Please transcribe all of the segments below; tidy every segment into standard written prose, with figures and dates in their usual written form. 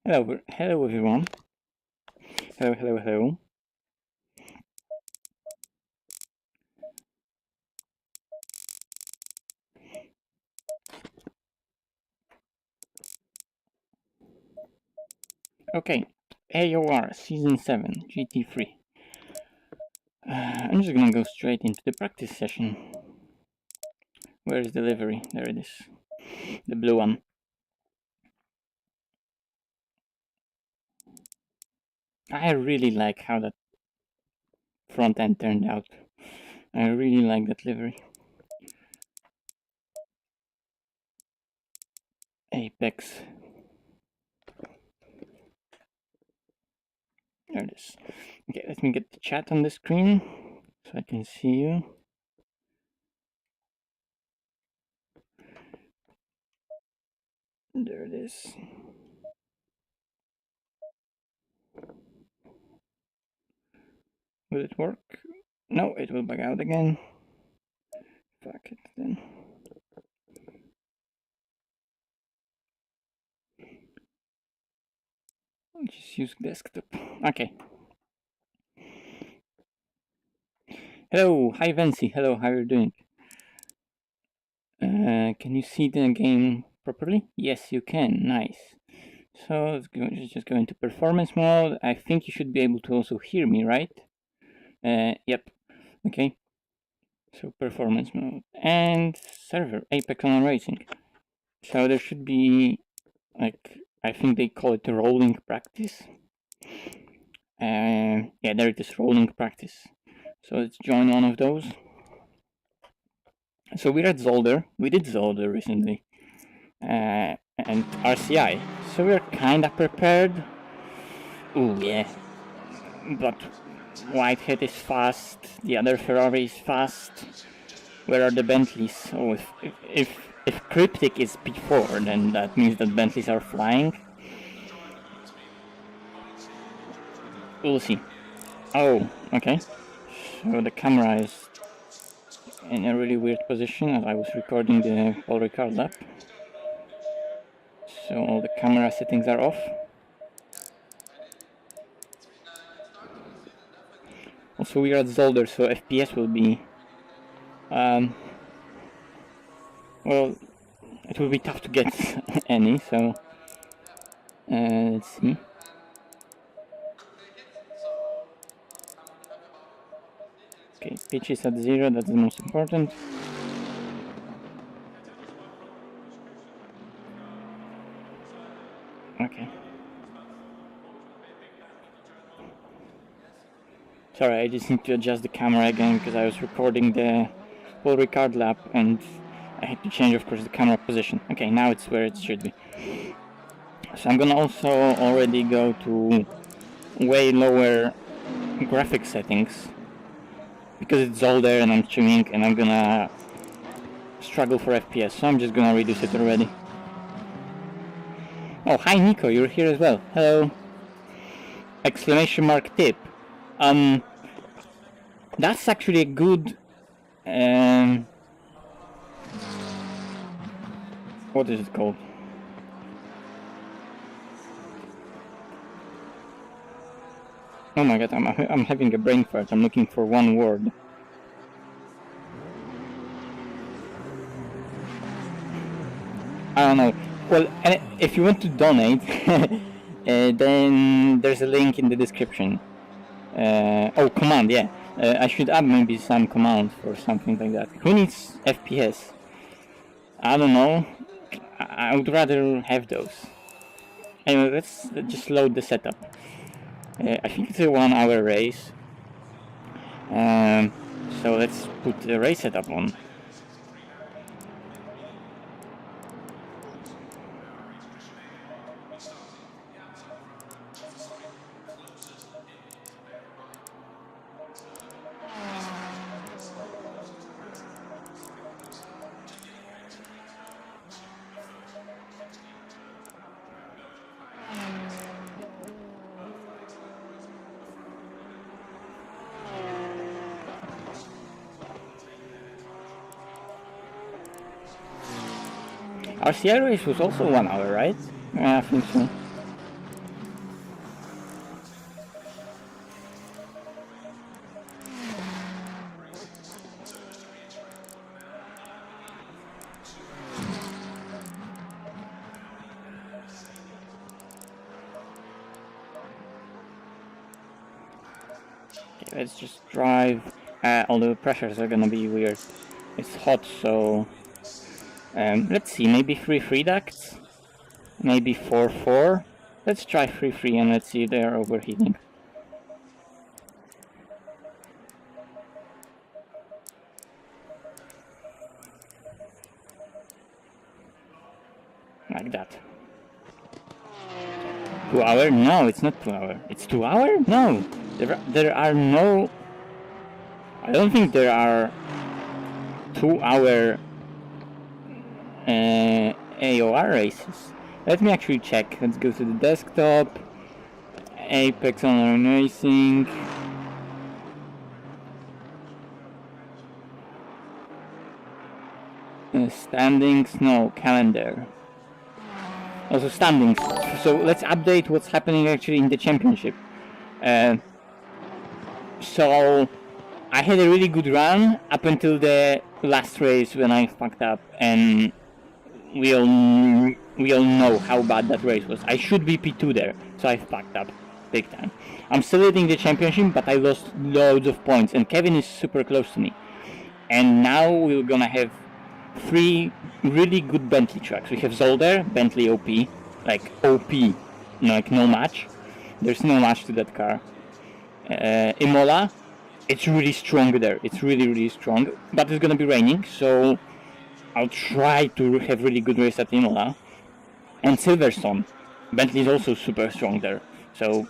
Hello everyone. Hello. Okay, AOR Season 7, GT3. I'm just gonna go straight into the practice session. Where is the livery? There it is. The blue one. I really like how that front end turned out. I really like that livery. Apex. There it is. Okay, let me get the chat on the screen so I can see you. There it is. Will it work? No, it will bug out again. Fuck it then. I'll just use desktop. Okay. Hello, hi Vancy. Hello, how are you doing? Can you see the game properly? Yes, you can. Nice. So let's just go into performance mode. I think you should be able to also hear me, right? Yep. Okay. So performance mode and server Apex Online Racing. So there should be, like, I think they call it rolling practice. Yeah, there it is, rolling practice. So let's join one of those. So we're at Zolder. We did Zolder recently. And RCI. So we're kinda prepared. Ooh, yeah. But Whitehead is fast. The other Ferrari is fast. Where are the Bentleys? Oh, if Cryptic is P4, then that means that Bentleys are flying. We'll see. Oh, okay. So the camera is in a really weird position as I was recording the Paul Ricard lap. So all the camera settings are off. Also we are at Zolder, so FPS will be well, it will be tough to get any, so let's see. Okay, pitch is at 0, that's the most important. Okay. Sorry, I just need to adjust the camera again because I was recording the Paul Ricard lap and I had to change, of course, the camera position. Okay, now it's where it should be. So I'm gonna also already go to way lower graphics settings because it's all there and I'm streaming and I'm gonna struggle for FPS, so I'm just gonna reduce it already. Oh, hi Nico, you're here as well. Hello. Exclamation mark tip. That's actually a good what is it called? Oh my god, I'm having a brain fart. I'm looking for one word. I don't know. Well, if you want to donate, then there's a link in the description. Oh, command, yeah. I should add maybe some command for something like that. Who needs FPS? I don't know. I would rather have those. Anyway, let's just load the setup. I think it's a 1 hour race. So let's put the race setup on. RCI race was also 1 hour, right? Yeah, I think so. Let's just drive. Although pressures are gonna be weird. It's hot, so let's see. Maybe 3 ducts, maybe 4. Let's try 3 and let's see if they are overheating. Like that. 2 hour? No, it's not 2 hour. It's 2 hour? No, there are no. I don't think there are 2 hour AOR races. Let me actually check. Let's go to the desktop. Apex Online Racing. Standings, no, calendar. Also standings. So let's update what's happening actually in the championship. So I had a really good run up until the last race when I fucked up, and we all know how bad that race was. I should be P2 there, so I fucked up big time. I'm still leading the championship, but I lost loads of points, and Kevin is super close to me. And now we're gonna have 3 really good Bentley trucks. We have Zolder, Bentley OP, like OP, like no match. There's no match to that car. Imola, it's really strong there. It's really strong, but it's gonna be raining, so I'll try to have really good race at Imola. And Silverstone, Bentley is also super strong there. So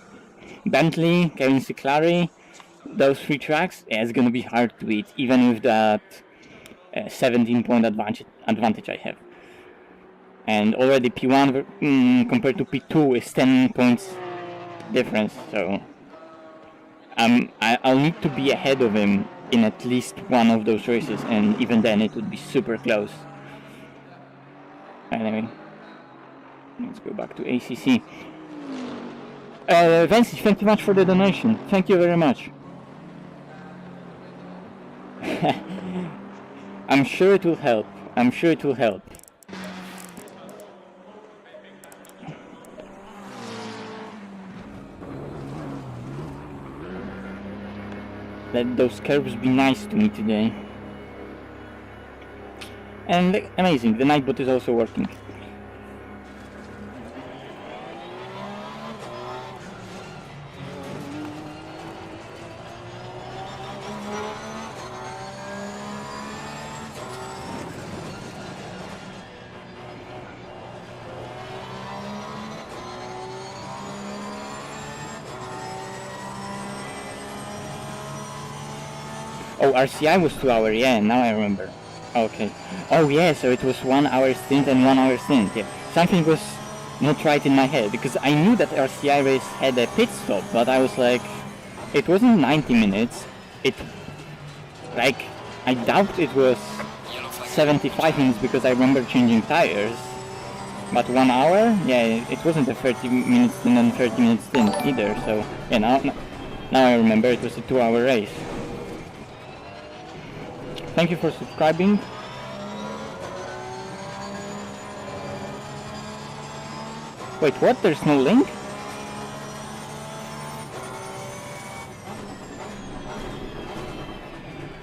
Bentley, Kevin Ciclari, those 3 tracks, yeah, it's gonna be hard to beat, even with that 17-point advantage I have. And already P1 compared to P2 is 10 points difference, so I'll need to be ahead of him in at least one of those races, and even then it would be super close. Anyway, let's go back to ACC. Vancy, thank you much for the donation. Thank you very much. I'm sure it will help. I'm sure it will help. Let those curves be nice to me today. And amazing, the Nightbot is also working. Oh, RCI was 2 hour, yeah, now I remember. Okay. Oh yeah, so it was 1 hour stint and 1 hour stint, yeah. Something was not right in my head, because I knew that RCI race had a pit stop, but I was like, it wasn't 90 minutes, I doubt it was 75 minutes because I remember changing tires. But 1 hour? Yeah, it wasn't a 30 minutes stint and 30 minutes stint either, so yeah, now I remember it was a 2 hour race. Thank you for subscribing. Wait, what? There's no link?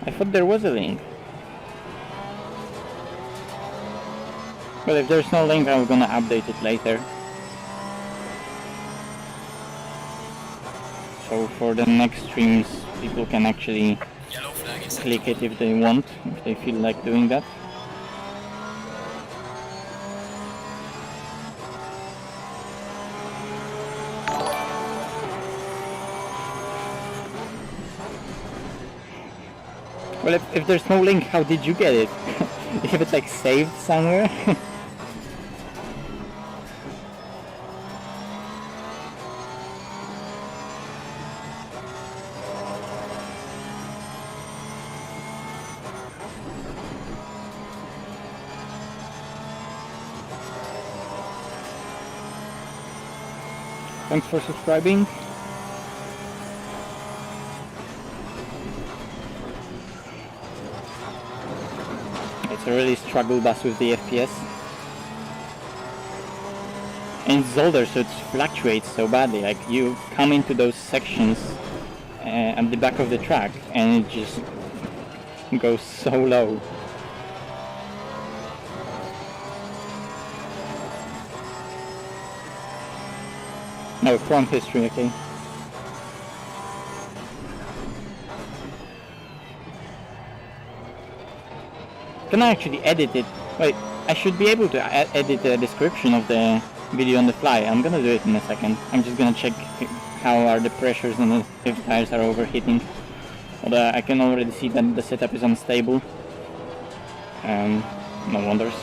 I thought there was a link. Well, if there's no link, I'm gonna update it later. So for the next streams, people can actually click it if they want, if they feel like doing that. Well, if there's no link, how did you get it? You have it like saved somewhere? Thanks for subscribing. It's a really struggle bus with the FPS. And it's older, so it fluctuates so badly. Like, you come into those sections at the back of the track, and it just goes so low. No, front history, okay. Can I actually edit it? Wait, I should be able to edit the description of the video on the fly. I'm gonna do it in a second. I'm just gonna check how are the pressures and if tires are overheating. Although I can already see that the setup is unstable. No wonders.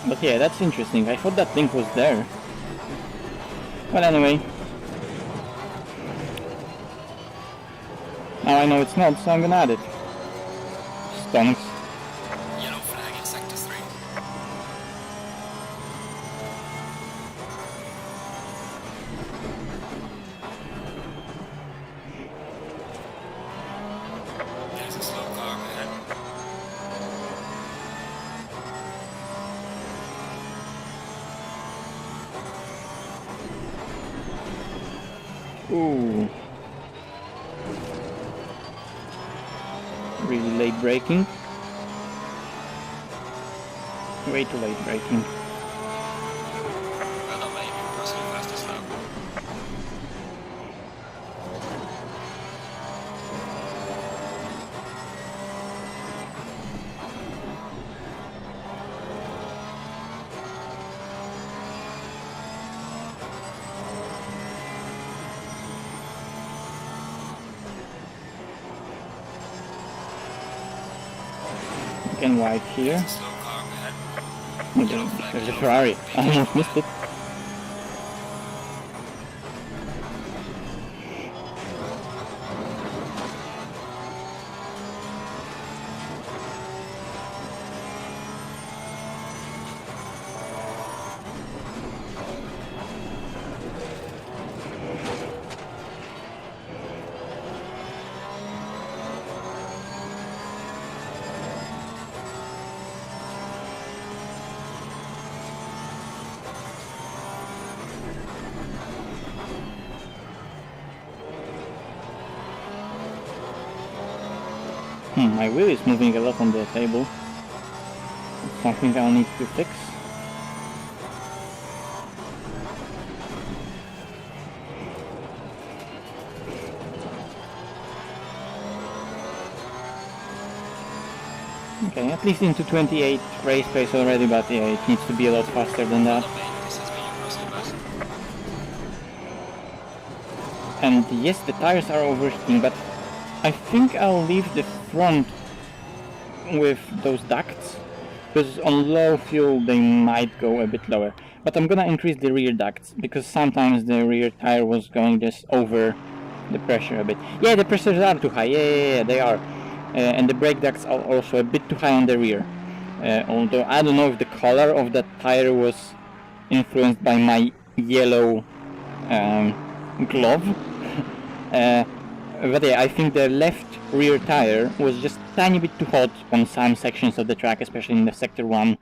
But yeah, that's interesting. I thought that link was there. Well, anyway. Now I know it's not, so I'm gonna add it. Stonks. Yellow flag in sector 3. There's a slow car ahead. Ooh. Really late braking. Way too late braking. Well done, mate. Proceed faster slow. Again wide here. There's a slow car ahead. There's a Ferrari. I almost missed it. My wheel is moving a lot on the table. It's something I'll need to fix. Okay, at least into 28 race pace already, but yeah, it needs to be a lot faster than that. And yes, the tires are overheating, but I think I'll leave the front with those ducts, because on low fuel they might go a bit lower. But I'm gonna increase the rear ducts, because sometimes the rear tire was going just over the pressure a bit. Yeah, the pressures are too high, yeah, they are. And the brake ducts are also a bit too high on the rear. Although I don't know if the color of that tire was influenced by my yellow glove. But yeah, I think the left rear tire was just a tiny bit too hot on some sections of the track, especially in the sector 1.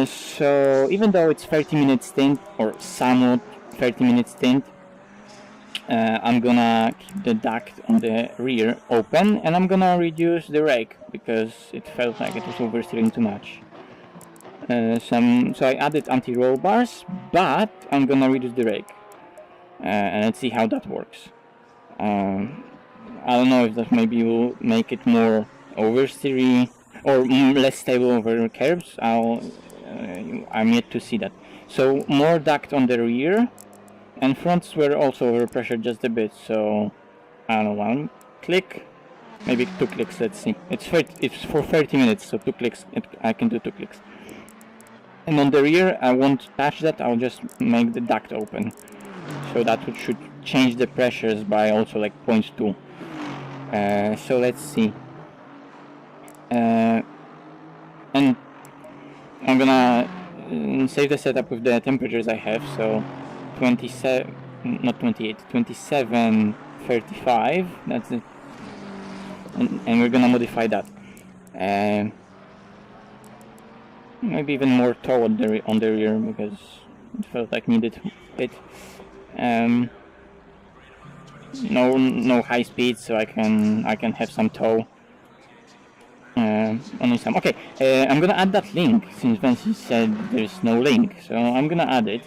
So even though it's 30-minute stint, or somewhat 30-minute stint, I'm gonna keep the duct on the rear open, and I'm gonna reduce the rake, because it felt like it was oversteering too much. So I added anti-roll bars, but I'm gonna reduce the rake. And let's see how that works. I don't know if that maybe will make it more oversteery or less stable over curves. I'm yet to see that. So more duct on the rear, and fronts were also overpressured just a bit, so I don't know, 1 click, maybe 2 clicks, let's see. It's for 30 minutes, so 2 clicks, I can do 2 clicks. And on the rear, I won't touch that, I'll just make the duct open. So that should change the pressures by also like 0.2. So let's see. And I'm gonna save the setup with the temperatures I have, so 27, not 28, 27, 35, that's it. And we're gonna modify that. Maybe even more toe on the rear, because it felt like needed it. No high speed, so I can have some toe. Only some. Okay, I'm gonna add that link since Vinci said there's no link, so I'm gonna add it.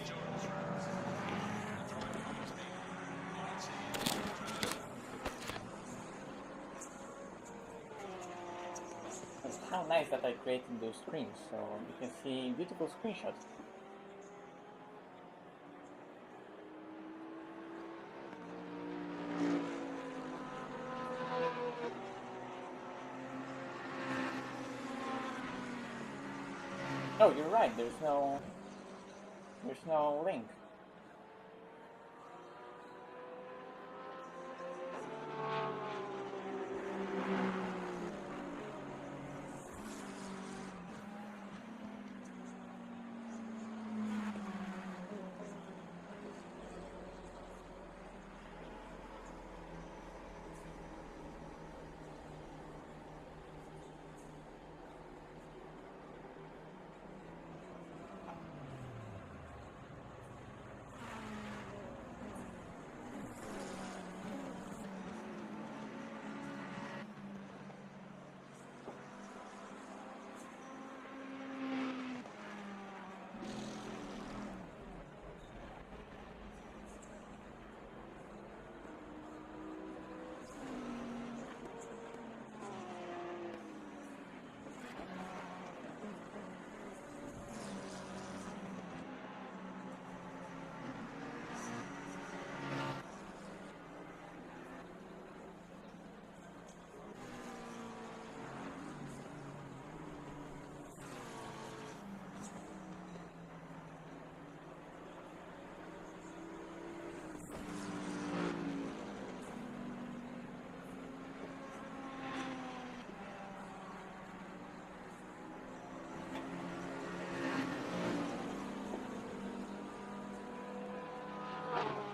How nice that I created those screens, so you can see beautiful screenshots. Oh, you're right. There's no link.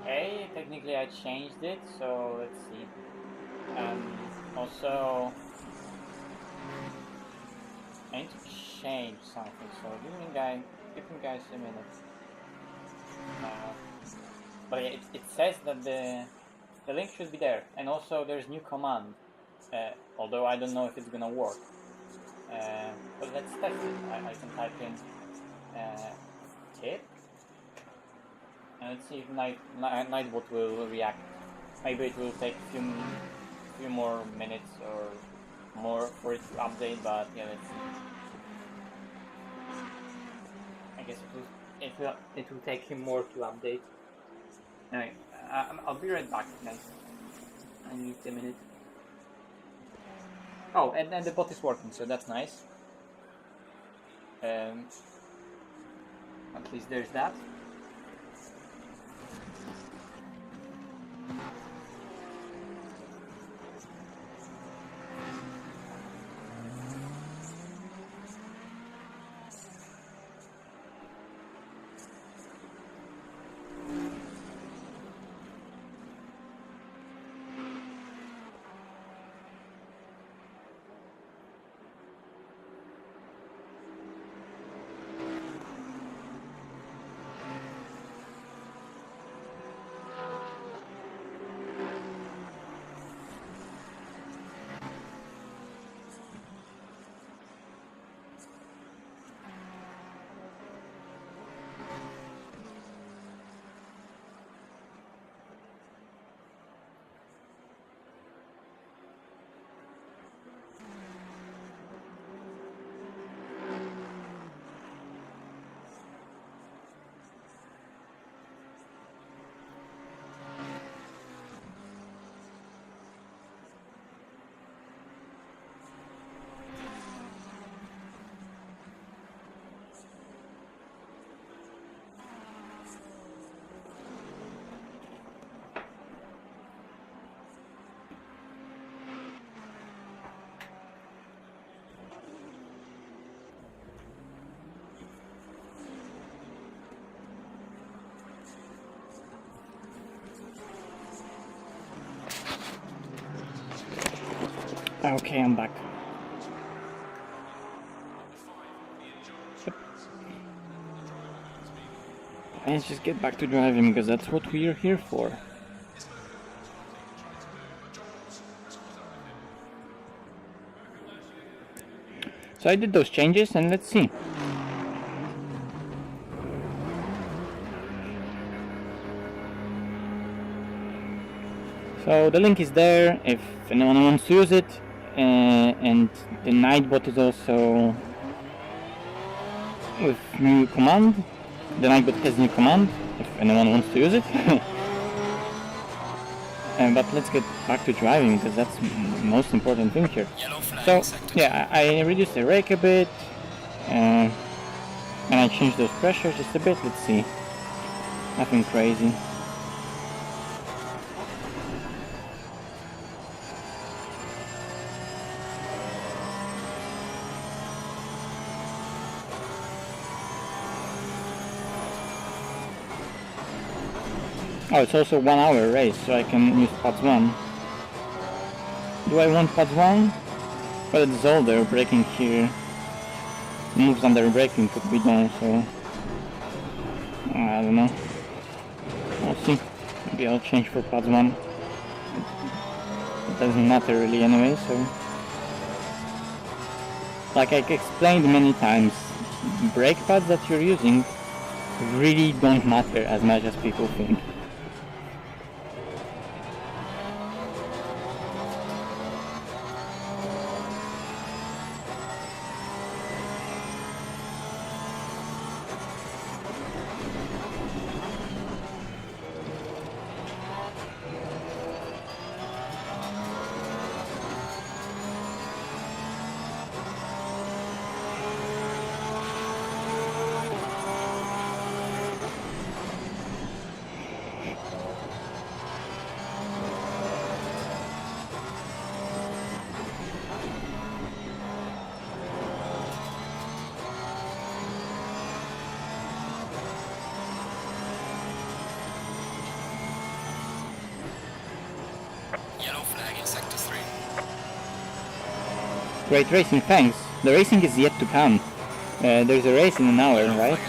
Okay, technically I changed it, so let's see. Also, I need to change something, so give me guys a minute. But yeah, it says that the link should be there, and also there's new command, although I don't know if it's gonna work. But let's test it. I can type in tip, and let's see if Nightbot will react. Maybe it will take a few more minutes or more for it to update, but yeah, let's see. I guess it will take him more to update. Anyway, I'll be right back, guys. I need a minute. Oh, and the bot is working, so that's nice. At least there's that. Okay, I'm back. Yep. Let's just get back to driving, because that's what we're here for. So I did those changes, and let's see. So the link is there if anyone wants to use it, and the Nightbot is also with new command. The Nightbot has new command if anyone wants to use it. But let's get back to driving, because that's the most important thing here. So yeah, I reduced the rake a bit, and I changed those pressures just a bit. Let's see, nothing crazy. Oh, it's also 1 hour race, so I can use pods 1. Do I want pods 1? Well, it's Zolder braking here. Moves under braking could be done, so I don't know. We'll see. Maybe I'll change for pods 1. It doesn't matter really anyway, so... Like I explained many times, brake pads that you're using really don't matter as much as people think. Yellow flag in sector 3. Great racing, thanks. The racing is yet to come. There's a race in an hour, right?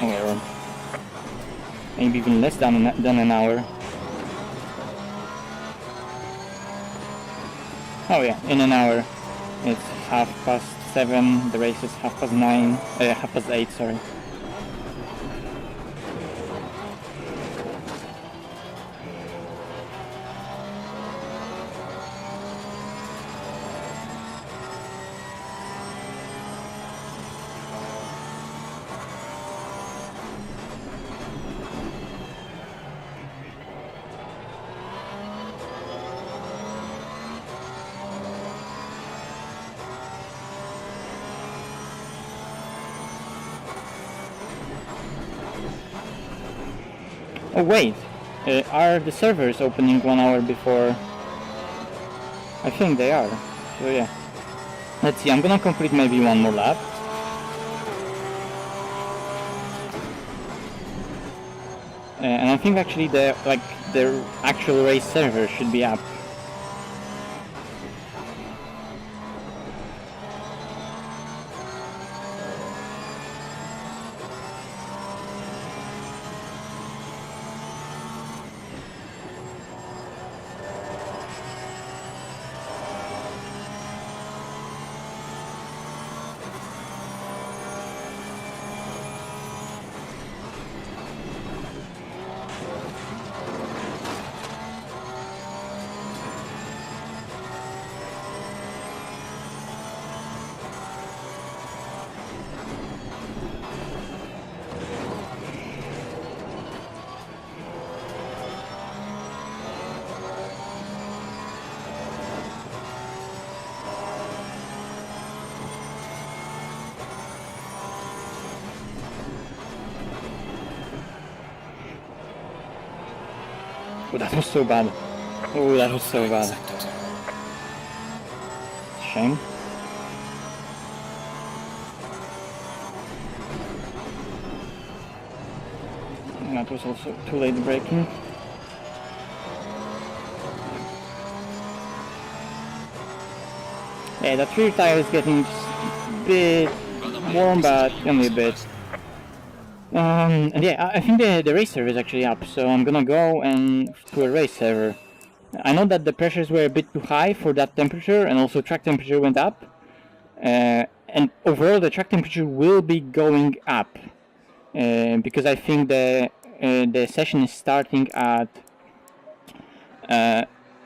Or maybe even less than an hour. Oh yeah, in an hour. It's 7:30. The race is 8:30. Sorry. Oh wait, are the servers opening 1 hour before? I think they are, so yeah. Let's see, I'm gonna complete maybe one more lap. And I think actually the actual race server should be up. Oh, that was so bad. Oh, that was so bad. Shame. And that was also too late braking. Yeah, that rear tire is getting just a bit warm, but only a bit. And yeah, I think the race server is actually up, so I'm gonna go and to a race server. I know that the pressures were a bit too high for that temperature, and also track temperature went up. And overall, the track temperature will be going up because I think the session is starting at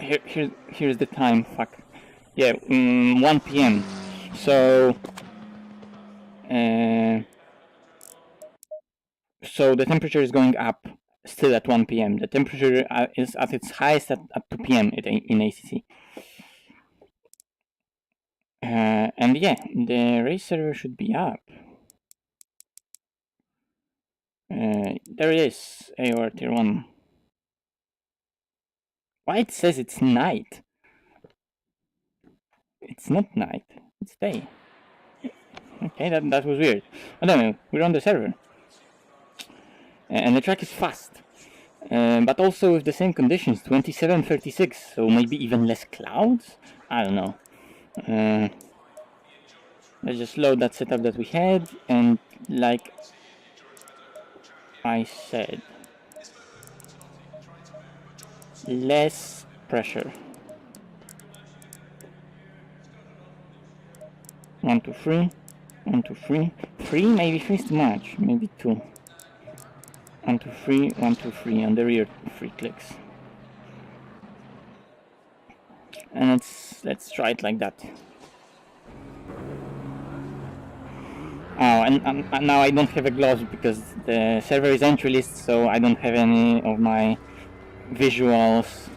here's the time. Fuck. Yeah, 1 p.m. So. So the temperature is going up still at 1 p.m. The temperature is at its highest at 2 p.m. in ACC. And yeah, the race server should be up. There it is, AOR tier 1. Why it says it's night? It's not night, it's day. Okay, that was weird. I don't know, we're on the server. And the track is fast. But also with the same conditions, 27-36, so maybe even less clouds? I don't know. Let's just load that setup that we had, and like I said, less pressure. 1, 2, 3, 1, 2, 3, 3, maybe 3 is too much, maybe 2. 1, 2, 3, 1, 2, 3 on the rear 3 clicks. And let's try it like that. Oh, and now I don't have a gloves because the server is entry list, so I don't have any of my visuals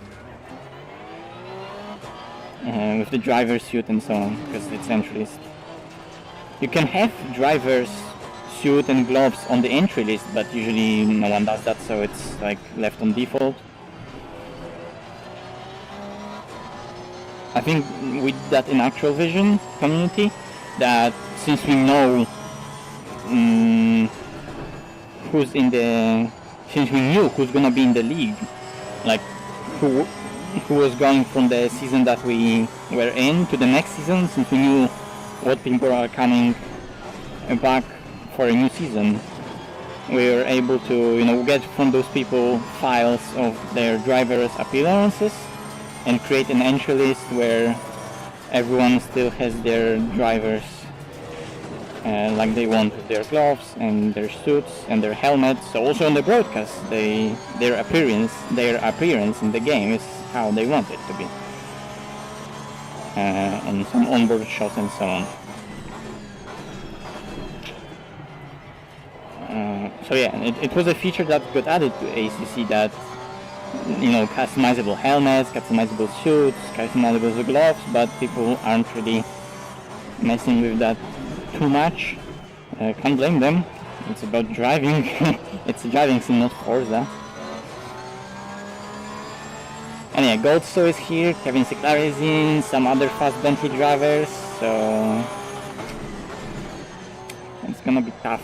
with the driver suit and so on, because it's entry list. You can have driver's suit and gloves on the entry list, but usually no one does that, so it's like left on default. I think with that in actual vision community, that since we know since we knew who's gonna be in the league, like who was going from the season that we were in to the next season, since we knew what people are coming back for a new season, we were able to get from those people files of their drivers' appearances and create an entry list where everyone still has their drivers like they want, with their gloves and their suits and their helmets. So also on the broadcast, their appearance in the game is how they want it to be, and some onboard shots and so on. So yeah, it was a feature that got added to ACC, that customizable helmets, customizable suits, customizable gloves, but people aren't really messing with that too much. Can't blame them. It's about driving. It's a driving sim, not Forza. And yeah, Goldstow is here, Kevin Sinclair is in, some other fast Bentley drivers, so it's gonna be tough.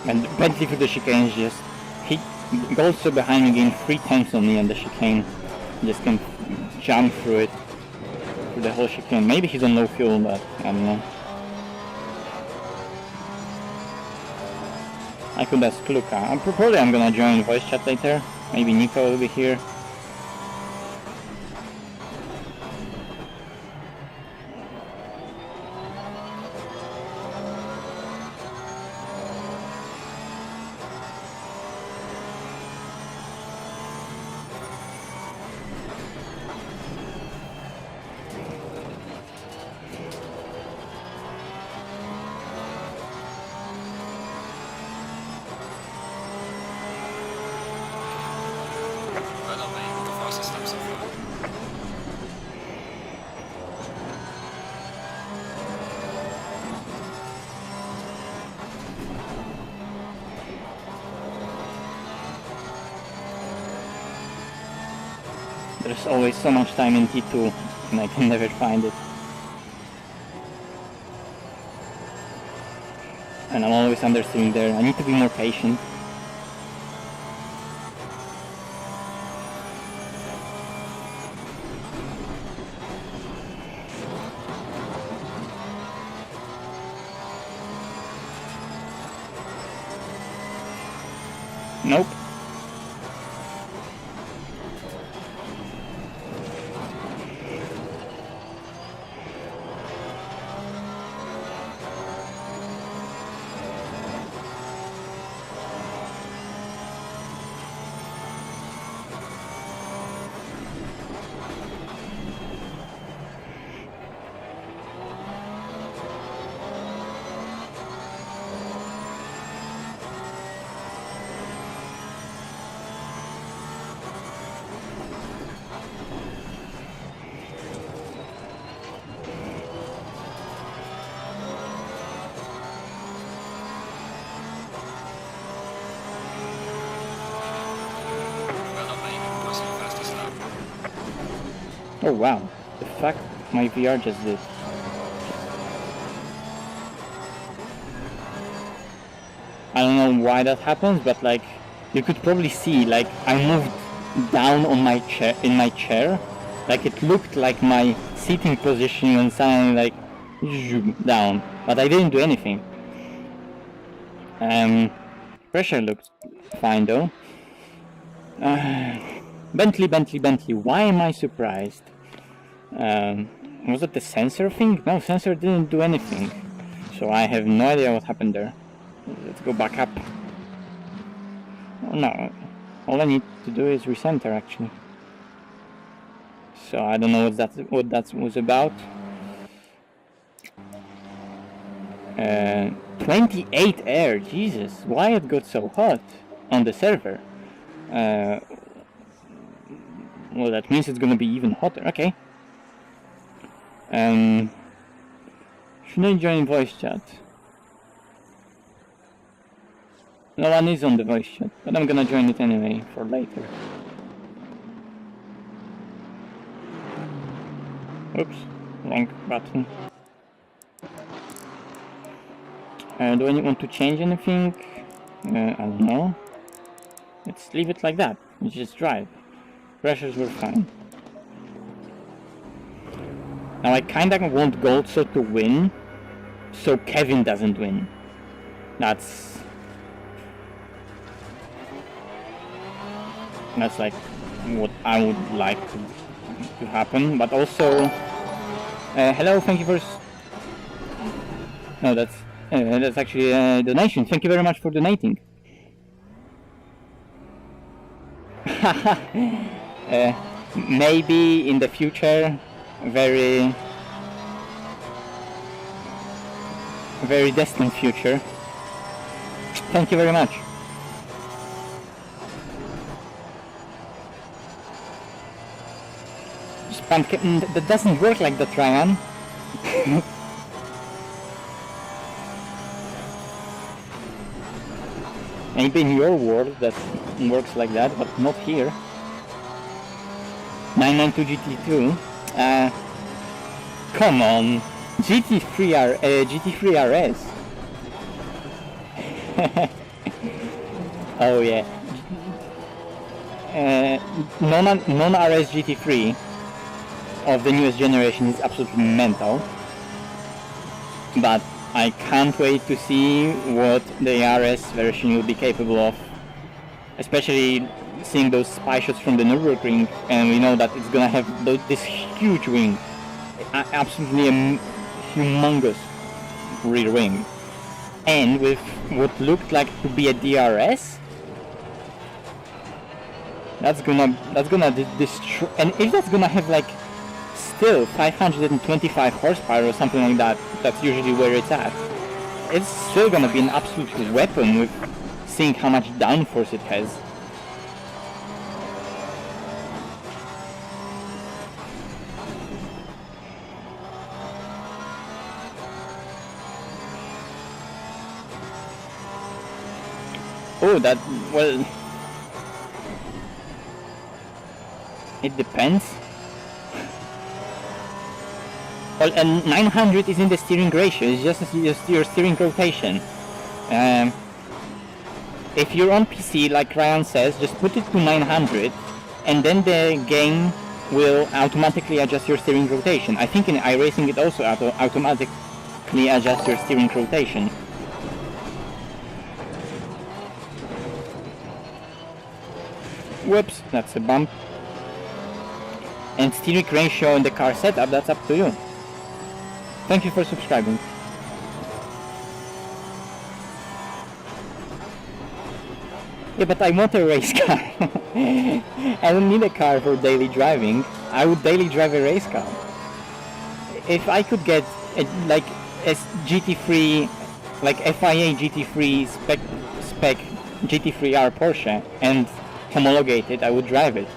And Bentley for the chicane just he goes so behind me, gained 3 times on me on the chicane. Just can jump through it, through the whole chicane. Maybe he's on low fuel, but I don't know. I could ask Luca. Probably I'm gonna join voice chat later. Maybe Nico will be here. there's always so much time in T2 and I can never find it. And I'm always understeering there. I need to be more patient. Nope. Oh wow, the fuck my VR just did. I don't know why that happens, but like, you could probably see, like, I moved down on my chair, in my chair. Like, it looked like my seating position and suddenly, like, down. But I didn't do anything. Pressure looked fine though. Bentley, why am I surprised? Was it the sensor thing? No, sensor didn't do anything. So I have no idea what happened there. Let's go back up. Oh no, all I need to do is recenter actually. So I don't know what that was about. 28 air, Jesus, why it got so hot on the server? Well, that means it's gonna be even hotter. Okay. Should I join voice chat? No one is on the voice chat, but I'm gonna join it anyway for later. Oops, wrong button. Do I want to change anything? I don't know. Let's leave it like that. Let's just drive. Pressures were fine. Now I kinda want Goldso to win, so Kevin doesn't win. That's like what I would like to happen, but also hello, thank you for no, that's actually a donation. Thank you very much for donating. Maybe in the future, very distant future. Thank you very much. That doesn't work like that, Ryan. Maybe in your world that works like that, but not here. 992 GT2. Come on, GT3 RS. Oh yeah. Non-RS GT3 of the newest generation is absolutely mental. But I can't wait to see what the RS version will be capable of. Especially seeing those spy shots from the Nürburgring, and we know that it's gonna have this huge wing. Absolutely a humongous rear wing. And with what looked like to be a DRS, that's gonna destroy. And if that's gonna have like still 525 horsepower or something like that, that's usually where it's at. It's still gonna be an absolute weapon with seeing how much downforce it has. Oh, that, well... It depends. Well, and 900 isn't the steering ratio, it's just your steering rotation. If you're on PC, like Ryan says, just put it to 900, and then the game will automatically adjust your steering rotation. I think in iRacing it also automatically adjusts your steering rotation. Whoops, that's a bump. And steering ratio in the car setup, that's up to you. Thank you for subscribing. Yeah, but I want a race car. I don't need a car for daily driving. I would daily drive a race car. If I could get a GT3, like FIA GT3 spec GT3R Porsche and homologate it, I would drive it.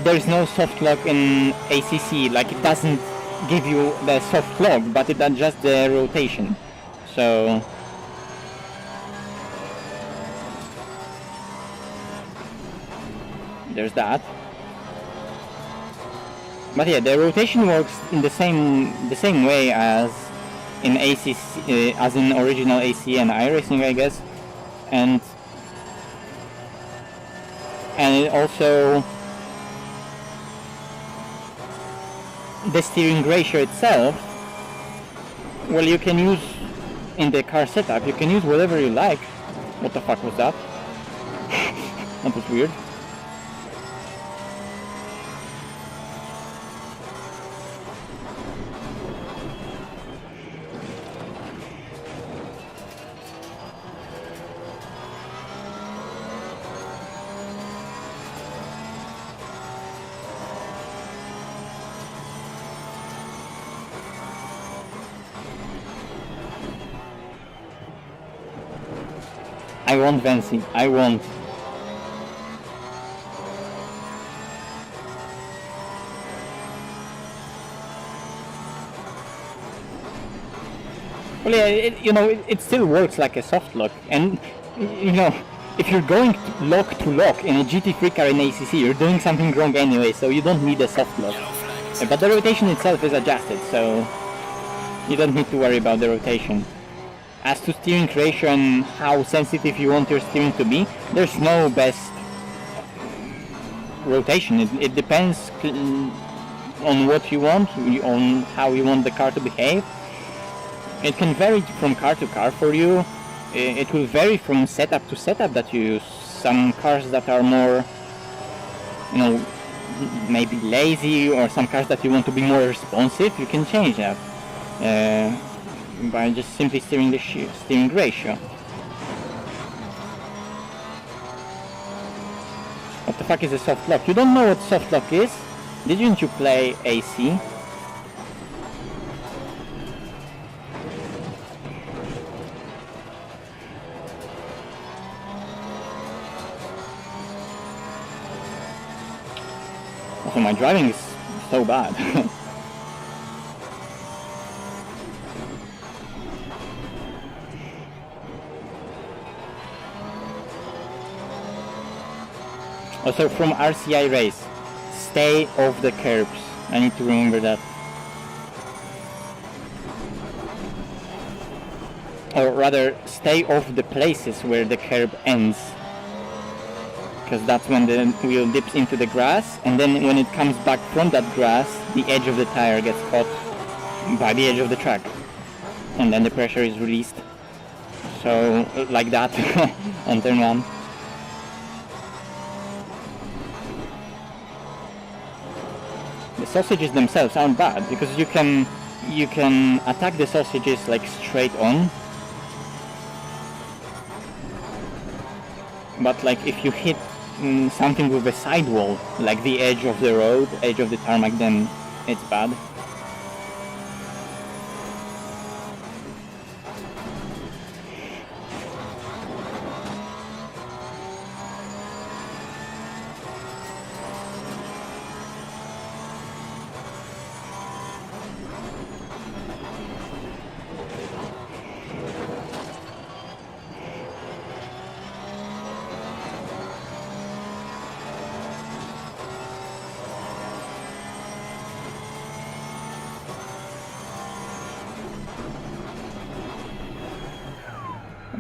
There's no soft lock in ACC, like it doesn't give you the soft lock, but it adjusts the rotation. So there's that. But yeah, the rotation works in the same way as in ACC, as in original AC and iRacing, I guess, and it also the steering ratio itself. Well, you can use in the car setup. You can use whatever you like. What the fuck was that? That was weird. I want Vancy. I want. Well, yeah, it still works like a soft lock, and if you're going lock to lock in a GT3 car in ACC, you're doing something wrong anyway, so you don't need a soft lock. But the rotation itself is adjusted, so you don't need to worry about the rotation. As to steering ratio and how sensitive you want your steering to be, there's no best rotation. It depends on what you want, on how you want the car to behave. It can vary from car to car for you. It will vary from setup to setup that you use. Some cars that are more, maybe lazy, or some cars that you want to be more responsive, you can change that. By just simply steering the steering ratio. What the fuck is a soft lock? You don't know what soft lock is? Didn't you play AC? Also, my driving is so bad. Also, from RCI race, stay off the curbs. I need to remember that. Or rather, stay off the places where the curb ends. Because that's when the wheel dips into the grass, and then when it comes back from that grass, the edge of the tire gets caught by the edge of the track. And then the pressure is released. So, like that, on turn 1. The sausages themselves aren't bad, because you can attack the sausages like straight on. But like if you hit something with a sidewall, like the edge of the road, edge of the tarmac, then it's bad.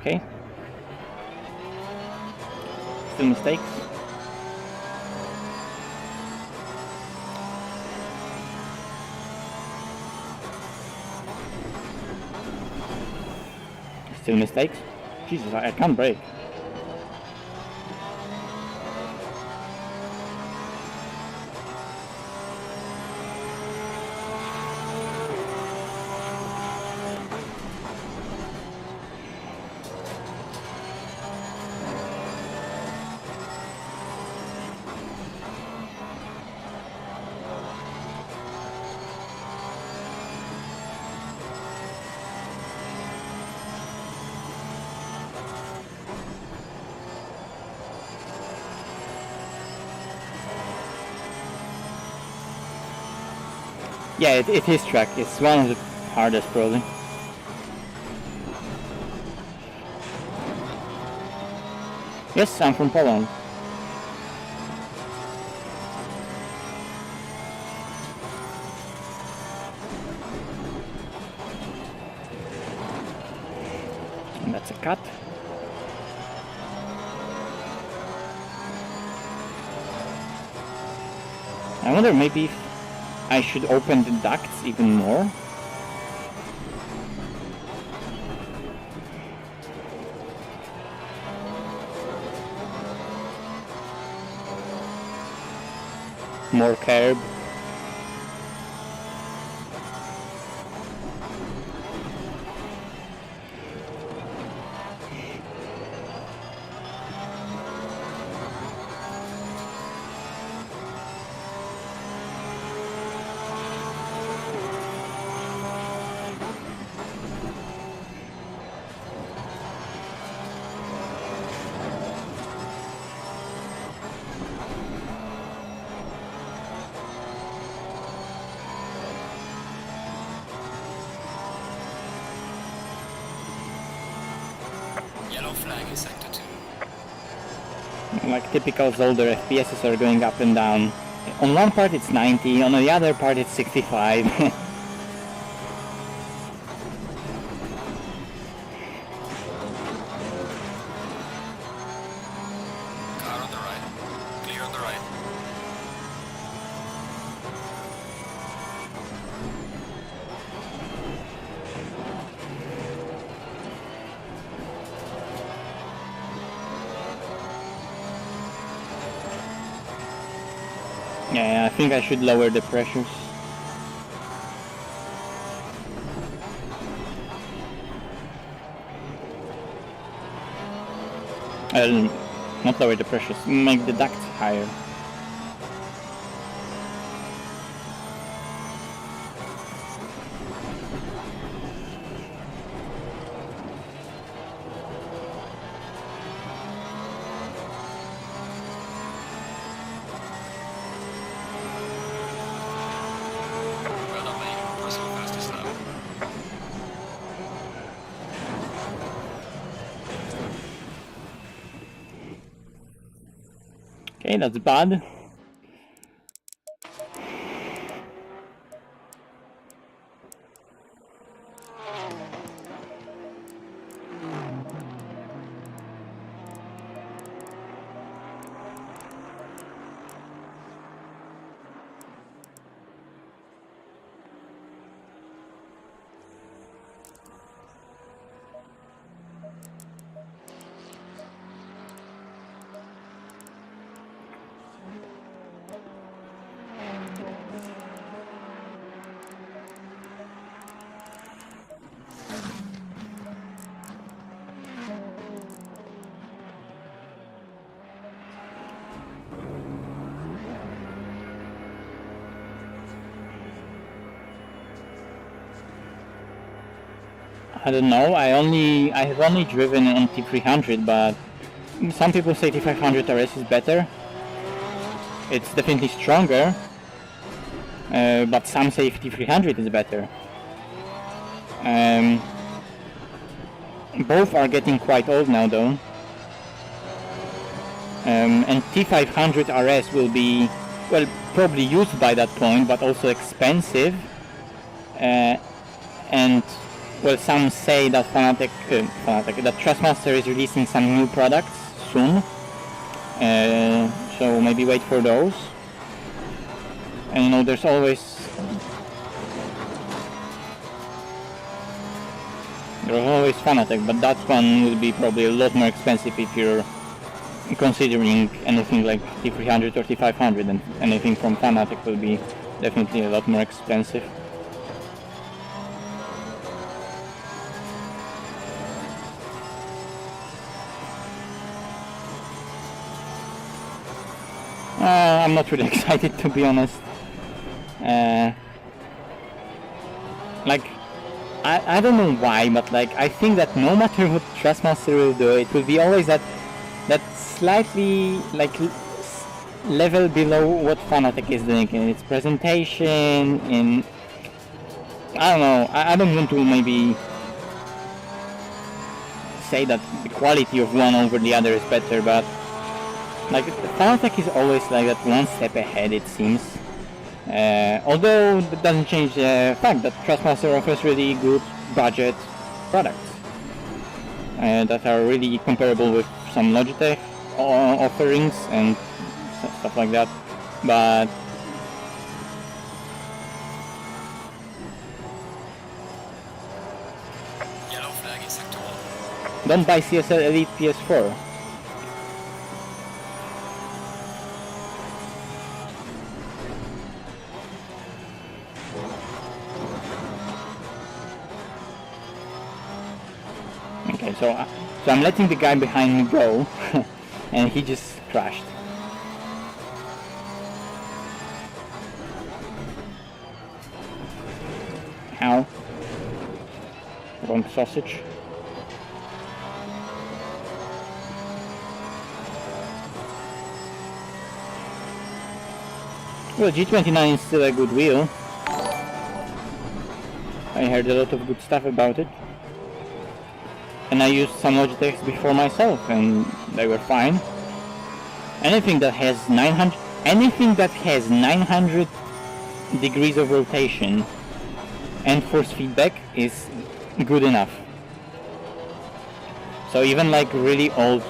Okay. Still mistakes. Still mistakes. Jesus, I can't brake. Yeah, it is track. It's one of the hardest, probably. Yes, I'm from Poland. And that's a cut. I wonder maybe if I should open the ducts even more. More curb. Yellow flag in sector 2. Like typical Zolder FPSs are going up and down. On one part it's 90, on the other part it's 65. Car on the right. Clear on the right. Yeah, I think I should lower the pressures. Not lower the pressures, make the ducts higher. Well done, mate. Personal fastest lap. Okay, that's bad. I don't know, I have only driven on T300, but some people say T500 RS is better. It's definitely stronger, but some say T300 is better. Both are getting quite old now though. And T500 RS will be, well, probably used by that point, but also expensive. And Well, some say that that Thrustmaster is releasing some new products soon, so maybe wait for those. And you know, there's always Fanatec, but that one will be probably a lot more expensive if you're considering anything like T300 or T500, and anything from Fanatec will be definitely a lot more expensive. I'm not really excited, to be honest. Like, I don't know why, but like I think that no matter what Thrustmaster will do, it will be always that slightly like level below what Fanatec is doing in its presentation. In I don't know. I don't want to maybe say that the quality of one over the other is better, but like Fanatec is always like that one step ahead, it seems. Although that doesn't change the fact that Thrustmaster offers really good budget products that are really comparable with some Logitech offerings and stuff like that. But Yellow flag in sector 1. don't buy CSL Elite PS4. Okay, so I'm letting the guy behind me go, and he just crashed. Ow. Wrong sausage. Well, G29 is still a good wheel. I heard a lot of good stuff about it. And I used some Logitechs before myself, and they were fine. Anything that has 900 degrees of rotation and force feedback is good enough. So even like really old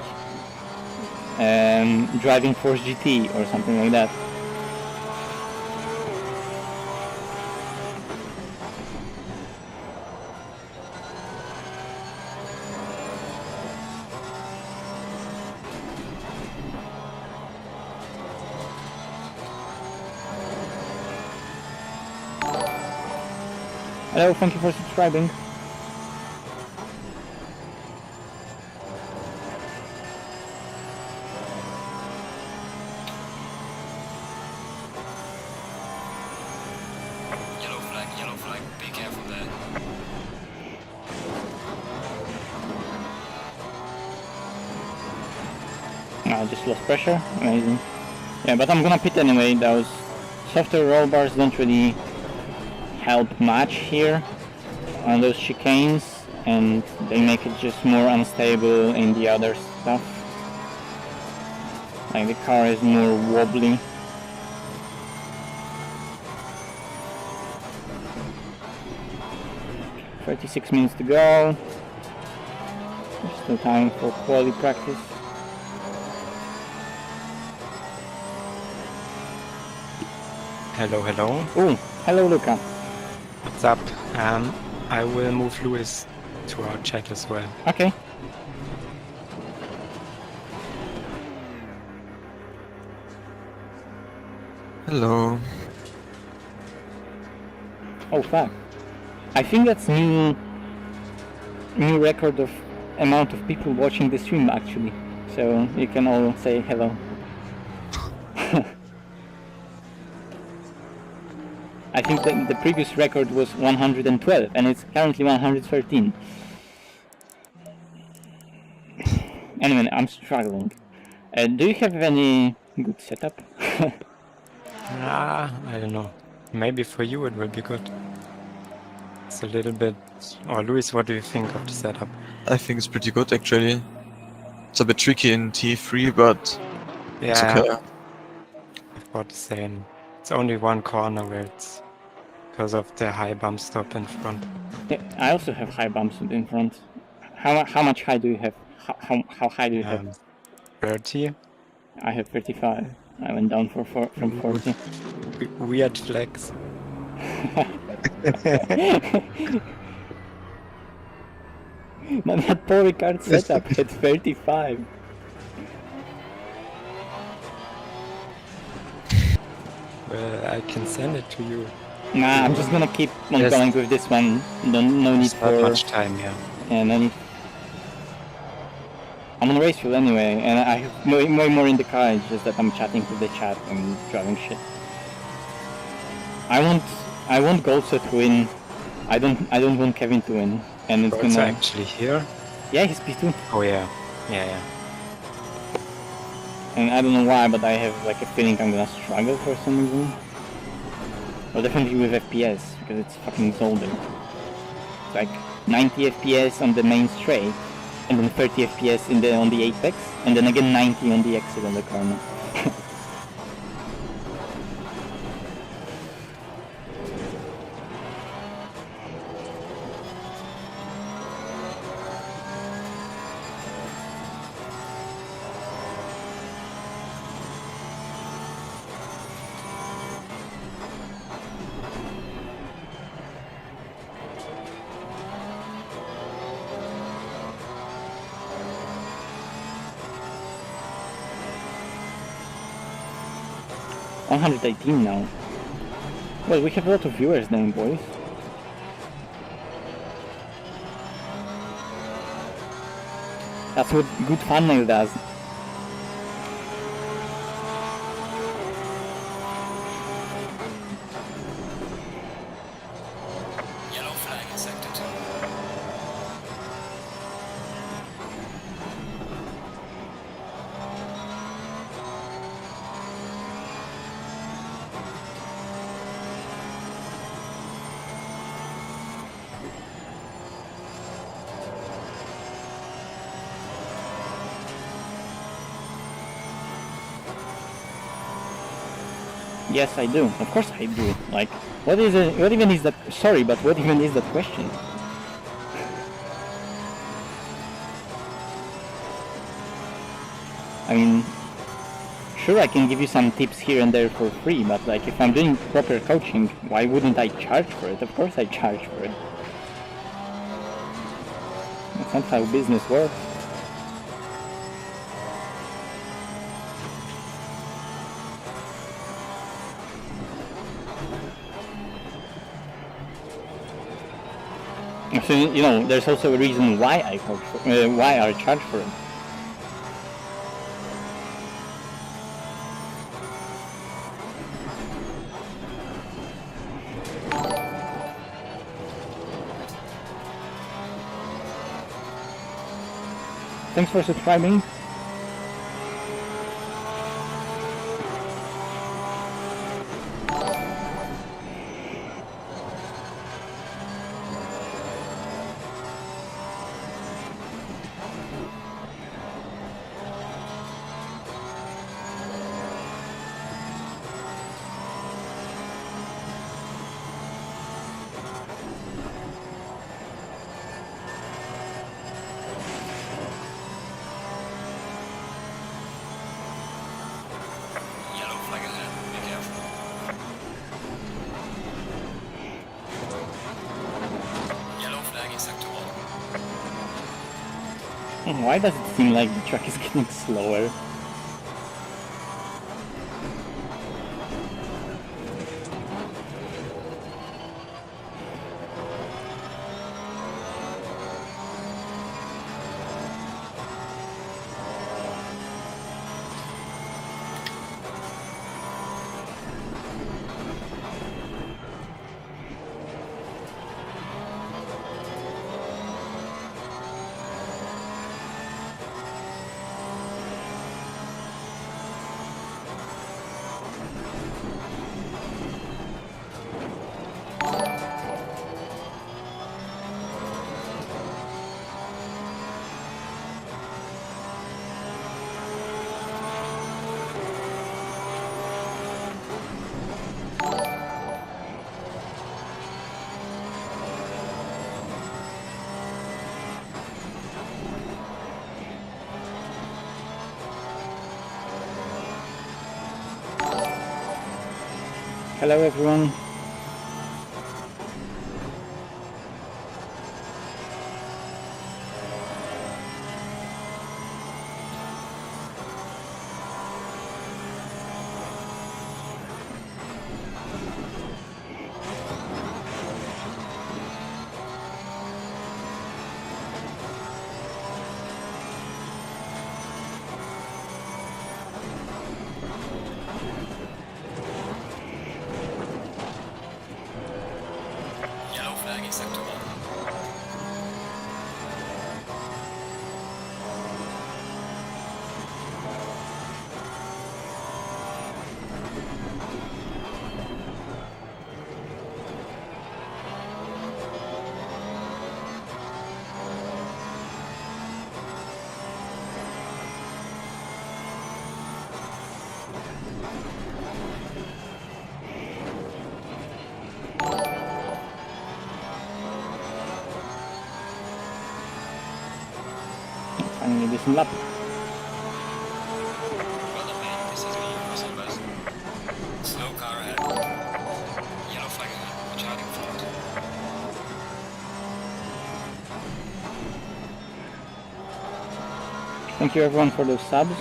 Driving Force GT or something like that. Hello, thank you for subscribing. Yellow flag, be careful there. I just lost pressure, amazing. Yeah, but I'm gonna pit anyway. Those softer roll bars don't really help much here on those chicanes, and they make it just more unstable in the other stuff. Like the car is more wobbly. "36 minutes to go. There's still time for quality practice." Hello, hello. Oh, hello Luca. What's up? I will move Louis to our chat as well. Okay. Hello. Oh fuck. I think that's new record of amount of people watching the stream actually. So you can all say hello. I think the previous record was 112 and it's currently 113. Anyway, I'm struggling. Do you have any good setup? I don't know. Maybe for you it will be good. It's a little bit... Or Louis, what do you think of the setup? I think it's pretty good actually. It's a bit tricky in T3, but it's Yeah, okay. I thought the same. It's only one corner where it's because of the high bump stop in front. Yeah, I also have high bumps in front. How much high do you have? How high do you have? 30. I have 35. I went down from 40. Weird flex. Man, that Paul Ricard setup had 35. Well, I can send it to you. Nah, I'm just gonna keep on Yes. going with this one. No need It's not for... much time, yeah. Yeah, no need. I'm on race fuel anyway, and I have way more in the car. It's just that I'm chatting to the chat and driving shit. I want Goldset to win. I don't want Kevin to win, and it's Also gonna... actually here. Yeah, he's P2. Oh yeah, yeah. And I don't know why, but I have like a feeling I'm gonna struggle for some reason. Or definitely with FPS, because it's fucking Zolder. It's like 90 FPS on the main straight, and then 30 FPS on the apex, and then again 90 on the exit on the corner. $118 now. Well, we have a lot of viewers then, boys. That's what good thumbnail does. Yellow flag is active. Yes, I do. Of course I do. Like, what even is that? Sorry, but what even is that question? I mean, sure, I can give you some tips here and there for free, but like, if I'm doing proper coaching, why wouldn't I charge for it? Of course I charge for it. That's not how business works. So, you know, there's also a reason why I coach for, why I charge for it. Thanks for subscribing. Yellow flag ahead. Be careful. Yellow flag is active. Why does it seem like the truck is getting slower? Hello everyone. Yellow flag in sector 1. Finally decent lap. Well done, mate. This is me, Russell West. Slow car ahead. Yellow flag ahead. Watch out in front. Thank you everyone for those subs.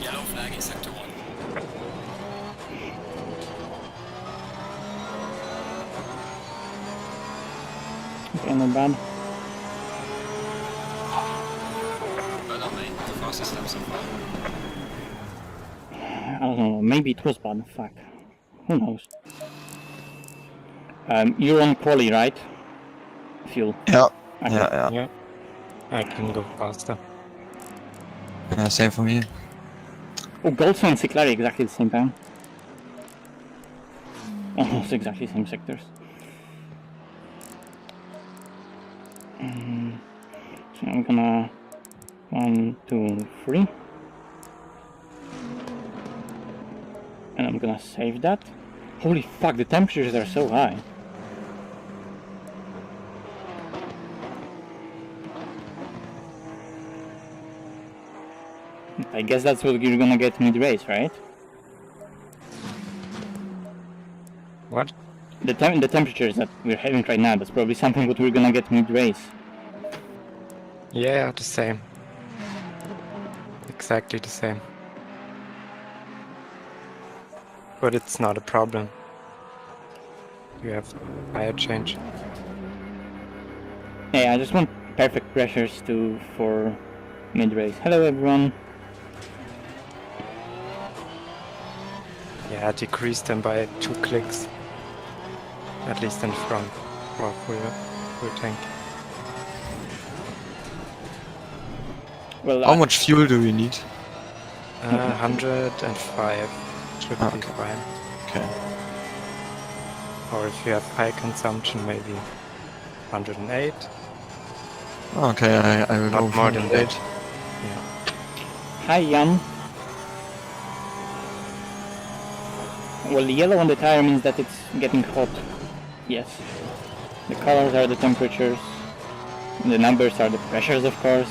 Yellow flag in sector 1. Okay, not bad. Well done, mate. The fastest lap so far. I don't know, maybe it was bad, fuck. Who knows? You're on quali, right? Fuel. Yeah. Okay. Yeah. Yeah, I can go faster. Yeah, same for me. Oh, Goldson and Ciclari exactly the same time. Almost exactly same sectors. So I'm gonna 1, 2, 3. And I'm gonna save that. Holy fuck, the temperatures are so high. I guess that's what you're gonna get mid-race, right? What? The temperatures that we're having right now, that's probably something what we're gonna get mid-race. Yeah, the same. Exactly the same. But it's not a problem. You have tire change. Yeah, I just want perfect pressures for mid-race. Hello everyone. Yeah, decrease them by 2 clicks. At least in front. Or full tank. Well, How much fuel do we need? 105 should be Okay. fine. Okay. Or if you have high consumption, maybe 108. Okay, I will Not go more for than that. that. Yeah. hi Jan. Well, the yellow on the tire means that it's getting hot. Yes. The colors are the temperatures. The numbers are the pressures, of course.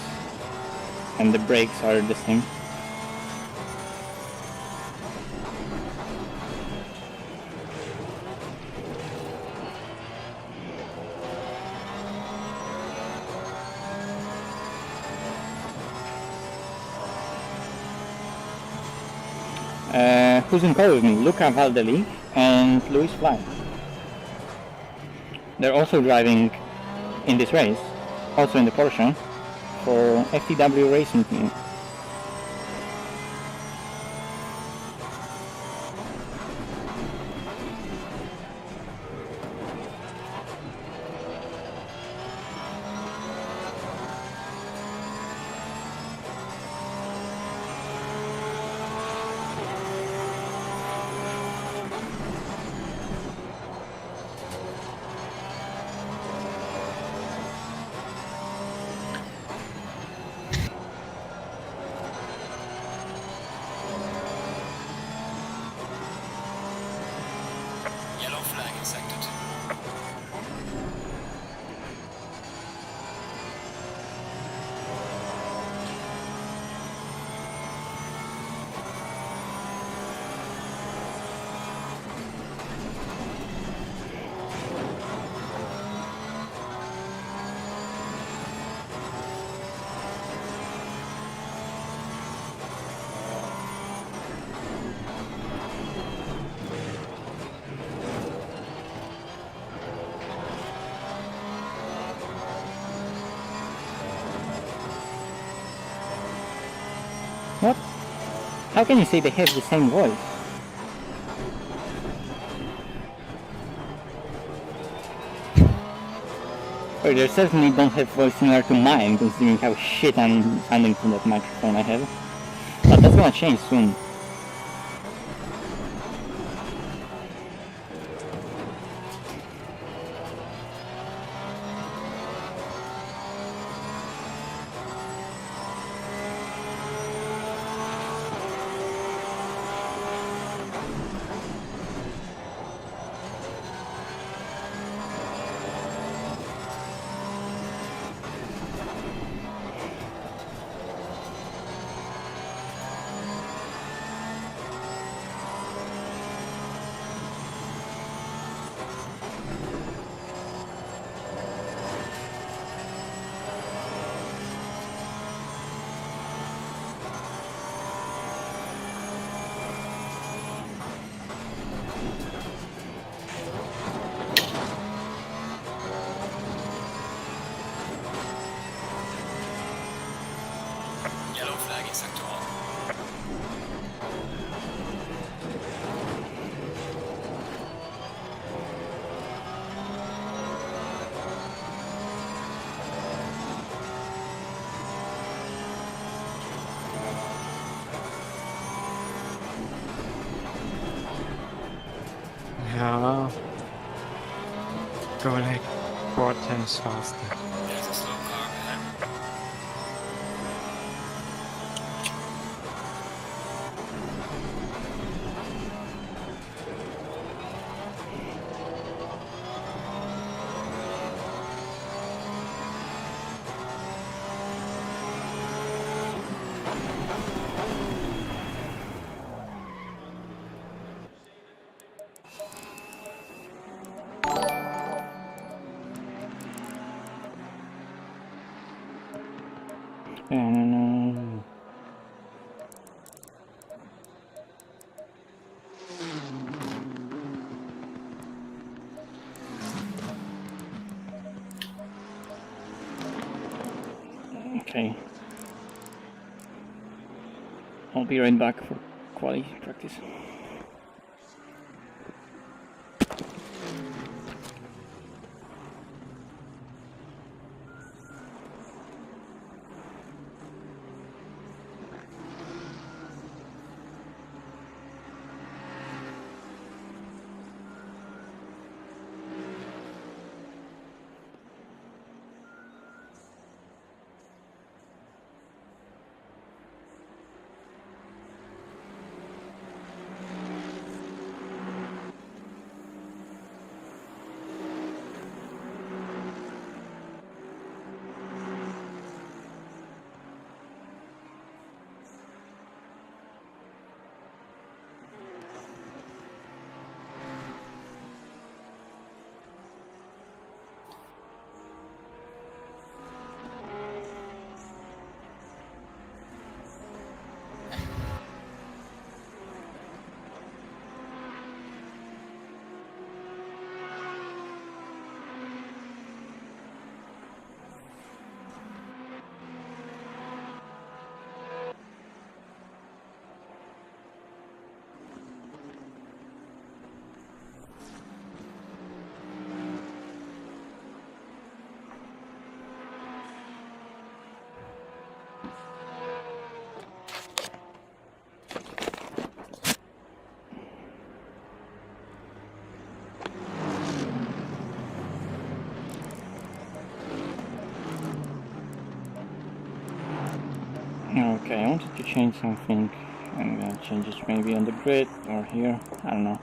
And the brakes are the same. Who's in call with me? Luca Valdeli and Luis Fly. They're also driving in this race, also in the Porsche, for FTW Racing Team. Yellow flag in sector 2. What? How can you say they have the same voice? Or they certainly don't have voice similar to mine, considering how shit I'm sounding from that microphone I have. But that's gonna change soon. Yellow flag in sector 1. Yeah. Go like 4 times faster. There's a slow car ahead. No. Okay. I'll be right back for quali practice. Okay, I wanted to change something. I'm gonna change it maybe on the grid or here. I don't know.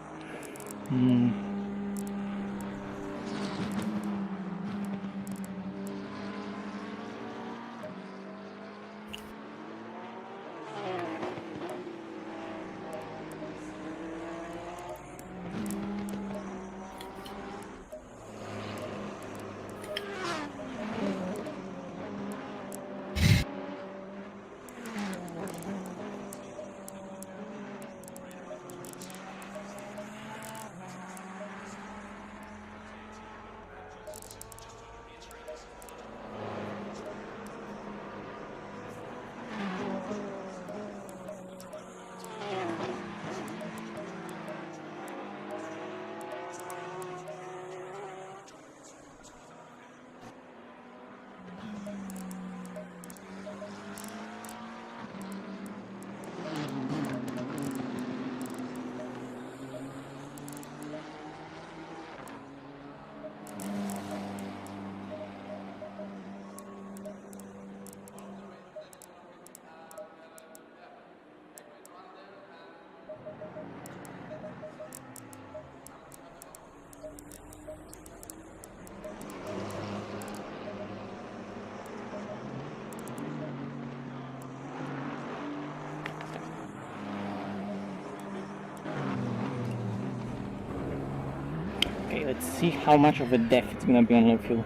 Okay, let's see how much of a death it's gonna be on low fuel.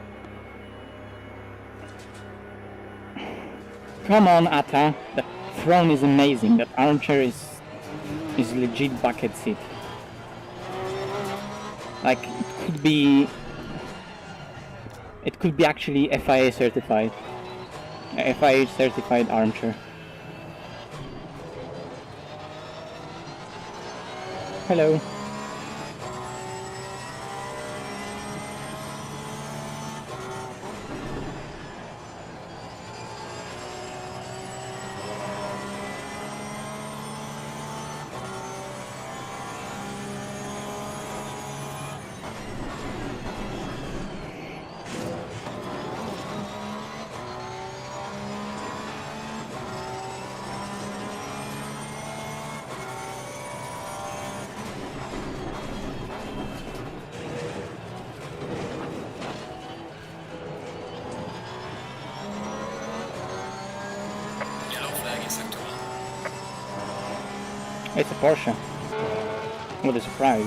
Come on, Atta. That throne is amazing. That armchair is legit bucket seat. Like it could be actually FIA certified. FIA certified armchair. Hello. It's a Porsche. What a surprise.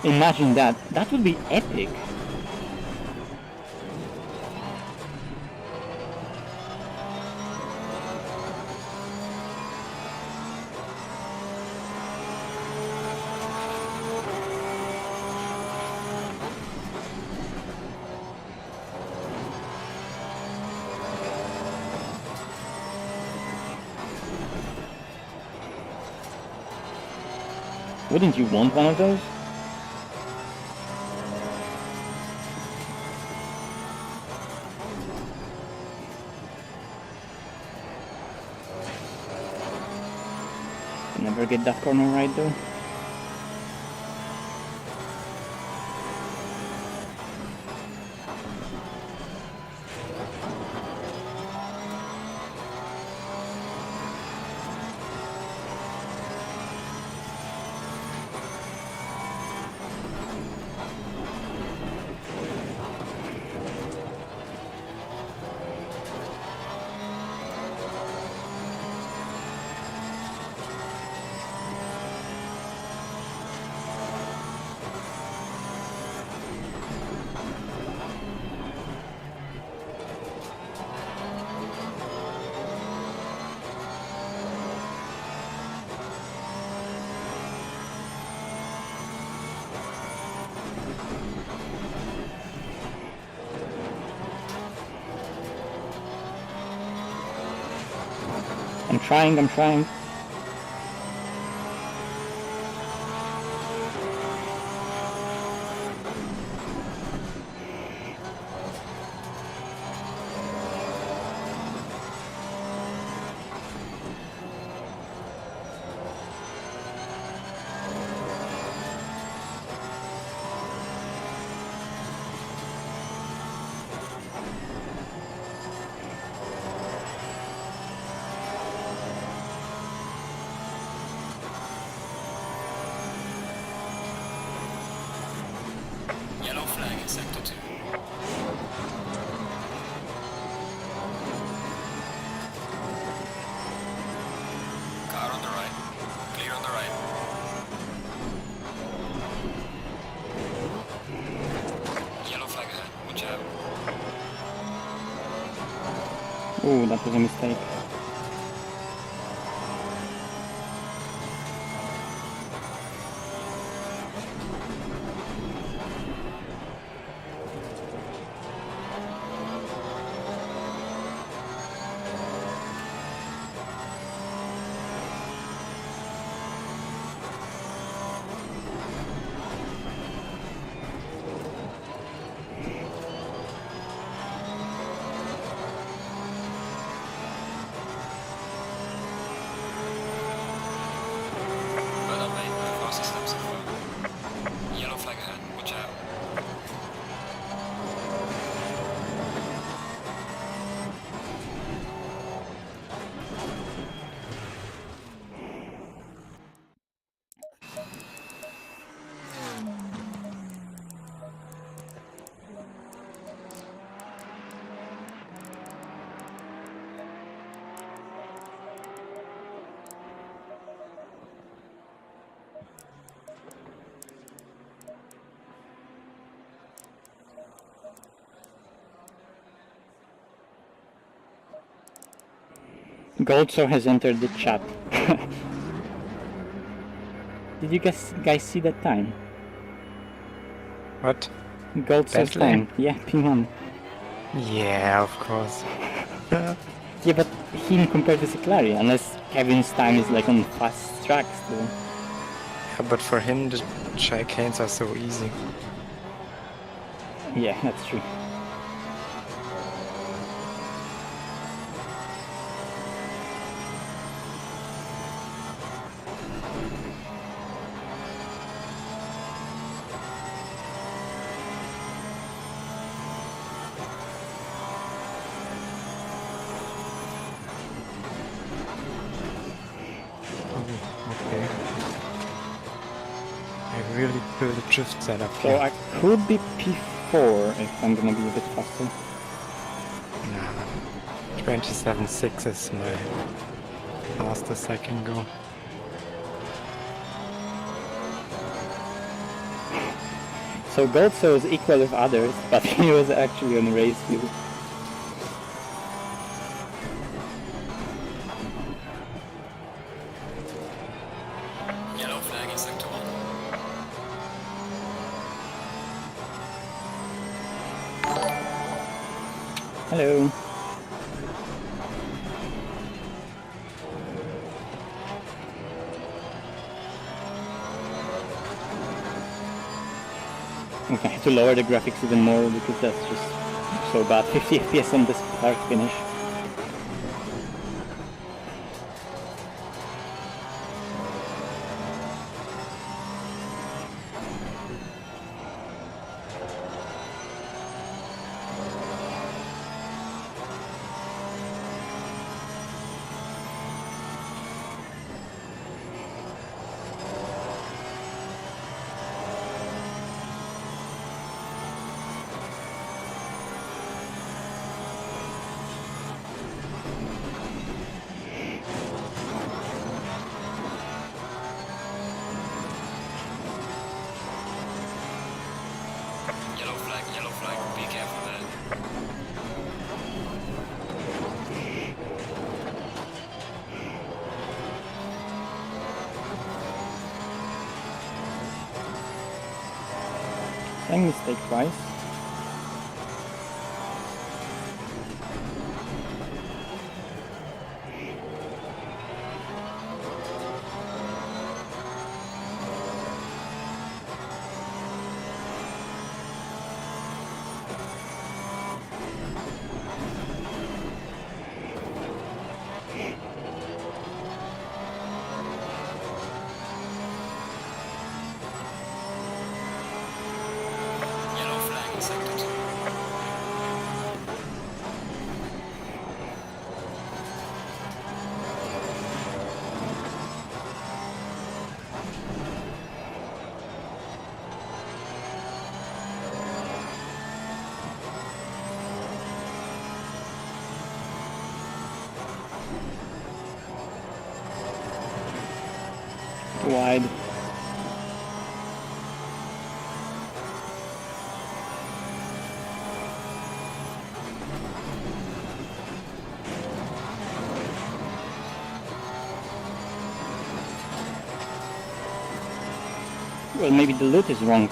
Imagine that. That would be epic. Wouldn't you want one of those? Never get that corner right though. I'm trying. Yellow flag in sector 2. Car on the right. Clear on the right. Yellow flag ahead. Watch out. Ooh, that was a mistake. Well done, mate. The fastest lap so far. Yellow flag ahead. Watch out. Goldso has entered the chat. Did you guys see that time? What? Goldso's Bentley? time. Yeah, P1. Yeah, of course. Yeah, but him compared to Seclari, unless Kevin's time is like on fast track still. Yeah, but for him, the chicanes are so easy. Yeah, that's true. Okay. I really feel the drift setup So here. I could be P4 if I'm gonna be a bit faster. Nah. 27.6 is my fastest I can go. So Goldso was equal with others, but he was actually on the race field. Yellow flag in sector 1. Hello. Okay, I have to lower the graphics even more because that's just so bad. 50 FPS on this start finish. Yellow flag, be careful there. Same mistake twice. Yellow flag in sector 2. Wide. Well, maybe the loot is wrong.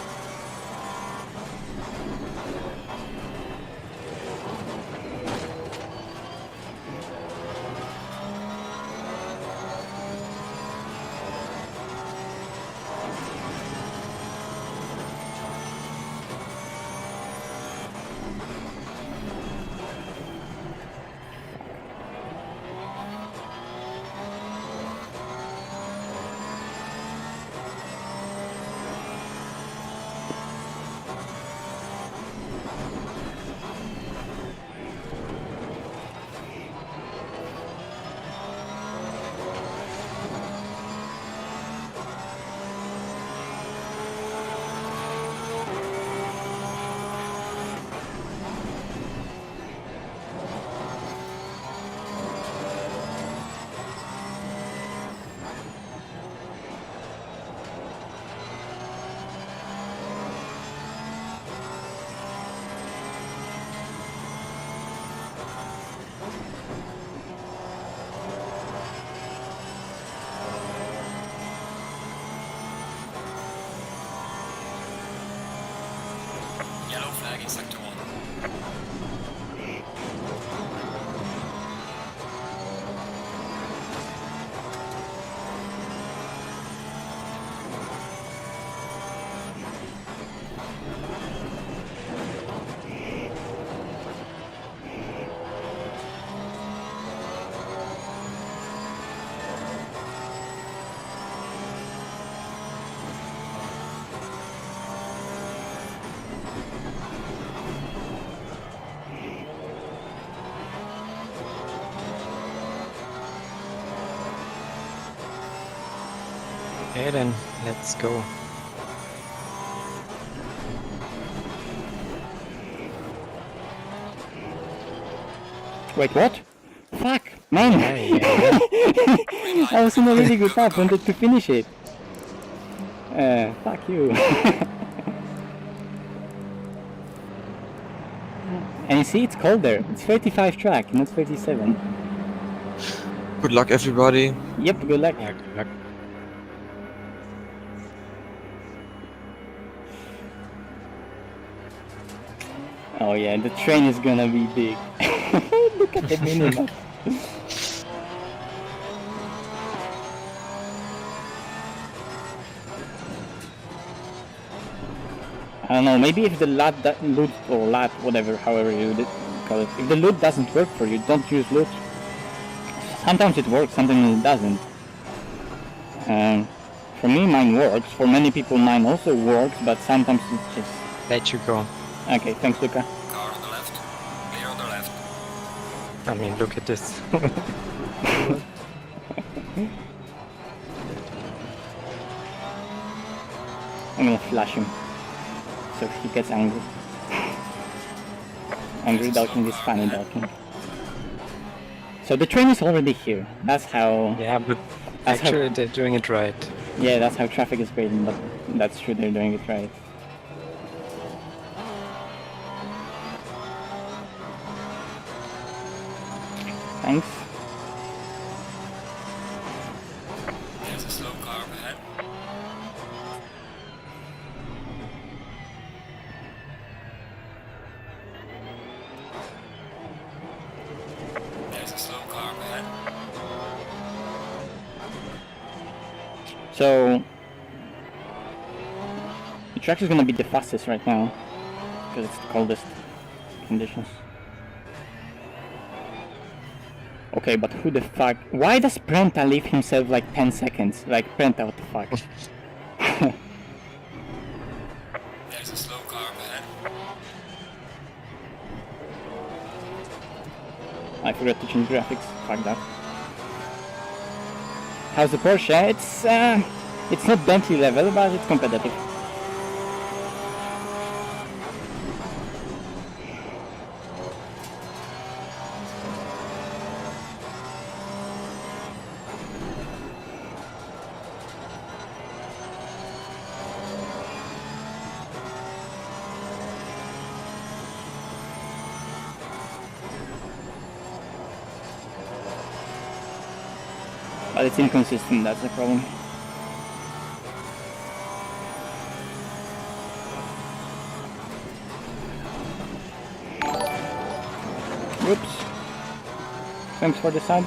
Yellow flag in sector 1. Okay then, let's go. Wait, what? Fuck, man! Yeah. I was in a really good lap, wanted to finish it. Fuck you. And you see, it's colder. It's 35 track, not 37. Good luck, everybody. Yep, good luck. Yeah, good luck. Oh yeah, the train is gonna be big. Look at the minimap. I don't know, maybe if the loot or lat, whatever, however you call it, if the loot doesn't work for you, don't use loot. Sometimes it works, sometimes it doesn't. For me, mine works. For many people, mine also works, but sometimes it just... Let you go. Okay, thanks, Luca. Car on the left. Clear on the left. I mean, look at this. I'm gonna flash him, so he gets angry. Angry Dalking is funny Dalking. So the train is already here. That's how... Yeah, but That's how- actually they're doing it right. Yeah, that's how traffic is graded, but that's true, they're doing it right. Thanks. There's a slow car up ahead. There's a slow car up ahead. So... the track is gonna be the fastest right now, because it's the coldest conditions. Okay, but who the fuck... Why does Prenta leave himself like 10 seconds? Like, Prenta, what the fuck? There's a slow car up ahead. I forgot to change graphics. Fuck that. How's the Porsche? It's not Bentley level, but it's competitive. But it's inconsistent, that's the problem. Whoops. Thanks for the sub.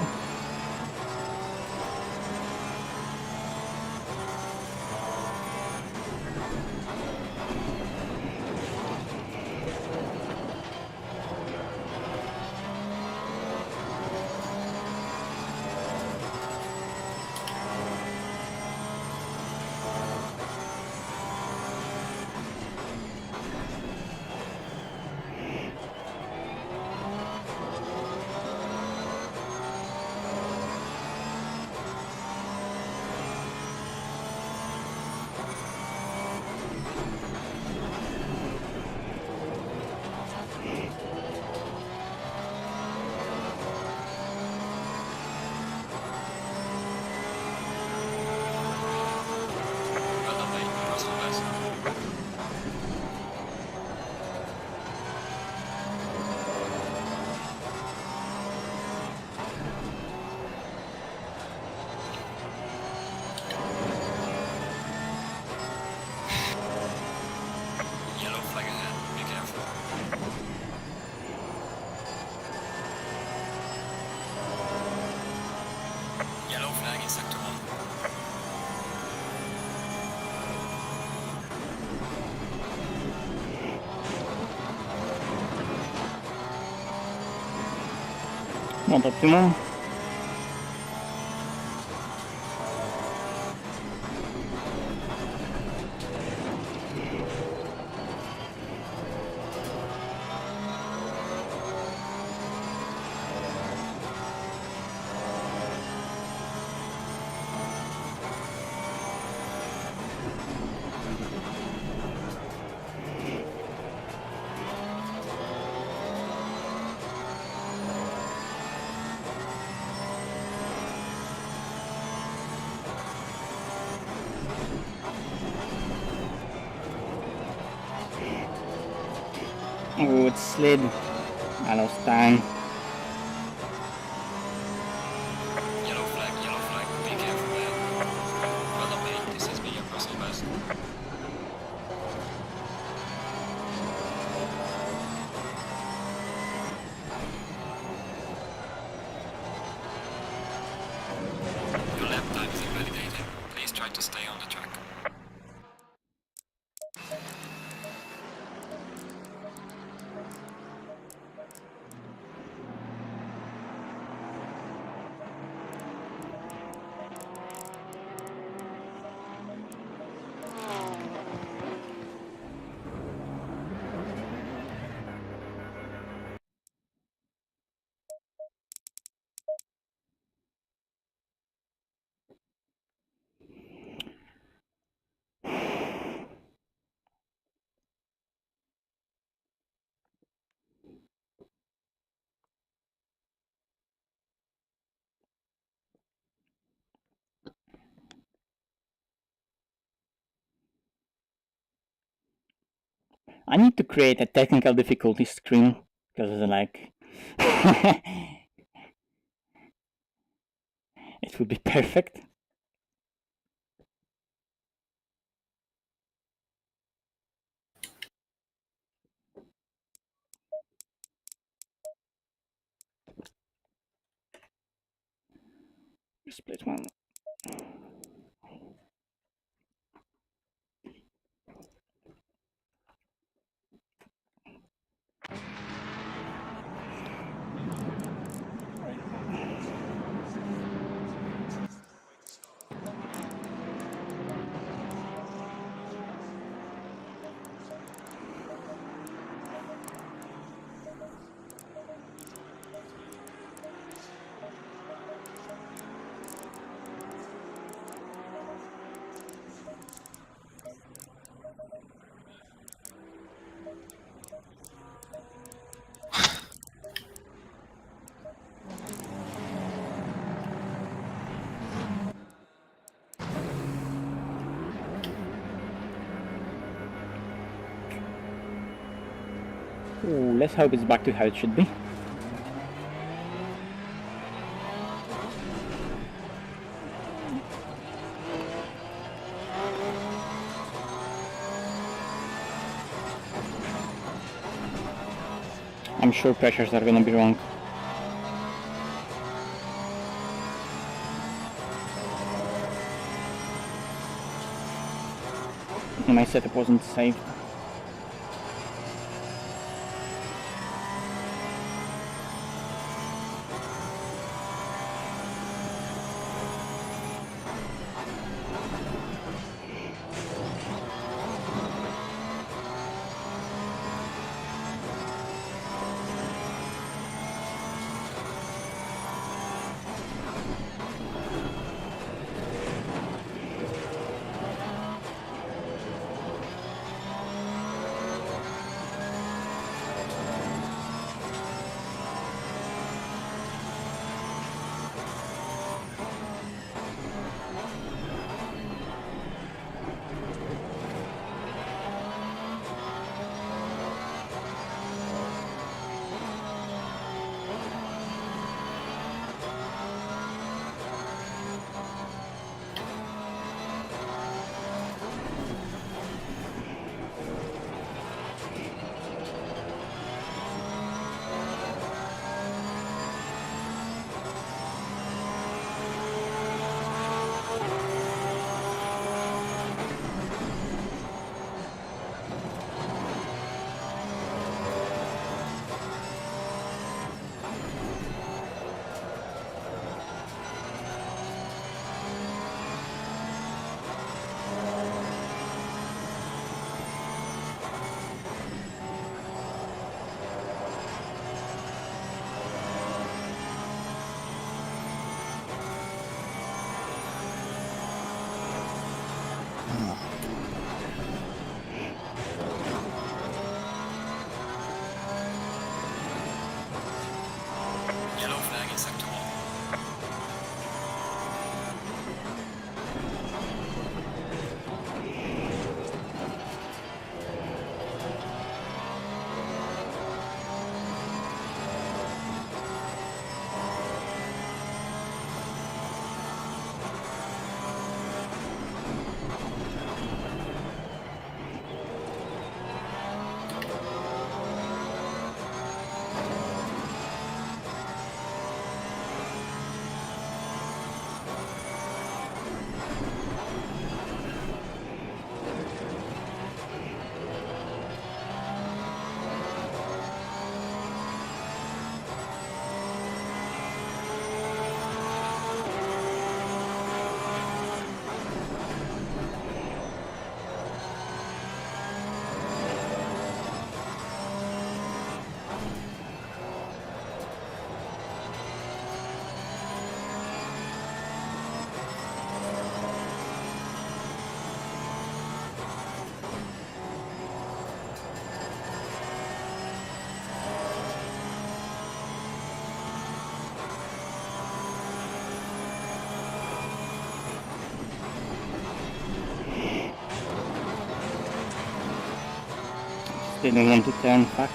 Well done, mate. Cross the west. Yellow flag ahead. Be careful. Yellow flag in sector 1. Not optimal. Oh, it slid. I lost time. Yellow flag, be careful man. Well done mate, this has been your personal best. Your lap time is invalidated. Please try to stay on the track. I need to create a technical difficulty screen because like it would be perfect. Split one. Ooh, let's hope it's back to how it should be. I'm sure pressures are gonna be wrong. My setup wasn't saved. didn't want to turn, fuck.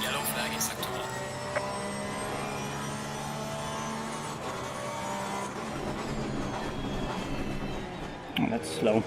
Yellow flag in sector 1. Oh, that's slow.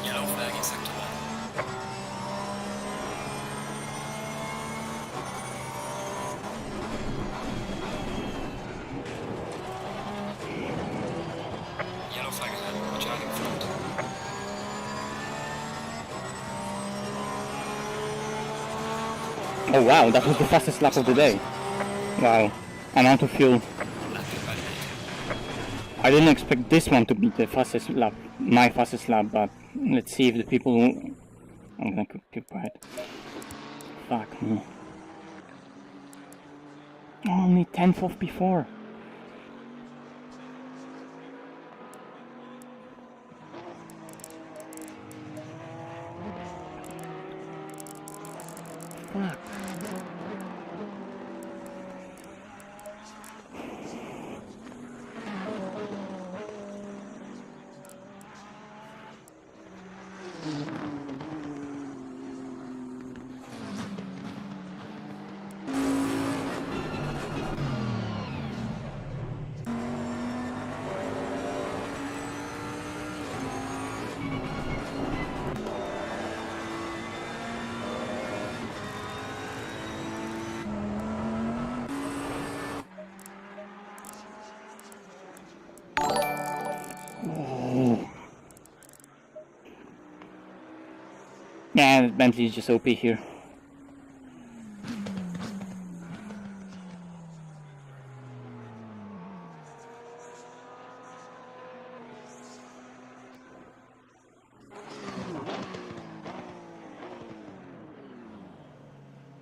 Yellow flag in sector 1. Yellow flag ahead. Watch out in front. Oh wow, that was the fastest lap of the day. Wow, I'm out of fuel. Lapping by the I didn't expect this one to be the fastest lap, my fastest lap, but let's see if the people... I'm gonna keep quiet. Fuck me. Only 10th of before. Fuck. Yeah, Bentley is just OP here.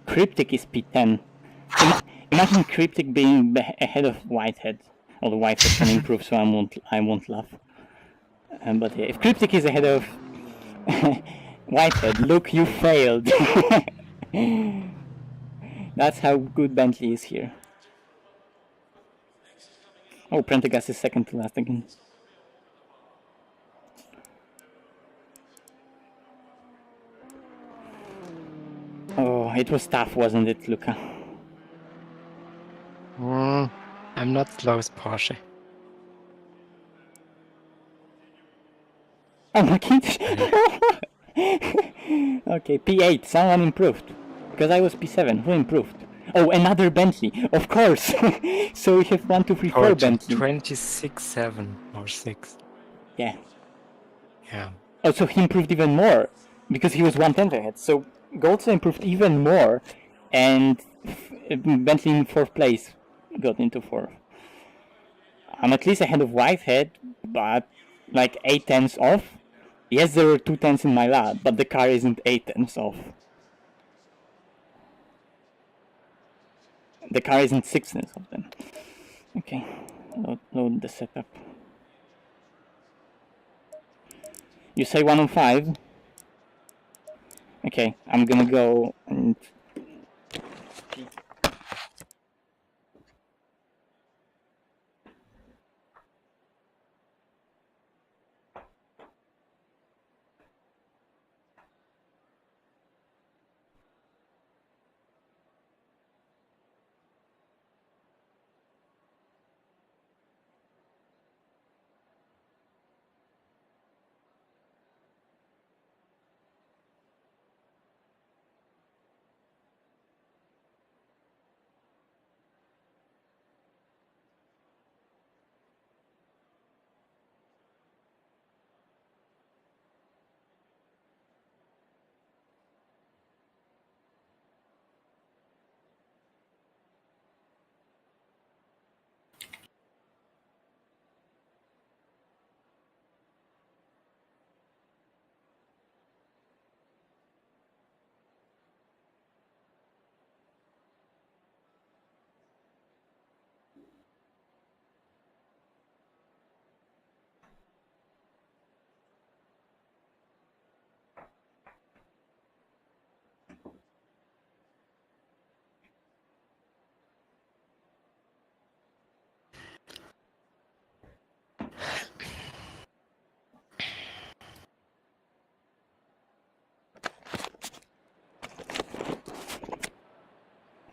Cryptic is P10. Imagine Cryptic being ahead of Whitehead. Although Whitehead can improve, so I won't laugh. But yeah, if Cryptic is ahead of Whitehead, look, you failed. That's how good Bentley is here. Oh, Prendergast is second to last again. Oh, it was tough, wasn't it, Luca? I'm not close, Porsche. Oh, my kid. Okay, P8, someone improved. Because I was P7, who improved? Oh, another Bentley, of course! So we have 1, 2, 3, 4 Bentley. 26-7 or 6. Yeah. Yeah. Oh, so he improved even more, because he was 1/10 ahead. So Goldson improved even more, and Bentley in 4th place got into 4th. I'm at least ahead of Whitehead, but like 8 tenths off. Yes, there were 2 tenths in my lab, but the car isn't 8 tenths off. The car isn't 6 tenths off then. Okay, load the setup. You say 105? Okay, I'm gonna go and...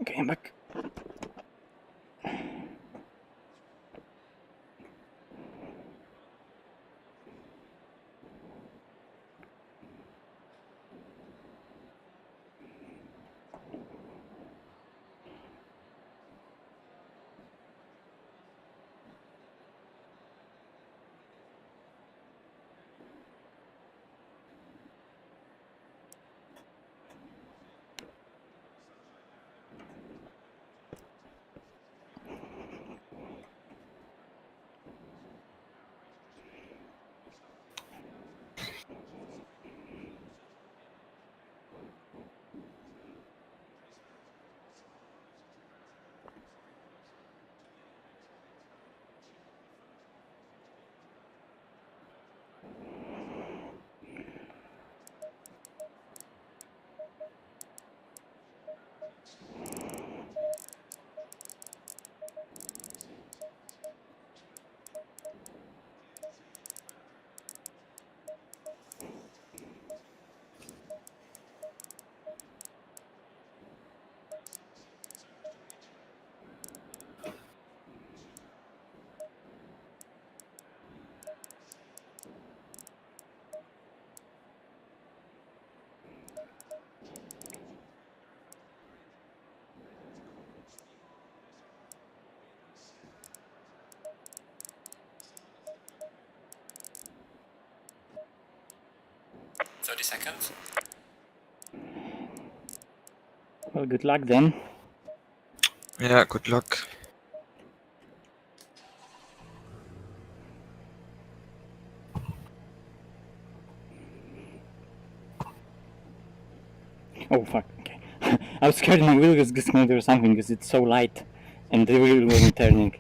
Okay, I'm back. Seconds. Well, good luck then. Yeah, good luck. Oh fuck, okay. I was scared my wheel was gonna do something because it's so light and the wheel wasn't turning.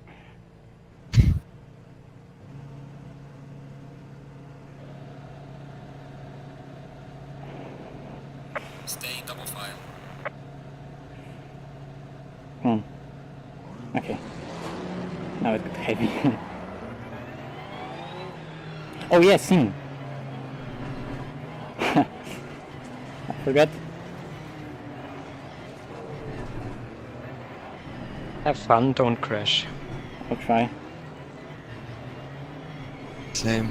Stay in double file. Come on. Okay. Now it got heavy. Oh yeah, sim. I forgot. Have fun, don't crash. I'll try. Same.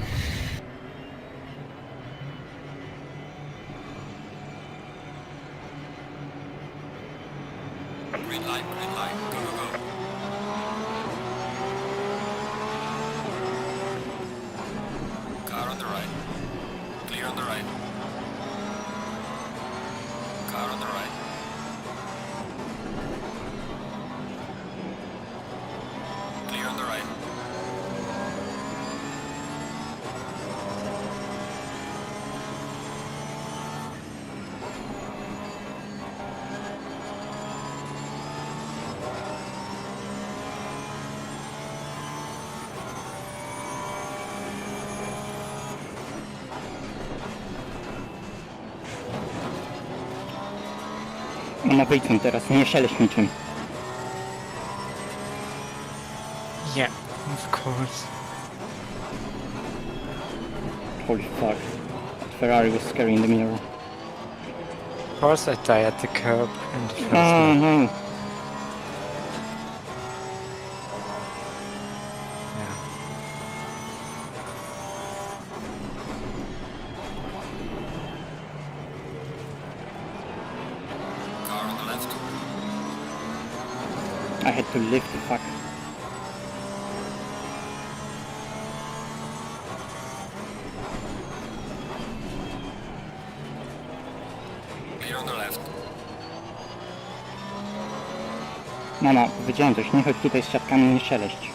Green light, go, go, go. Car on the right. Clear on the right. Car on the right. Clear on the right. No wyjdźmy teraz, nie szeleść niczym. Yeah, of course. Holy fuck. That Ferrari was scary in the mirror. Of course I die at the curb in the first Oh lap. no. Yeah. Car on the left. I had to lift, fuck. Clear on the left. Mama, powiedziałem coś, nie chodź tutaj z siatkami, nie szeleść.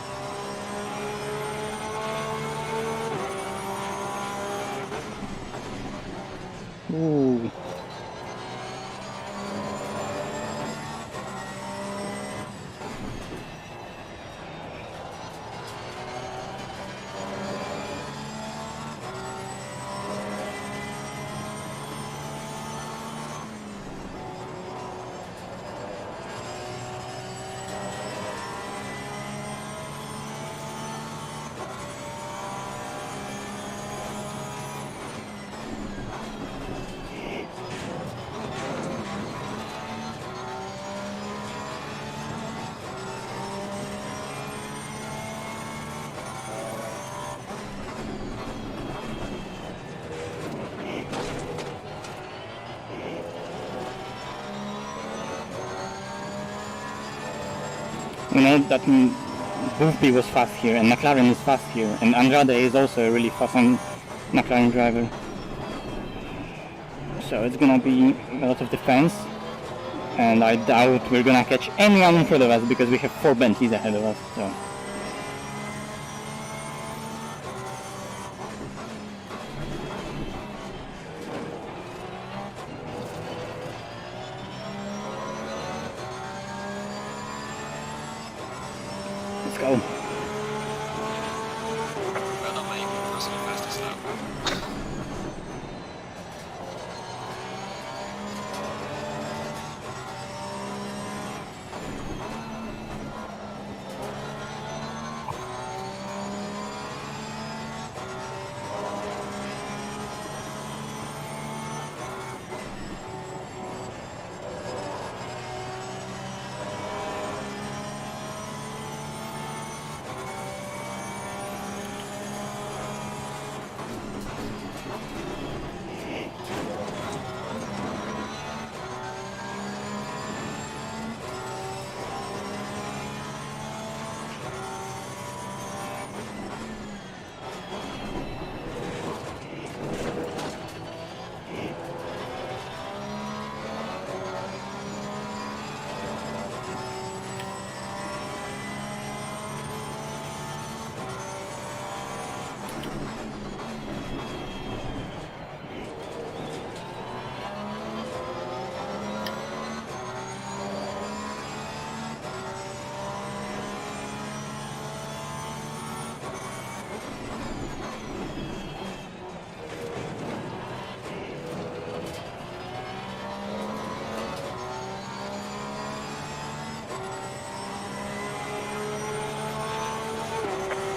Uuu. You know that Boofy was fast here, and McLaren is fast here, and Andrade is also a really fast McLaren driver. So it's gonna be a lot of defense, and I doubt we're gonna catch anyone in front of us because we have 4 Bentleys ahead of us. So. Let's go. Well done, mate. That's the fastest lap.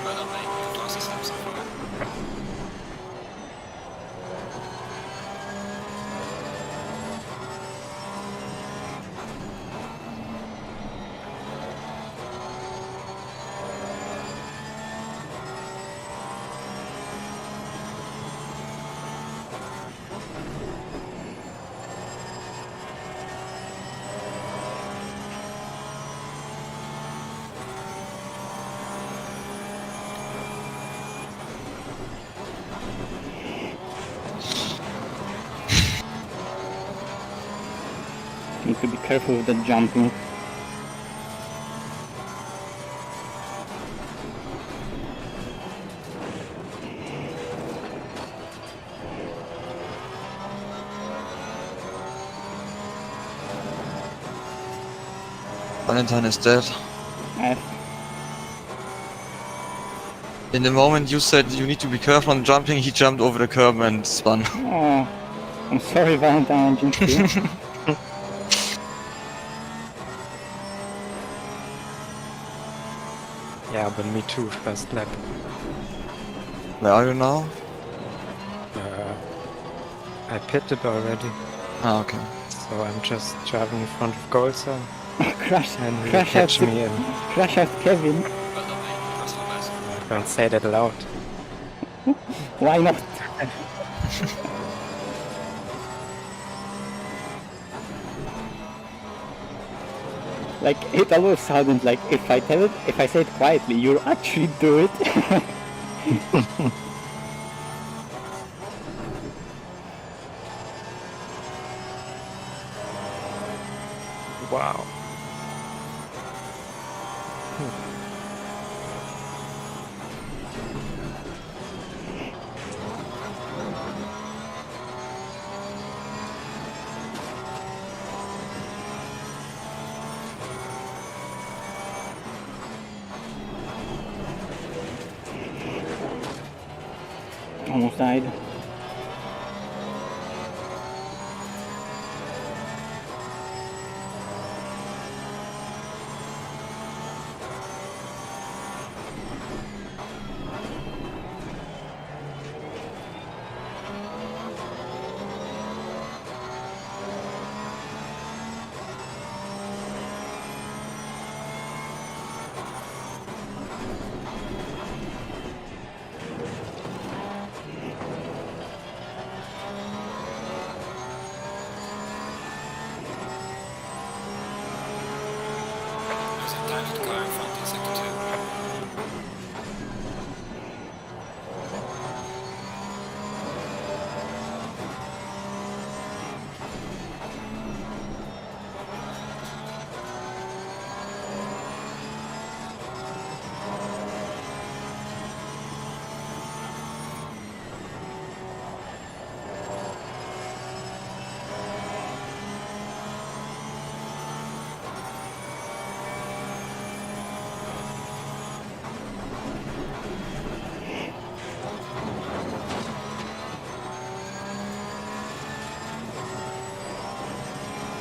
Well done, mate. Your fastest lap so far. Need to be careful with that jumping. Valentine is dead. F. In the moment you said you need to be careful on jumping, he jumped over the curb and spun. Oh, I'm sorry, Valentine. I jinxed you. but me too, first lap. Where are you now? I pitted already, Ah, okay. so I'm just driving in front of goal zone, Crash, and you crash out, catch me in. crash out, Kevin. Well done, mate. Personal best. Don't say that loud. Why not? Like, it almost sounded like if I say it quietly, you'll actually do it. Wow. Almost died. There's a tiny car in front in sector 2.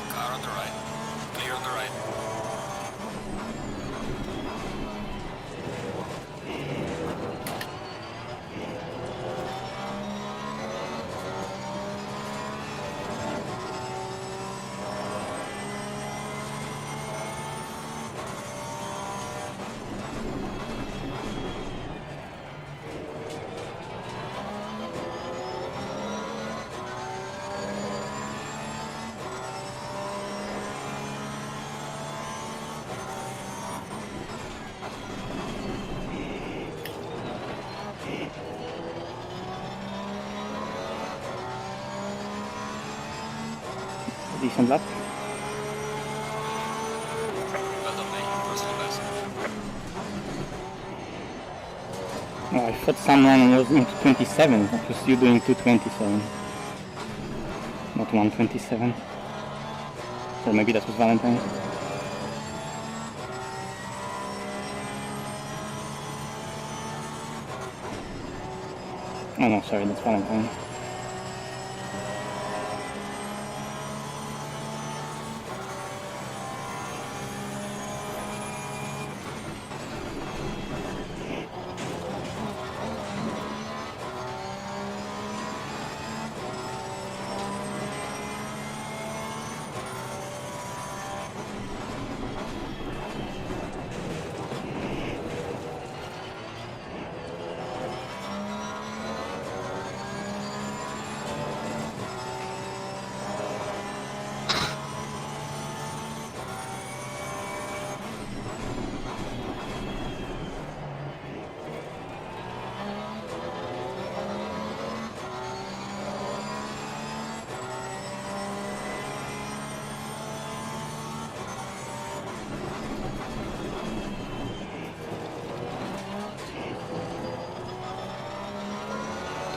Car on the right. Clear on the right. Decent lap. Well done, mate. Personal best. Oh, I thought someone was into 27. That was you doing 227. Not 127. Or maybe that was Valentine. Oh no, sorry, that's Valentine.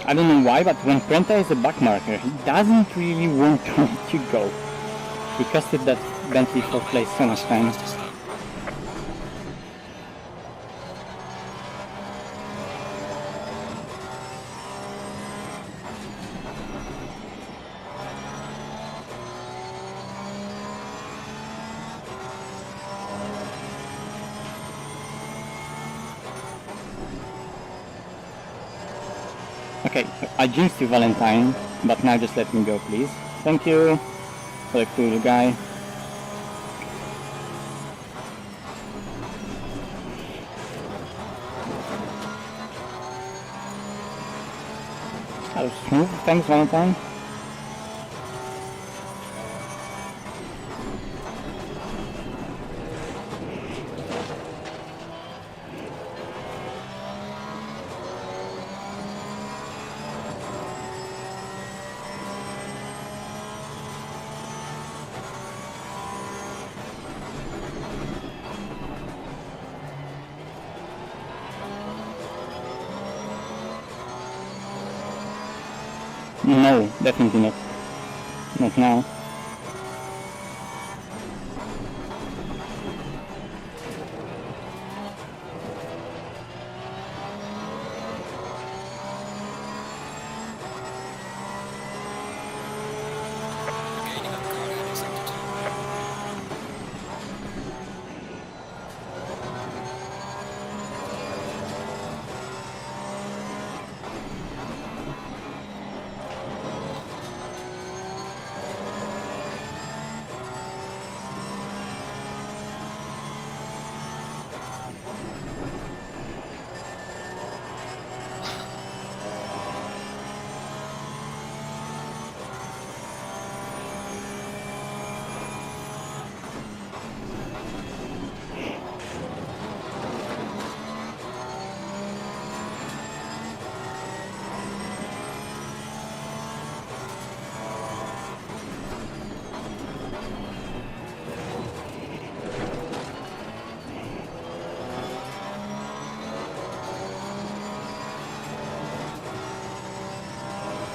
I don't know why, but when Prenta is a back marker, he doesn't really want to let you go. He costed that Bentley for place so much time. Fast as slow. Okay, I jinxed you, Valentine, but now just let me go, please. Thank you for the cool guy. That was smooth. Thanks, Valentine. No, definitely not. Not now. Gaining on car ahead in sector 2.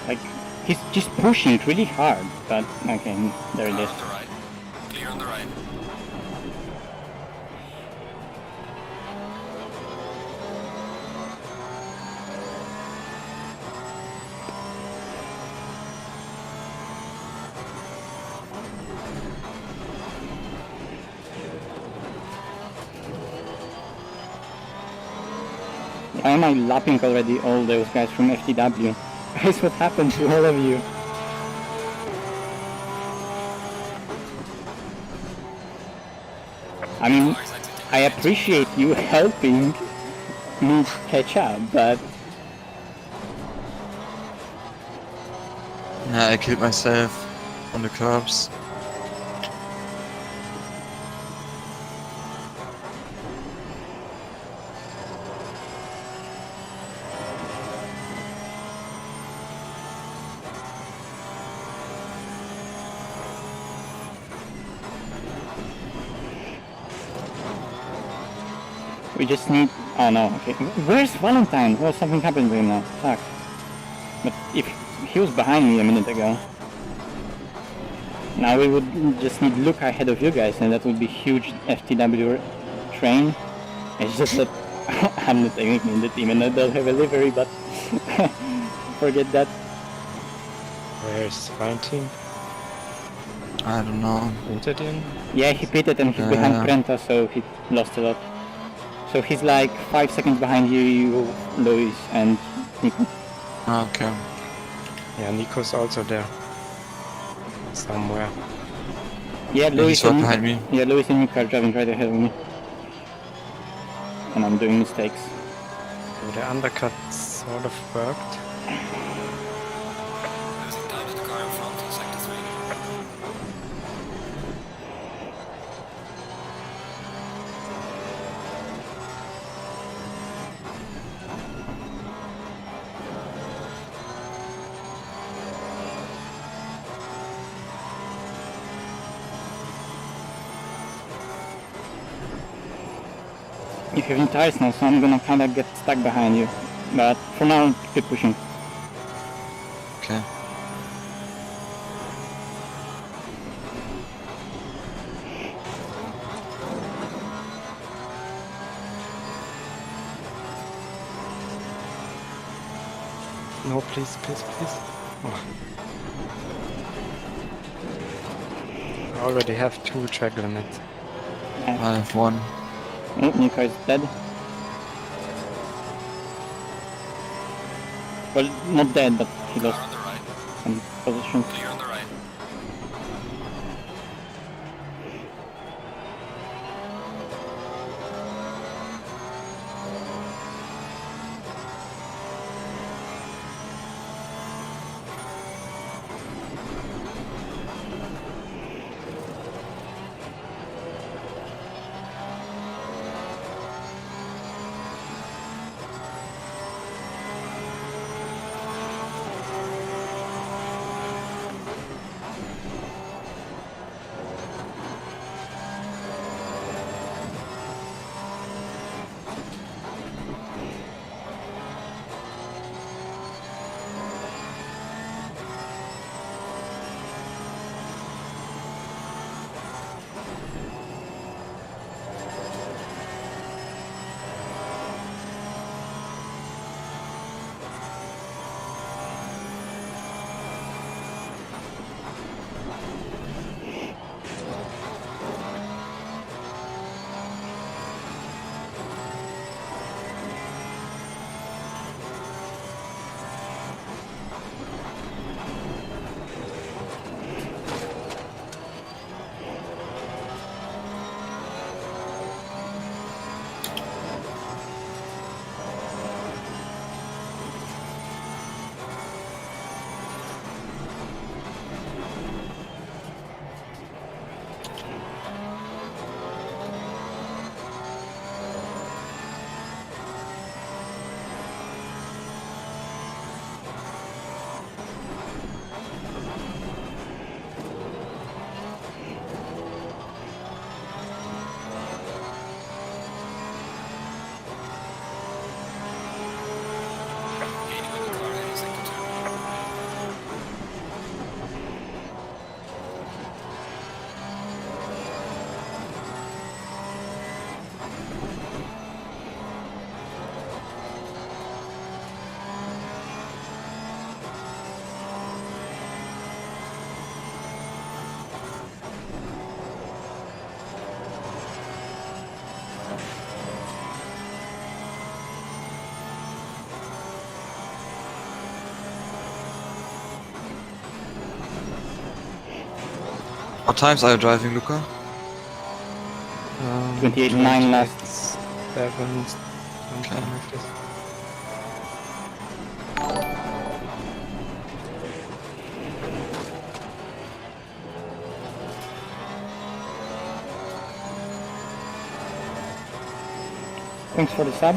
Like, he's just pushing it really hard, but okay, there it Car is. on the right. Clear on the right. Why am I lapping already all those guys from FTW? Guys, what happened to all of you? I mean, Cars like to take I advantage. appreciate you helping me catch up, but Yeah, I killed myself on the curbs. we just need... Oh no, okay. Where's Valentine? Well, something happened to him now. Fuck. But if he was behind me a minute ago. Now we would just need Luke ahead of you guys, and that would be huge FTW train. It's just that I'm not technically in the team, and I don't have a livery, but forget that. Where's Valentin? I don't know. Entered in? Yeah, he pitted and he's behind Yeah. Prenta, so he lost a lot. So he's like 5 seconds behind you, Luis, and Nico. Okay. Yeah, Nico's also there. Somewhere. Yeah, Yeah, Luis he's right and behind me. yeah, Luis and Nico are driving right ahead of me, and I'm doing mistakes. So the undercut sort of worked. Losing time to the car in front in sector 3. You have new tires now, so I'm gonna kinda get stuck behind you. But for now, keep pushing. Okay. No, please, please, please. Oh. I already have 2 track limits. I have one. Oh, Nico is dead. Well, not dead, but he Car lost on the right. some position. Clear on the right. Gaining on the car heading sector 2. What times are you driving, Luca? 28.9 last. 7, something Okay. like this. Thanks for the sub.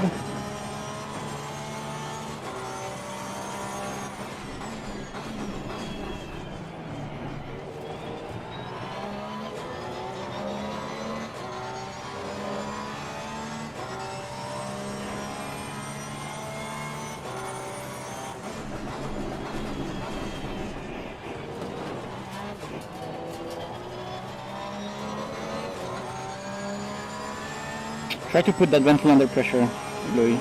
Try to put that ventil under pressure, Louis.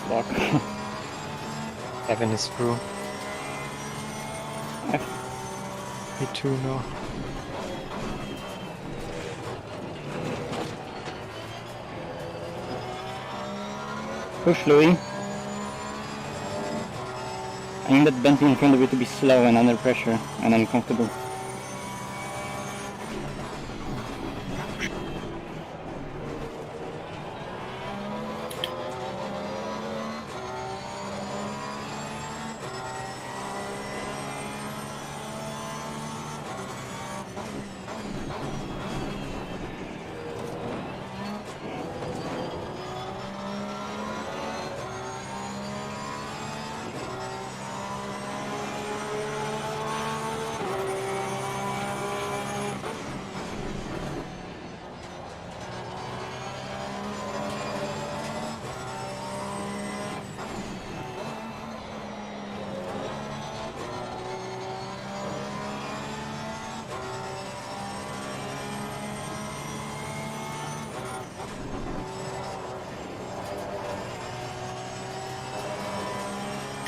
Fuck. Evan is through. F. Me too now. Push, Louis. I need that Bentley in front of you to be slow and under pressure and uncomfortable.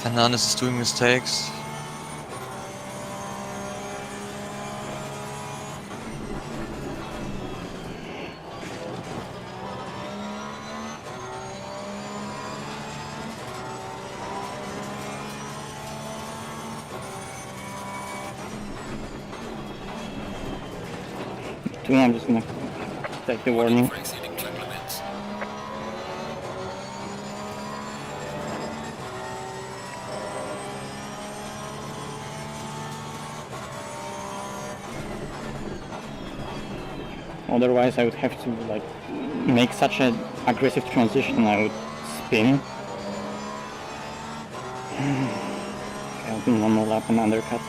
Cananis is doing mistakes. I'm just gonna take the warning. For exceeding track limits. Otherwise I would have to like make such an aggressive transition. I would spin. Okay, I'll do one more lap and undercut.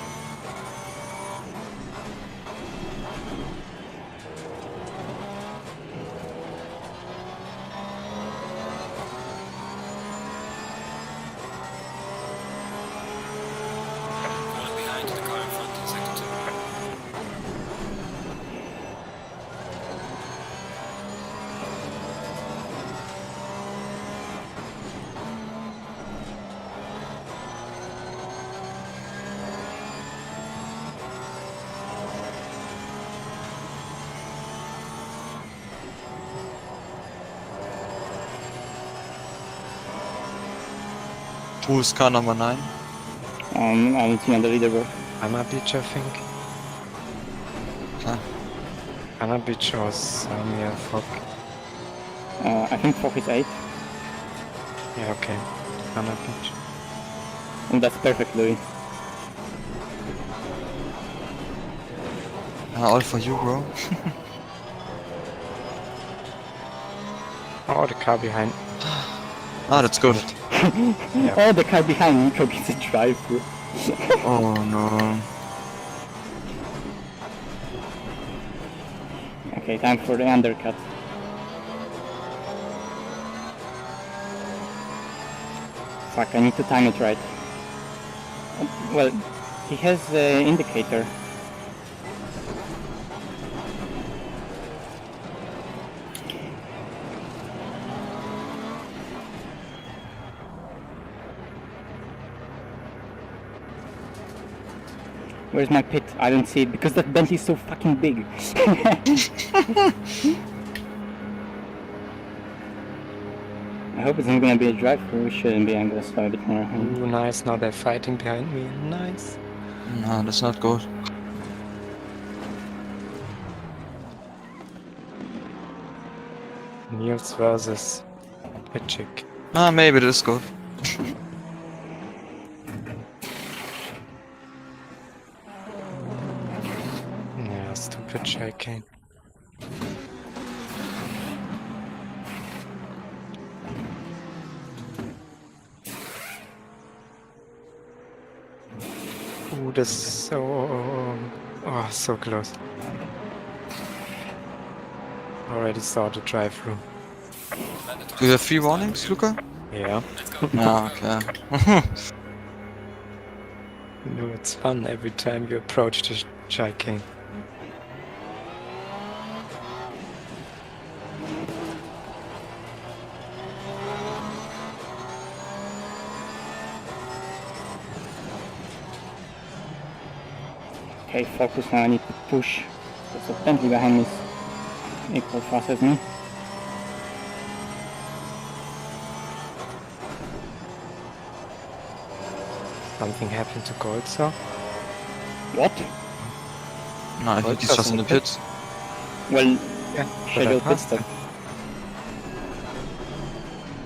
Falling behind the car in front in sector 2. Who's car number 9? I don't see on the leaderboard. Anna Beach, I think. Huh. Anna Beach or Samia Fok. I think Fock is 8. Yeah, okay. Anna Beach. And that's perfect, Louis. All for you, bro. Oh, the car behind. Ah, that's good. Yeah. Oh, the car behind Nico gets a drive-through. Oh no. Okay, time for the undercut. Fuck, I need to time it right. Well, he has the indicator. Where's my pit? I don't see it because that Bentley's so fucking big. I hope it's not gonna be a drive-through. It shouldn't be. I'm gonna slow a bit more. Ooh, nice. Now they're fighting behind me. Nice. No, that's not good. Niels versus Pitchik. Ah, maybe this is good. Yeah, stupid chicane. Ooh, this is so... Oh, so close. Already saw the drive-through. Do you have 3 warnings, Luca? Yeah. Let's go. Ah, okay. No, it's fun every time you approach the chicane. Okay, focus now, I need to push. There's a Bentley behind me is equal fast as me. Something happened to Goltzer. What? No, I think he's Goltzer's just in the pit. Well, Yeah, scheduled pit stop.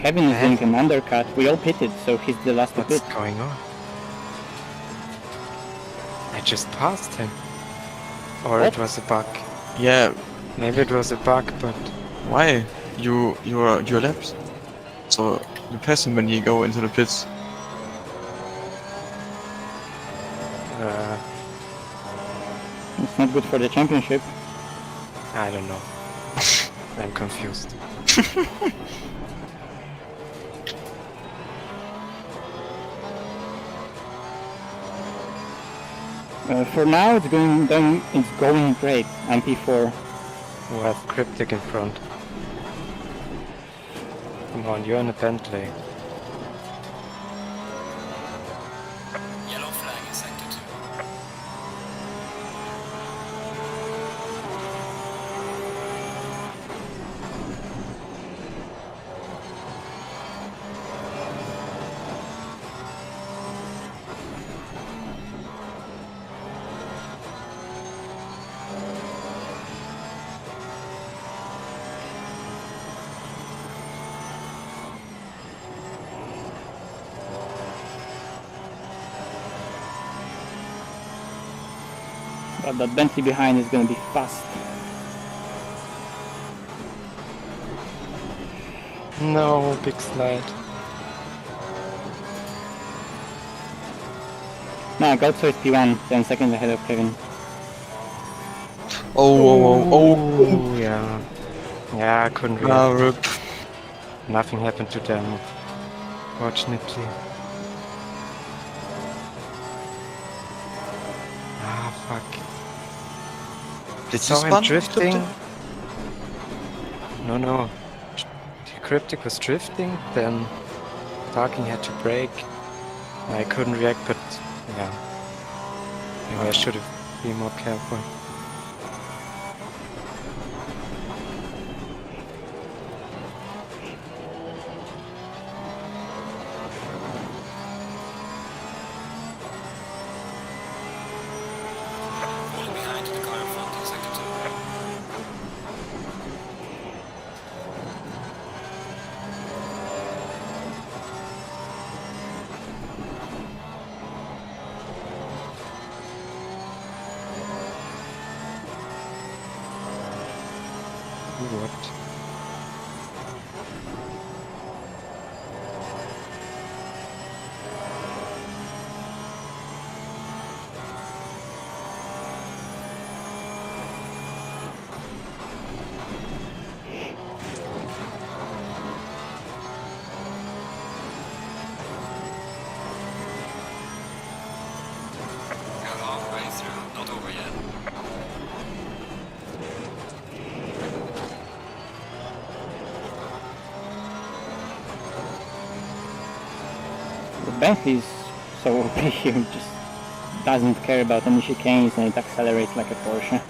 Kevin is I doing have- an undercut. We all pitted, so he's the last to What's pit. going on? I just passed him. Or What? it was a bug. Yeah, Maybe it was a bug, but why? You're left. So you pass him when you go into the pits. uh, It's not good for the championship. I don't know. I'm confused. For now, it's going great. I'm P4. We have Cryptic in front. Come on, you're in a Bentley. Yellow flag in sector 2. But that Bentley behind is gonna be fast. No, big slide. No, go to P1, 10 seconds ahead of Kevin. Oh, yeah. Yeah, I couldn't Ah, react. rip. Nothing happened to them, fortunately. Ah, fuck. Did Saw you him spun? drifting. No. The Cryptic was drifting, then Darking had to brake. I couldn't react, but yeah. Maybe I should have been more careful. Falling behind the car in front in sector 2. What? We're halfway through, not over yet. The Bentley's so OP, he just doesn't care about any chicanes and it accelerates like a Porsche.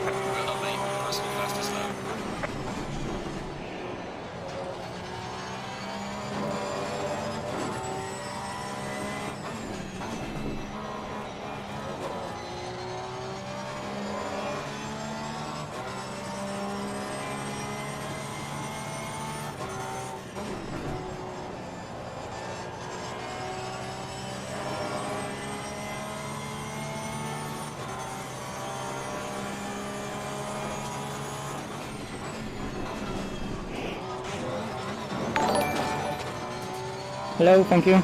We're not late, we're crossing the fastest lap. Hello, thank you.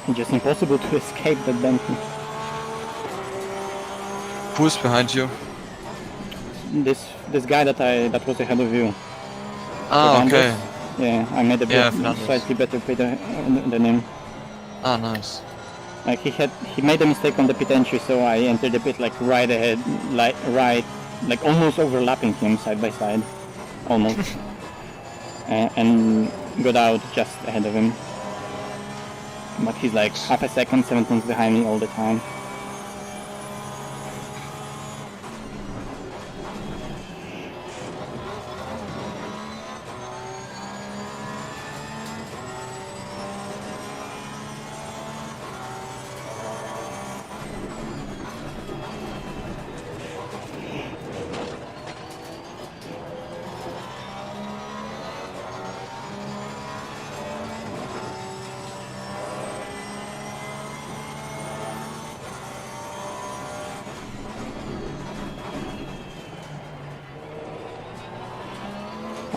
It's just impossible to escape that Bentley. Who's behind you? This guy that was ahead of you. Ah, Fernandez. okay. Yeah, I made a Yeah, bit Fernandez. slightly better pit than him. Ah, nice. Like he made a mistake on the pit entry, so I entered the pit like right ahead, like almost overlapping him side by side, almost, and got out just ahead of him. But he's like half a second, 7 tenths behind me all the time.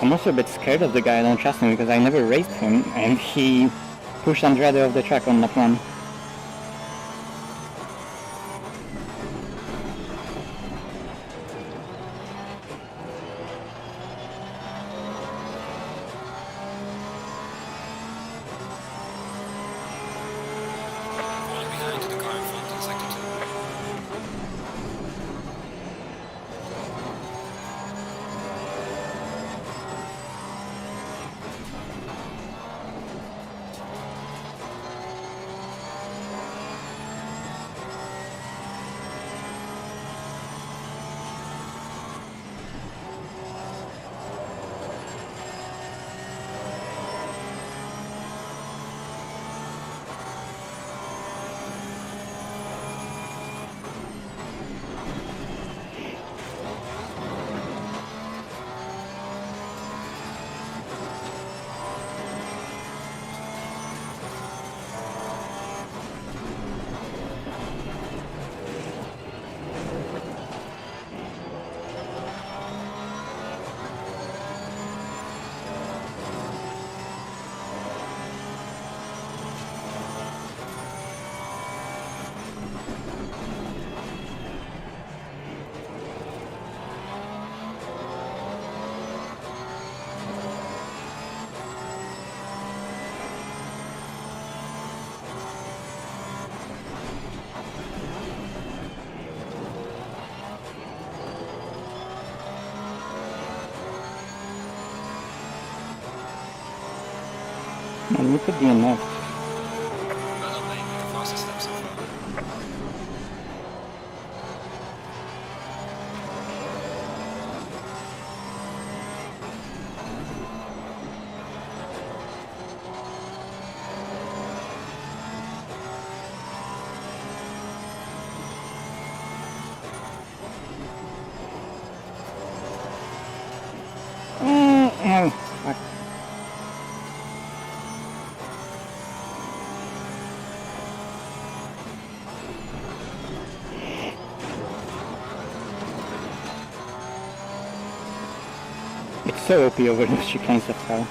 I'm also a bit scared of the guy. I don't trust him because I never raced him, and he pushed Andrade off the track on lap 1. Falling behind the car in front in sector 2. And look at the DNF. Well done, mate. The fastest step so far. Oh, fuck. It's so OP over those chicanes of hell.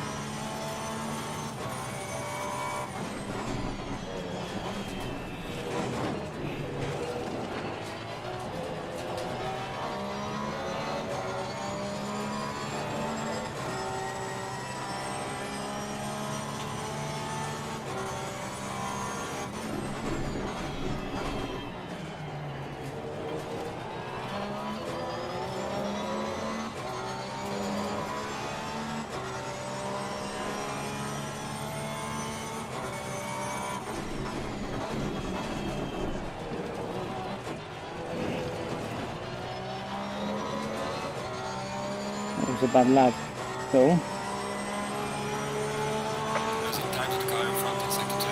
That was a bad lap, though. Losing time to the car in front in sector 2.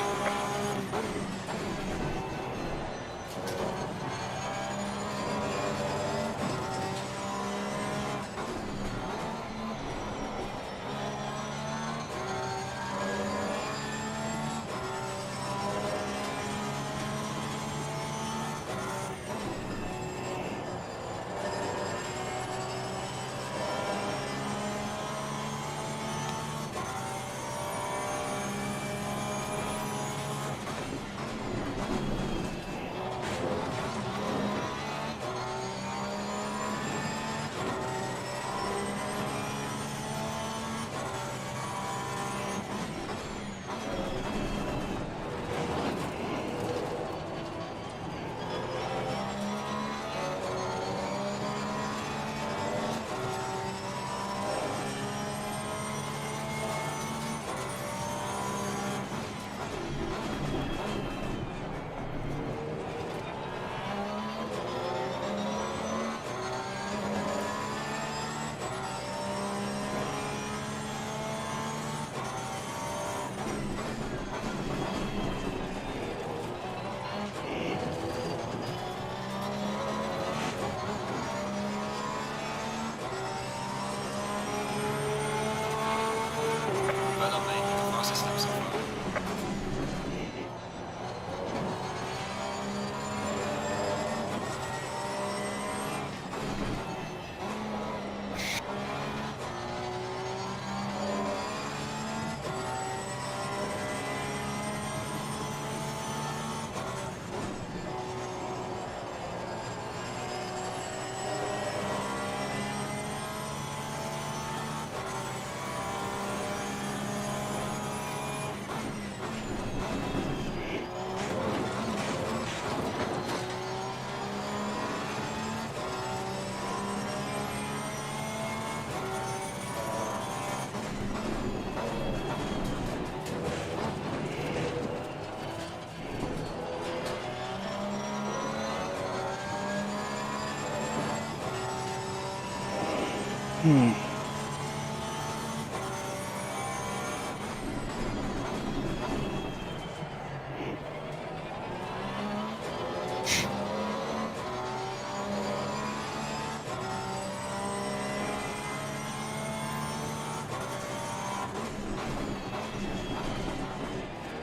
Hmm.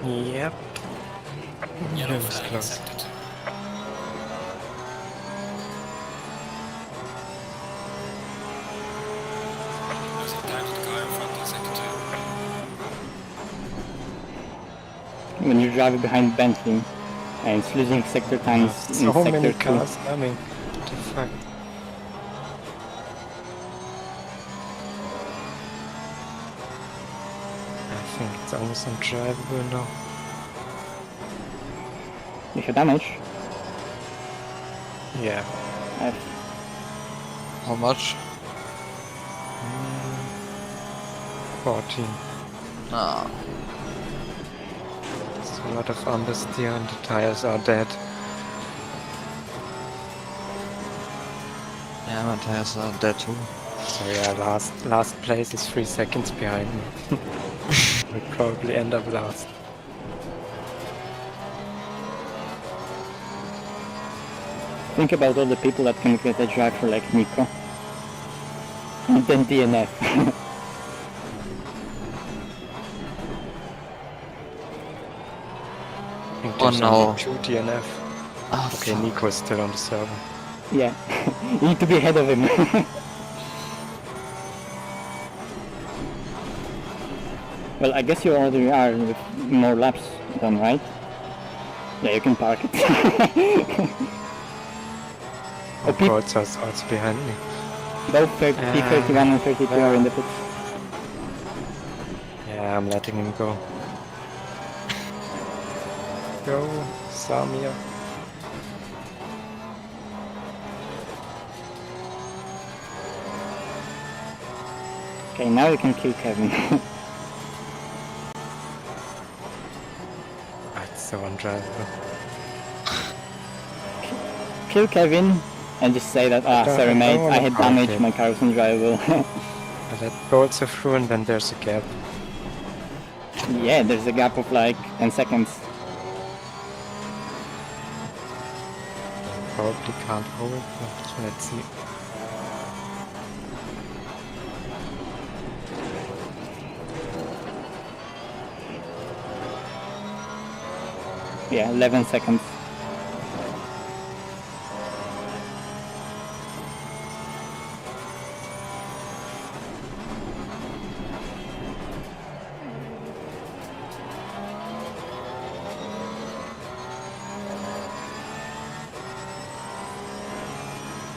Yep. Yellow That was flag close. accepted. Losing time to the car in front in sector 2. When you're driving behind Bentley and it's losing sector times in So sector many 2. cars coming. What the fuck? I think it's almost undrivable now. You have damage. Yeah. How much? 14. Ah. It's a lot of understeer and the tires are dead. Yeah, my tires are dead too. So yeah, last place is 3 seconds behind me. We'll probably end up last. Think about all the people that can get a driver like Nico. And then DNF. I think Oh there's no. only 2 DNF. Ah, Okay, fuck. Nico is still on the server. Yeah, you need to be ahead of him. Well, I guess you already are with more laps done, right? Yeah, you can park it. Oh, God, so it's also behind me. Both P31 and 32 are in the pits. Yeah, I'm letting him go. Go, Samir. Okay, now you can kill Kevin. It's so undrivable. Kill Kevin and just say that, sorry mate, I had damage, it. my car was undrivable. I let bolts through and then there's a gap. Yeah, there's a gap of like 10 seconds. Probably can't hold, but let's see. Yeah, 11 seconds.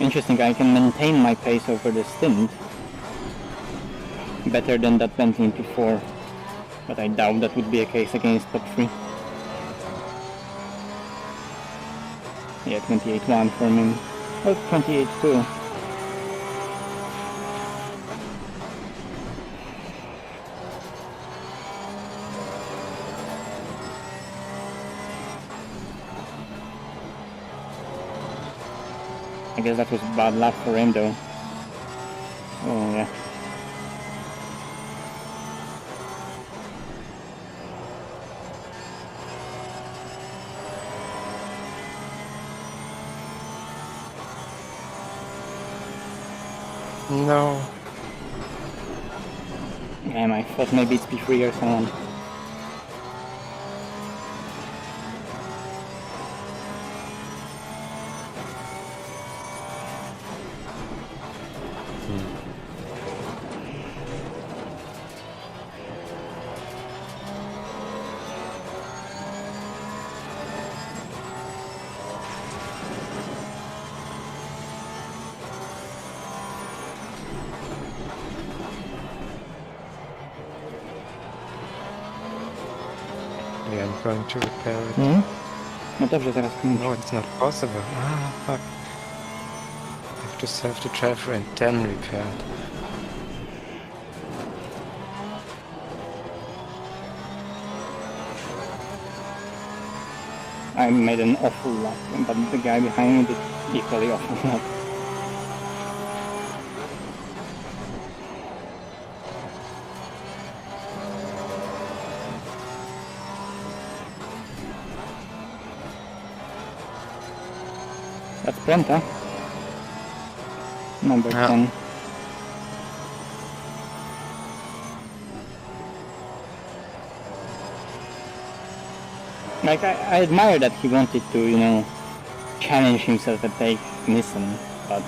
Interesting, I can maintain my pace over the stint better than that Bentley in P4, but I doubt that would be a case against top 3. Yeah, 28-1 for me. Oh, 28-2. I guess that was bad luck for him though. Oh yeah. No. Damn, I thought maybe it's P3 or someone. Yeah, I'm going to repair it. No dobrze, zaraz kończę. No, it's not possible. Ah, fuck. I have to save the driver and then repair it. I made an awful lap, but the guy behind me did equally awful lap. That's Brenta. Number Yeah. 10. Like, I admire that he wanted to, you know, challenge himself and take Nissan, but...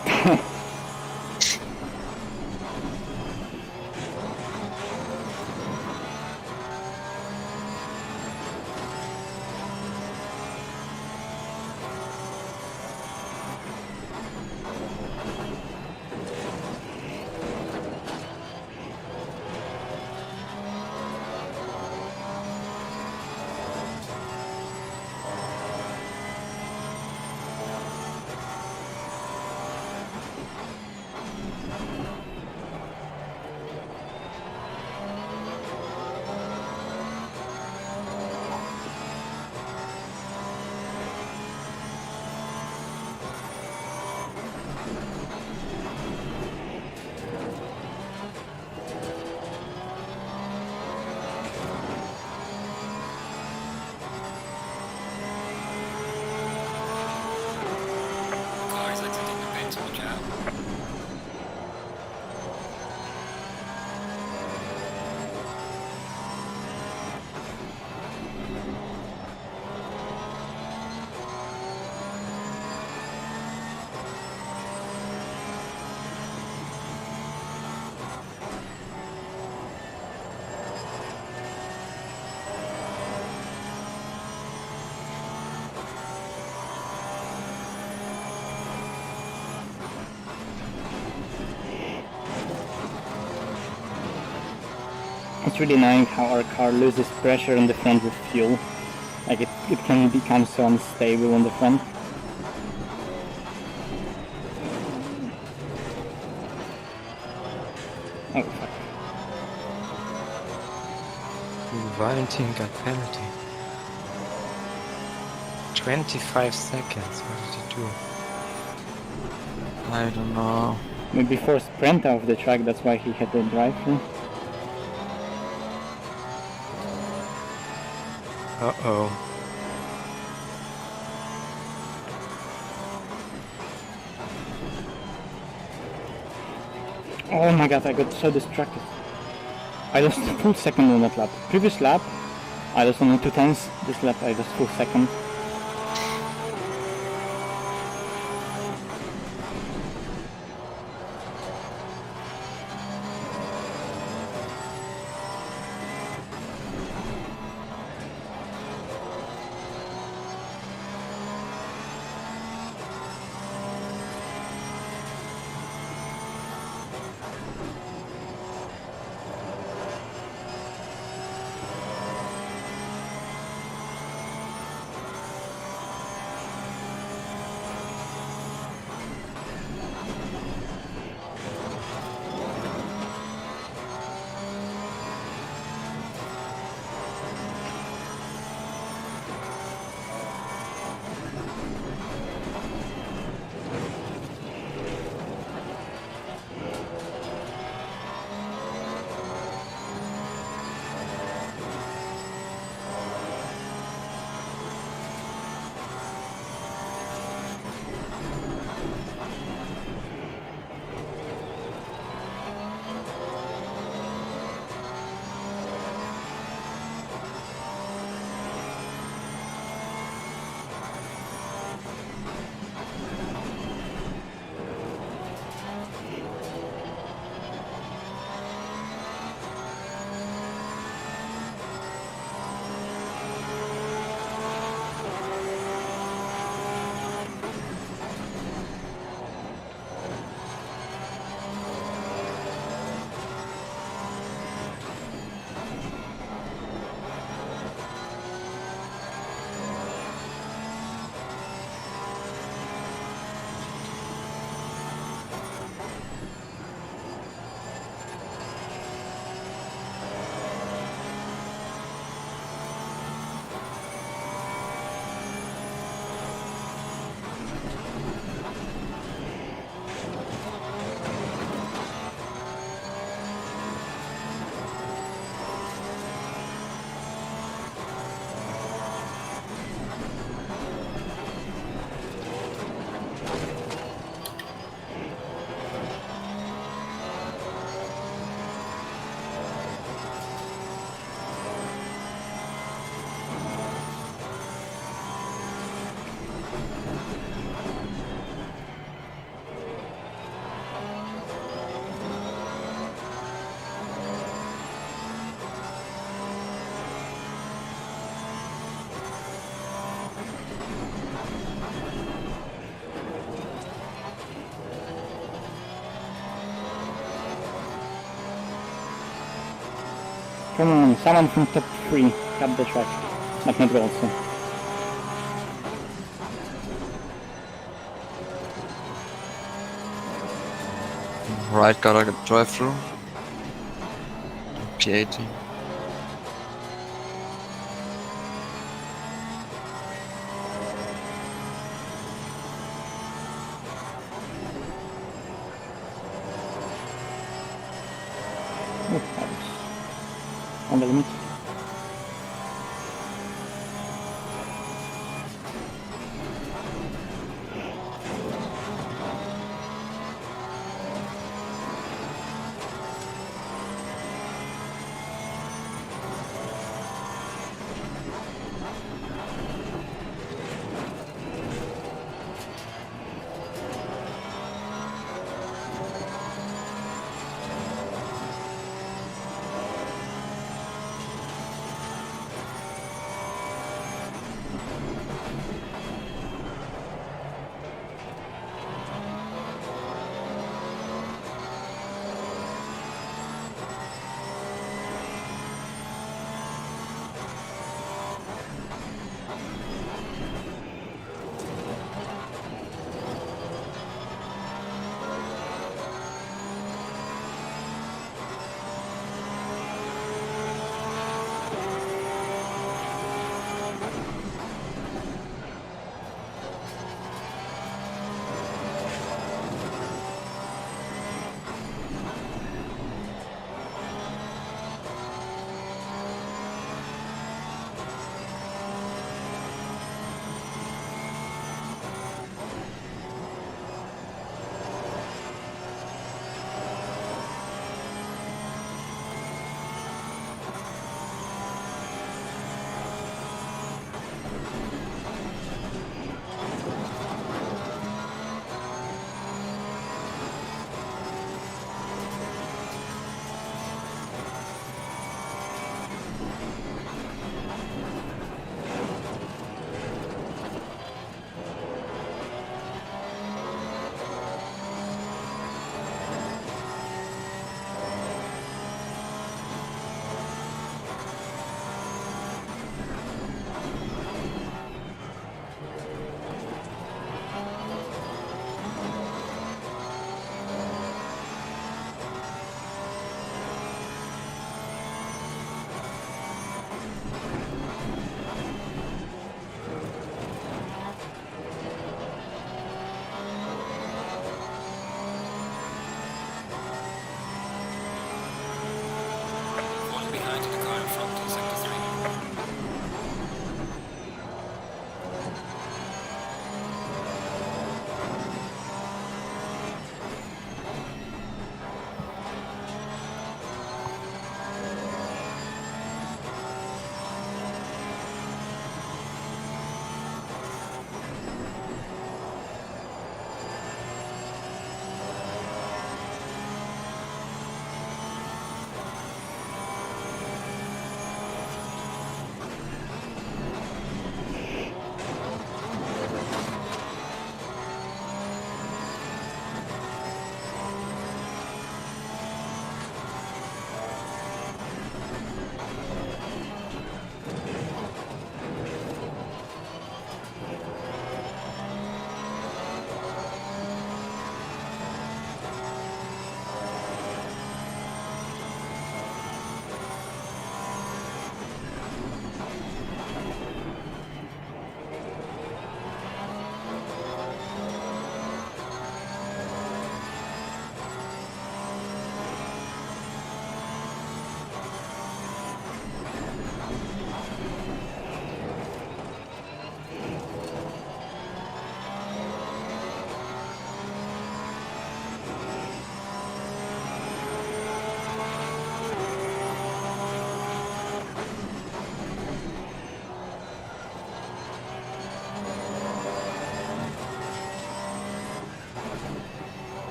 Car is exiting the pit, watch out. It's really annoying how our car loses pressure on the front with fuel. Like, it can become so unstable on the front. Oh, fuck. Valentin got penalty. 25 seconds. What did he do? I don't know. Maybe forced Brenta off the track, that's why he had the drive through. Uh-oh. Oh my god, I got so distracted. I lost a full second on that lap. Previous lap, I lost only 2/10. This lap, I lost full second. Come on, someone from top 3 cut the track, but not gold, so. Right, gotta drive through. P80. Oh, that was on the limit.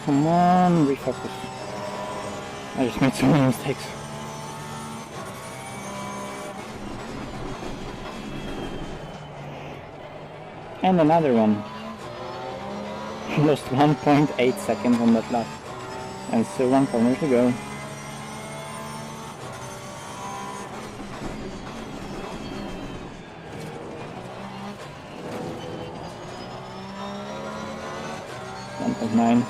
come on, refocus. I just made so many mistakes. And another one. Lost 1.8 seconds on that lap. And still 1 corner to go. Nine.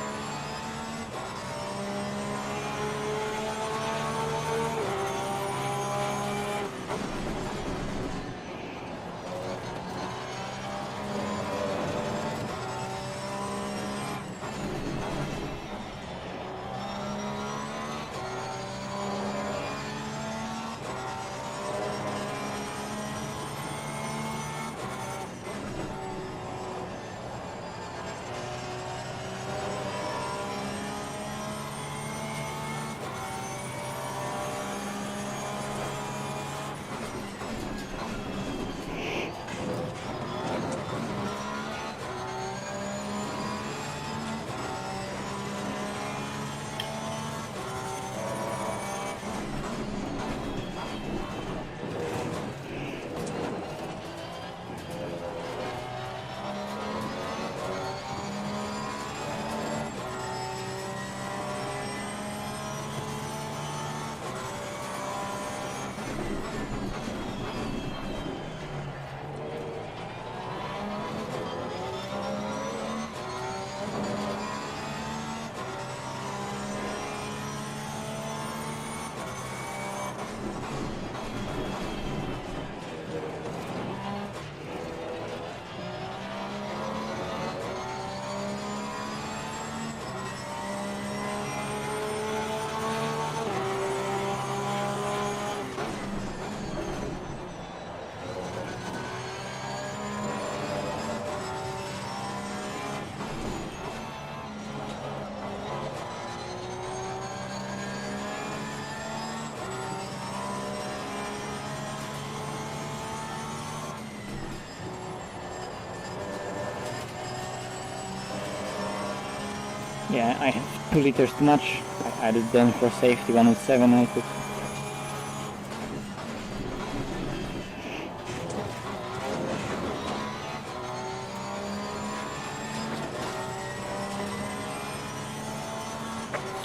Yeah, I have 2 liters too much. I added them for safety, 107 I think.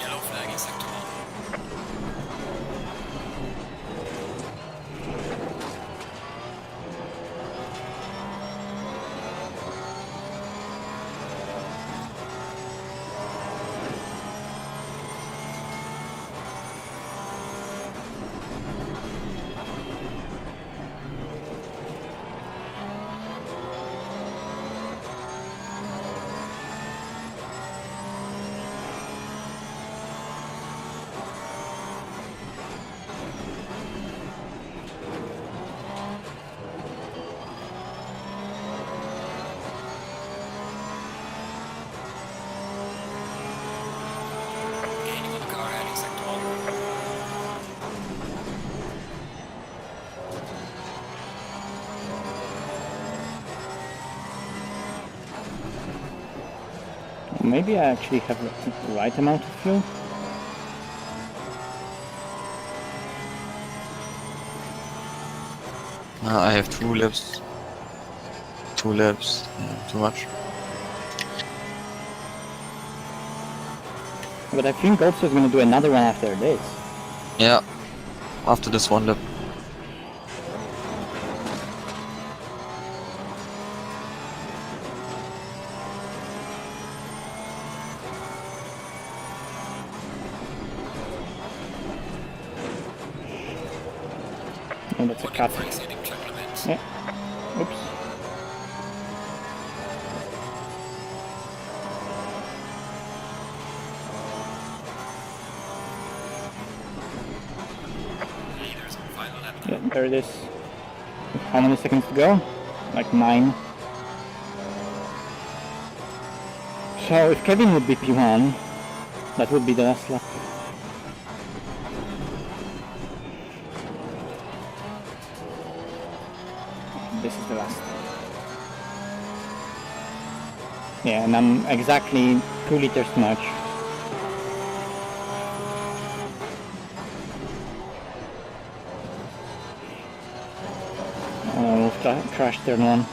Yellow flag in sector 1. Maybe I actually have the right amount of fuel. I have 2 laps. 2 laps, yeah, too much. But I think also it's gonna do another one after this. Yeah, after this 1 lap. Oh, that's a cut. Yeah. Oops. Yeah, there it is. How many seconds to go? Like 9. So if Kevin would be P1, that would be the last lap. This is the last. Yeah, and I'm exactly 2 liters too much. crash turn 1.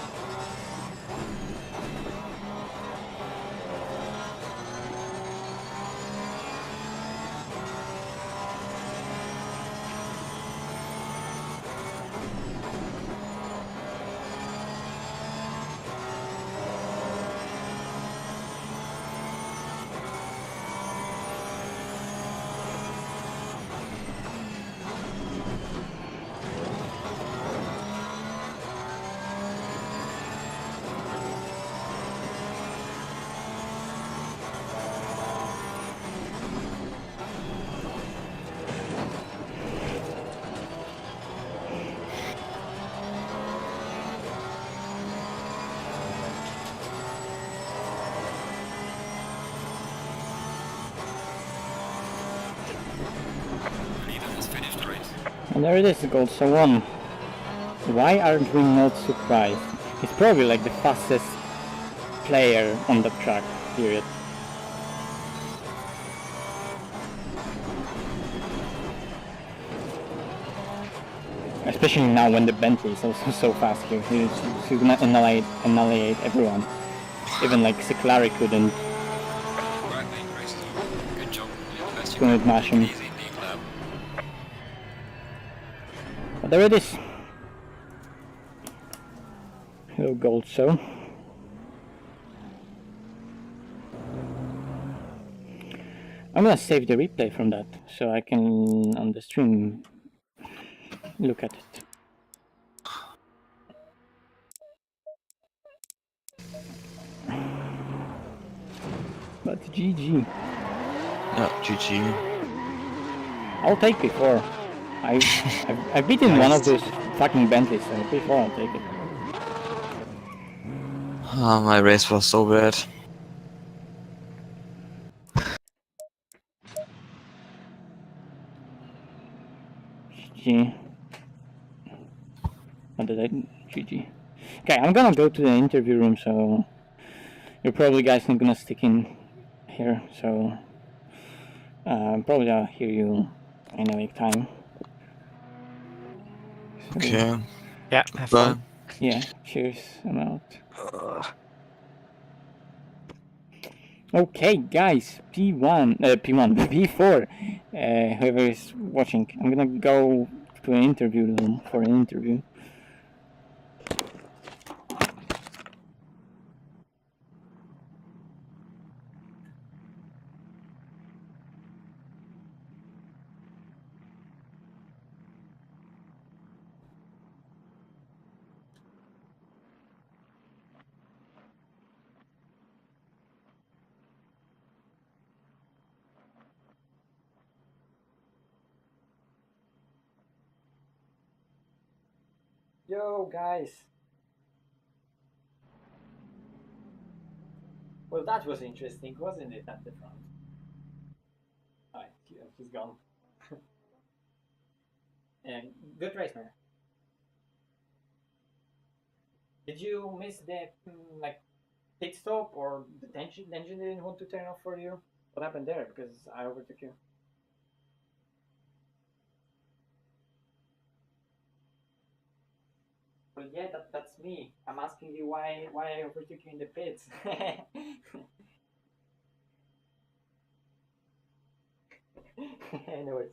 Leader has finished the race. And there it is, goal so 1. Why aren't we not surprised? He's probably like the fastest player on the track, period. Especially now when the Bentley is also so fast here. He's gonna annihilate everyone. Even like Seclari couldn't. Right lane race is over. Good job. You did the best you Couldn't could. mash him. Easy indeed, lab. But there it is. Hello, gold so. I'm gonna save the replay from that so I can on the stream look at it. But GG. Yeah, GG. I'll take P4. I've beaten one of those fucking Bentleys, so P4 I'll take it. My race was so bad. GG. What did I do? GG. Okay, I'm gonna go to the interview room, so you're probably guys not gonna stick in here, so probably I'll hear you in a week time. So, Okay. Yeah, have Bye. fun. yeah, cheers, I'm out. Okay, guys, P1, P4, whoever is watching, I'm gonna go to an interview room for an interview. Yo, guys. Well, that was interesting, wasn't it, at the front? Alright, he's gone. And good race, man. Did you miss the like pit stop, or the engine didn't want to turn off for you? What happened there? Because I overtook you. Well, yeah, that's me. I'm asking you why I overtook you in the pits. Anyways.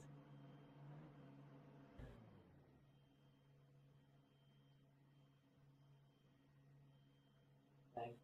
Thanks.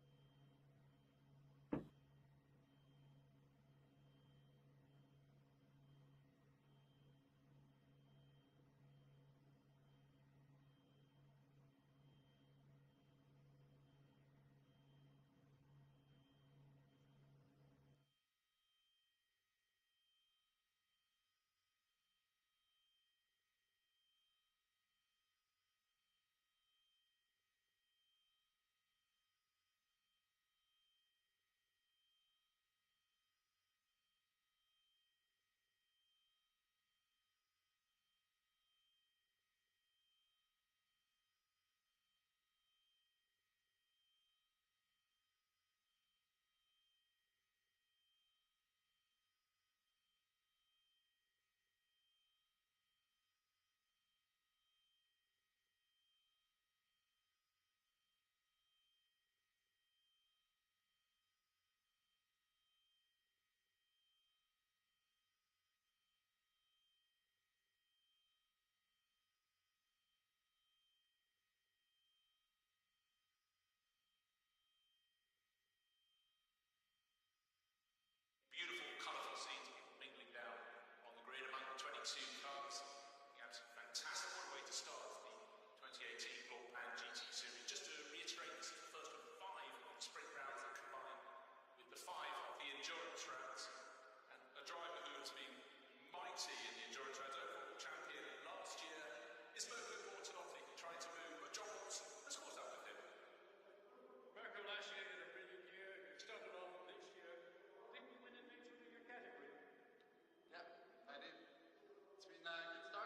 colourful scenes, people mingling down on the grid among the 22 cars. The absolutely fantastic way to start the 2018 Bullpan GT Series. Just to reiterate, this is the first of 5 of the sprint rounds that combine with the 5 of the endurance rounds. And a driver who has been mighty in the endurance rounds, overall champion last year, is Mirko Bortolotti, trying to move, but John Watson has caught up with him. Mirko last year did a brilliant year. You started off this year. Didn't you win a victory in your category? Yeah, I did. It's been a good start.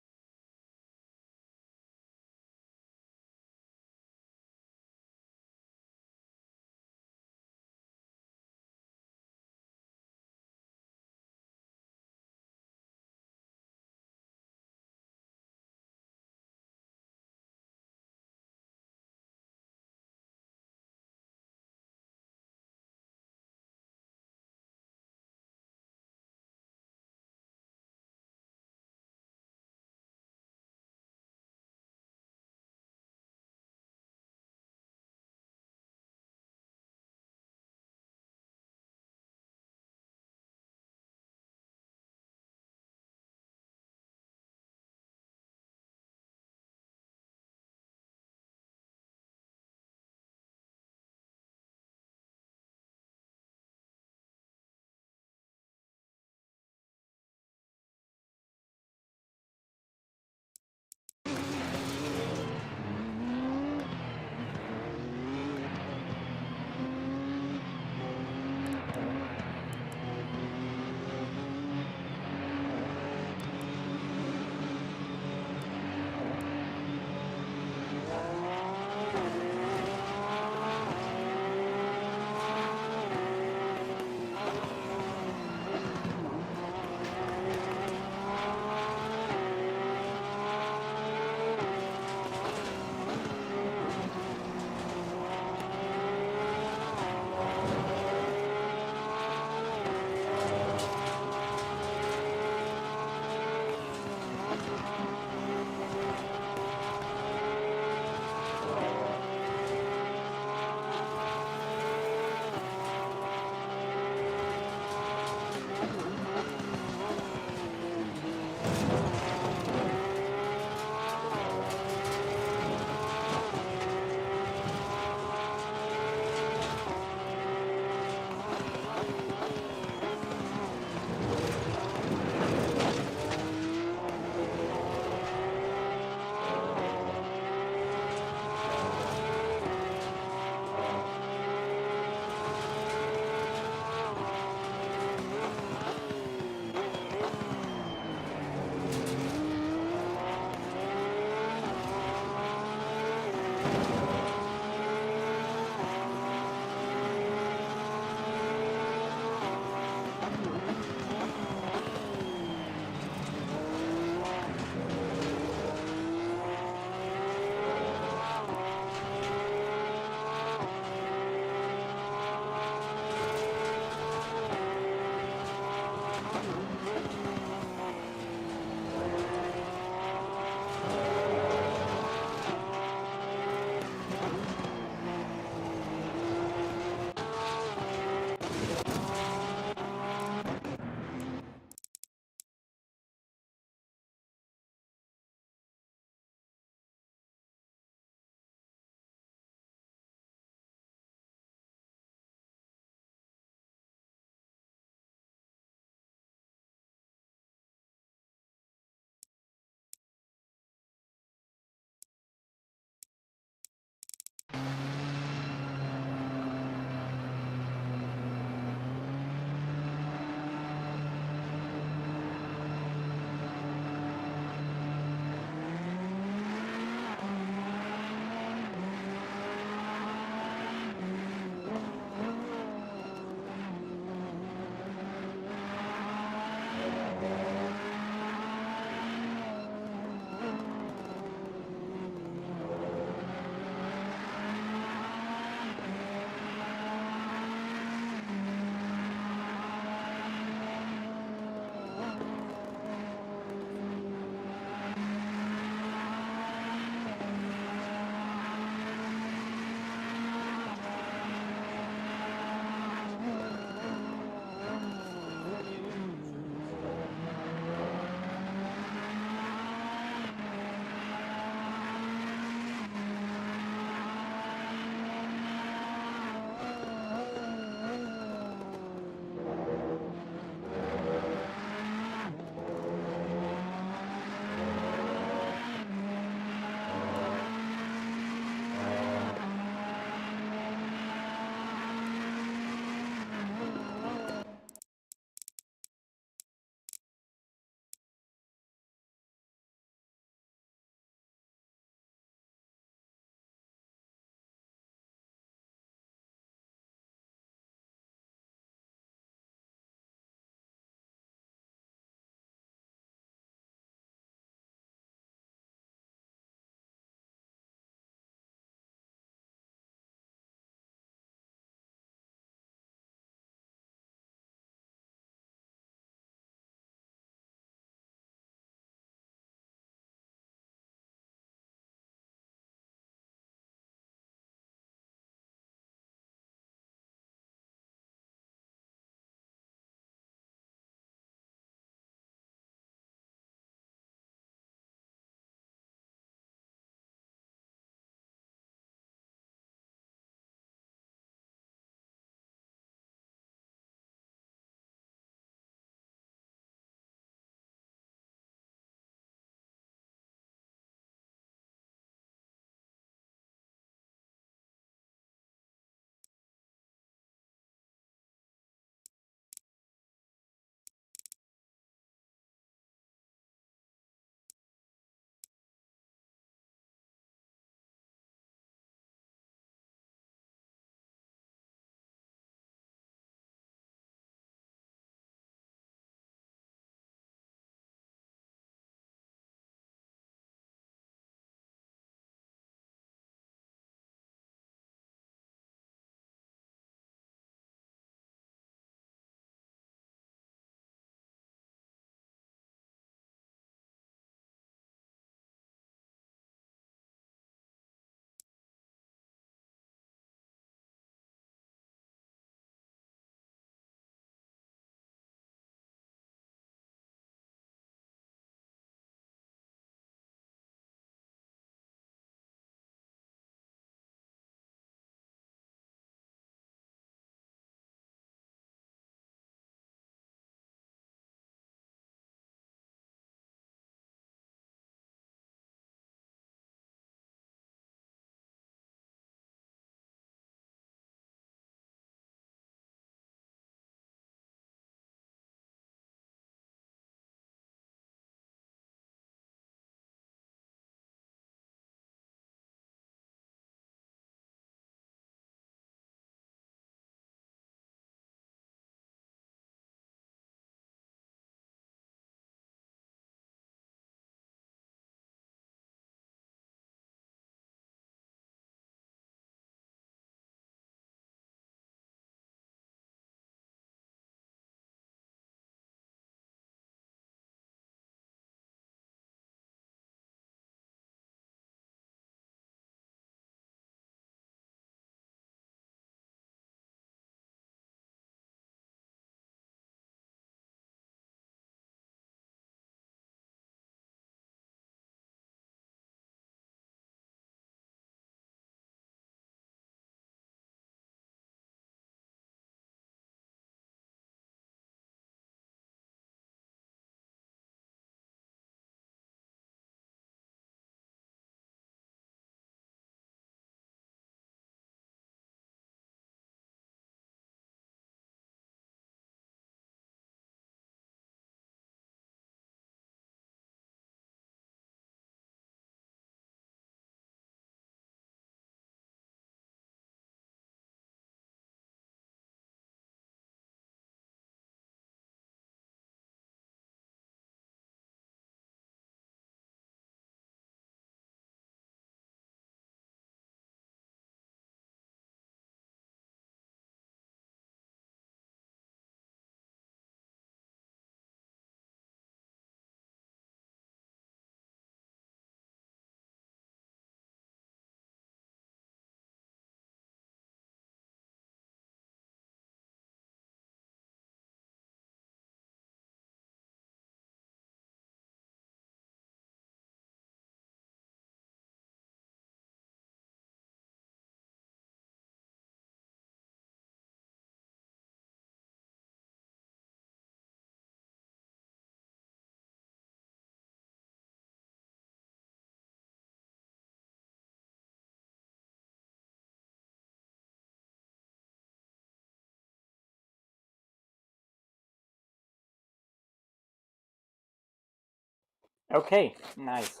Okay, nice.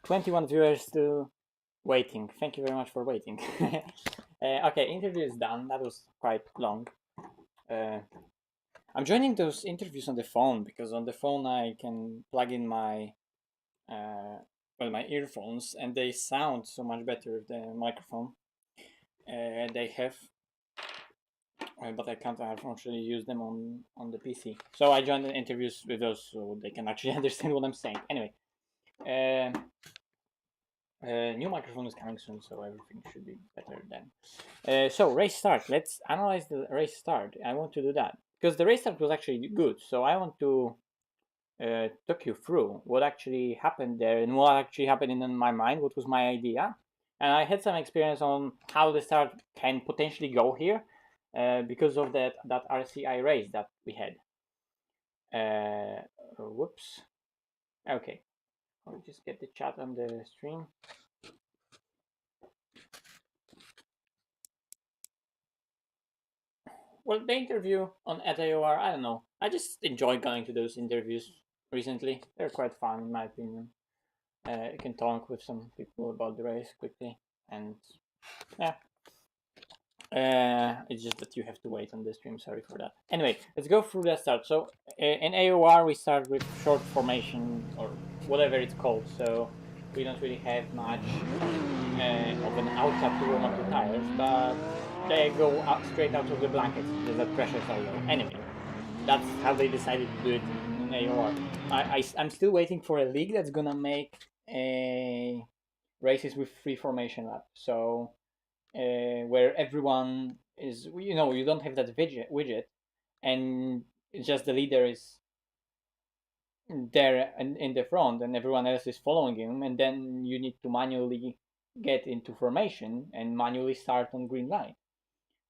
21 viewers still waiting. Thank you very much for waiting. Okay, interview is done. That was quite long. I'm joining those interviews on the phone because on the phone I can plug in my my earphones and they sound so much better with the microphone. They have, but I can't unfortunately use them on the PC. So I joined the interviews with those so they can actually understand what I'm saying. Anyway, new microphone is coming soon, so everything should be better then. So race start. Let's analyze the race start. I want to do that because the race start was actually good. So I want to talk you through what actually happened there and what actually happened in my mind. What was my idea? And I had some experience on how the start can potentially go here because of that RCI race that we had. Whoops. Okay. I'll just get the chat on the stream. Well, the interview on at AOR, I don't know. I just enjoy going to those interviews recently. They're quite fun, in my opinion. You can talk with some people about the race quickly, and yeah. It's just that you have to wait on the stream. Sorry for that. Anyway, let's go through the start. So in AOR, we start with short formation or whatever it's called. So we don't really have much of an outlet to warm up the tires, but they go out straight out of the blankets because that pressure so low. Anyway, that's how they decided to do it in AOR. I'm still waiting for a league that's gonna make races with free formation lap. So where everyone is, you know, you don't have that widget, and it's just the leader is there in the front and everyone else is following him, and then you need to manually get into formation and manually start on green light.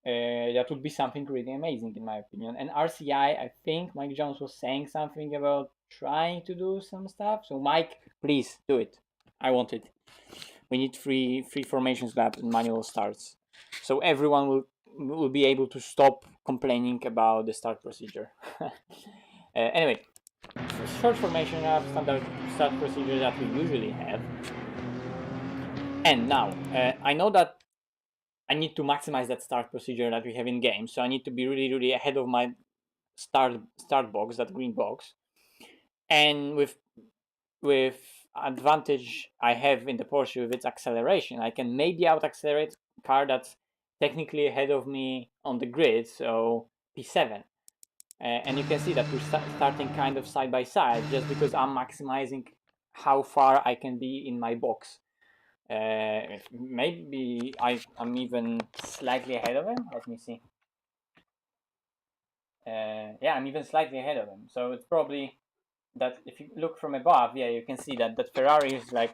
That would be something really amazing in my opinion. And RCI, I think Mike Jones was saying something about trying to do some stuff. So Mike, please do it. I want it. We need free formations lap and manual starts, so everyone will be able to stop complaining about the start procedure. Anyway, short formation lap, standard start procedure that we usually have. And now I know that I need to maximize that start procedure that we have in game, so I need to be really ahead of my start box, that green box. And with advantage I have in the Porsche with its acceleration, I can maybe out accelerate car that's technically ahead of me on the grid, so P7. And you can see that we're starting kind of side by side just because I'm maximizing how far I can be in my box. Maybe I'm even slightly ahead of him. Let me see. Yeah, I'm even slightly ahead of him. So it's probably that if you look from above, yeah, you can see that Ferrari is like,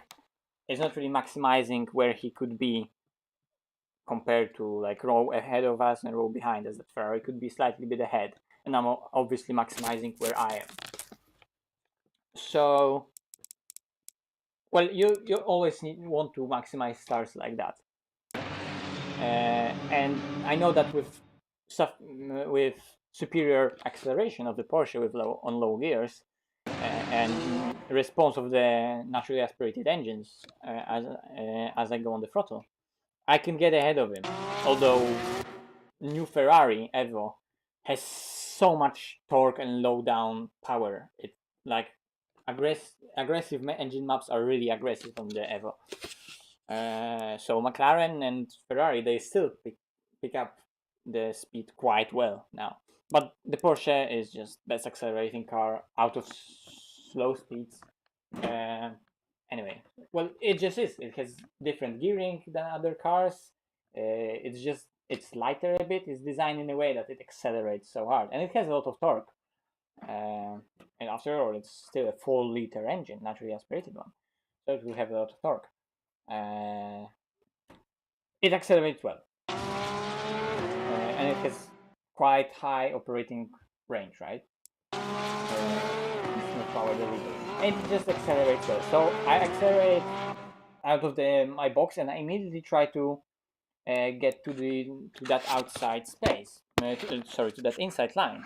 it's not really maximizing where he could be compared to like row ahead of us and row behind us. That Ferrari could be slightly bit ahead, and I'm obviously maximizing where I am. So, well, you always want to maximize stars like that, and I know that with superior acceleration of the Porsche with low gears and response of the naturally aspirated engines as I go on the throttle, I can get ahead of him. Although new Ferrari Evo has so much torque and low down power, it like aggressive engine maps are really aggressive on the Evo. So McLaren and Ferrari, they still pick up the speed quite well now. But the Porsche is just best accelerating car out of slow speeds. Anyway, well, it just is. It has different gearing than other cars. It's lighter a bit. It's designed in a way that it accelerates so hard, and it has a lot of torque. And after all, it's still a 4-liter engine, naturally aspirated one, so it will have a lot of torque. It accelerates well, and it has quite high operating range, right? It's not power delivery, and it just accelerates well. So I accelerate out of my box, and I immediately try to get to that outside space. To that inside line,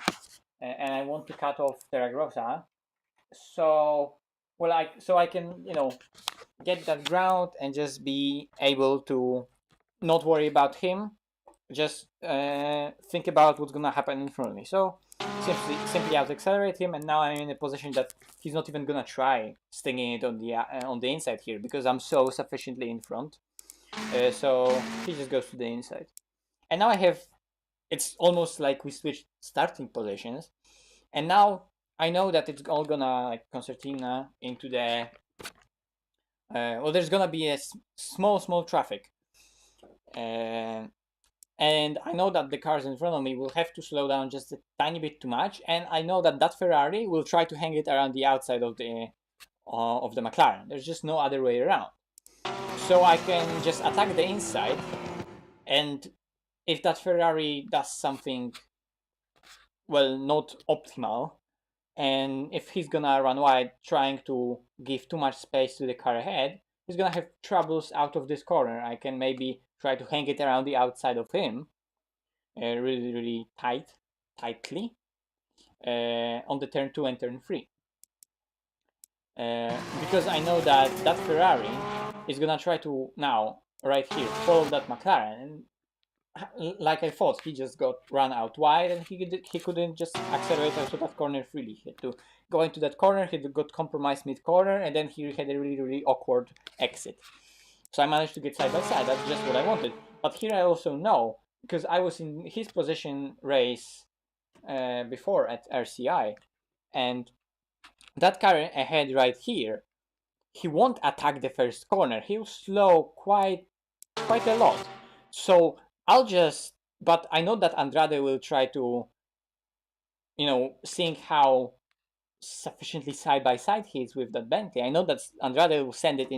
and I want to cut off Terragrossa. So well, so I can, you know, get that ground and just be able to not worry about him, just think about what's gonna happen in front of me. So simply out accelerate him, and now I'm in a position that he's not even gonna try stinging it on the inside here because I'm so sufficiently in front. So he just goes to the inside, and now I have. It's almost like we switched starting positions, and now I know that it's all gonna like concertina into the. Well, there's gonna be a small traffic. And I know that the cars in front of me will have to slow down just a tiny bit too much, and I know that that Ferrari will try to hang it around the outside of the McLaren. There's just no other way around. So I can just attack the inside, and if that Ferrari does something, well, not optimal, and if he's gonna run wide trying to give too much space to the car ahead, he's gonna have troubles out of this corner. I can maybe try to hang it around the outside of him, really tightly on the turn 2 and turn 3, because I know that that Ferrari is gonna try to now right here follow that McLaren, and like I thought, he just got run out wide, and he couldn't just accelerate out of that corner freely. He had to go into that corner. He got compromised mid corner, and then he had a really awkward exit. So I managed to get side by side. That's just what I wanted. But here I also know, because I was in his position race before at RCI, and that car ahead right here, he won't attack the first corner. He'll slow quite a lot. So I'll just, but I know that Andrade will try to, you know, seeing how sufficiently side by side he is with that Bentley. I know that Andrade will send it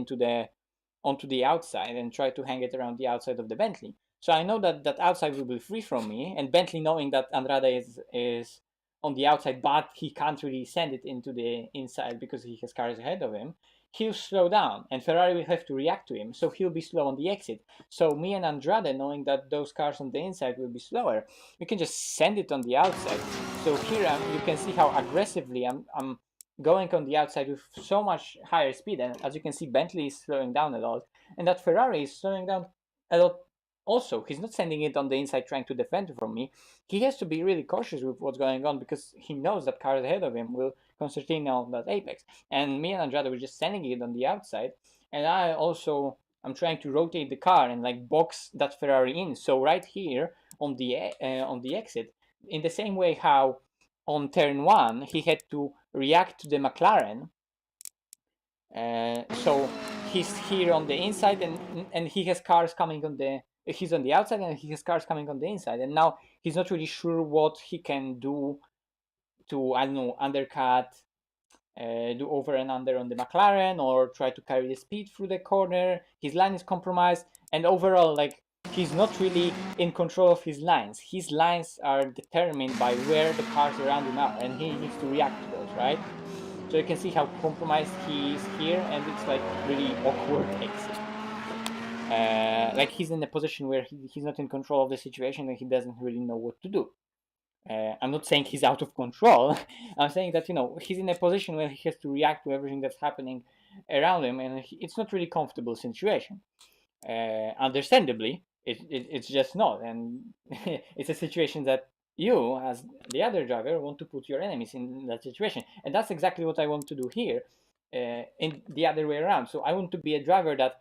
onto the outside and try to hang it around the outside of the Bentley. So I know that that outside will be free from me, and Bentley, knowing that Andrade is on the outside, but he can't really send it into the inside because he has cars ahead of him, he'll slow down, and Ferrari will have to react to him, so he'll be slow on the exit. So me and Andrade, knowing that those cars on the inside will be slower, we can just send it on the outside. So here you can see how aggressively I'm going on the outside with so much higher speed, and as you can see, Bentley is slowing down a lot, and that Ferrari is slowing down a lot also. He's not sending it on the inside trying to defend from me. He has to be really cautious with what's going on because he knows that cars ahead of him will concertina on that apex, and me and Andrade were just sending it on the outside, and I'm trying to rotate the car and like box that Ferrari in. So right here on the exit, in the same way how on turn 1 he had to react to the McLaren, so he's here on the inside, and he has cars coming he's on the outside, and he has cars coming on the inside, and now he's not really sure what he can do to, I don't know, undercut, do over and under on the McLaren, or try to carry the speed through the corner. His line is compromised, and overall, like, he's not really in control of his lines. His lines are determined by where the cars around him are, and he needs to react to those, right? So you can see how compromised he is here, and it's like really awkward exit. Like he's in a position where he's not in control of the situation, and he doesn't really know what to do. I'm not saying he's out of control. I'm saying that, you know, he's in a position where he has to react to everything that's happening around him, and it's not really comfortable situation. Understandably, it's just not, and it's a situation that you, as the other driver, want to put your enemies in that situation, and that's exactly what I want to do here, in the other way around. So I want to be a driver that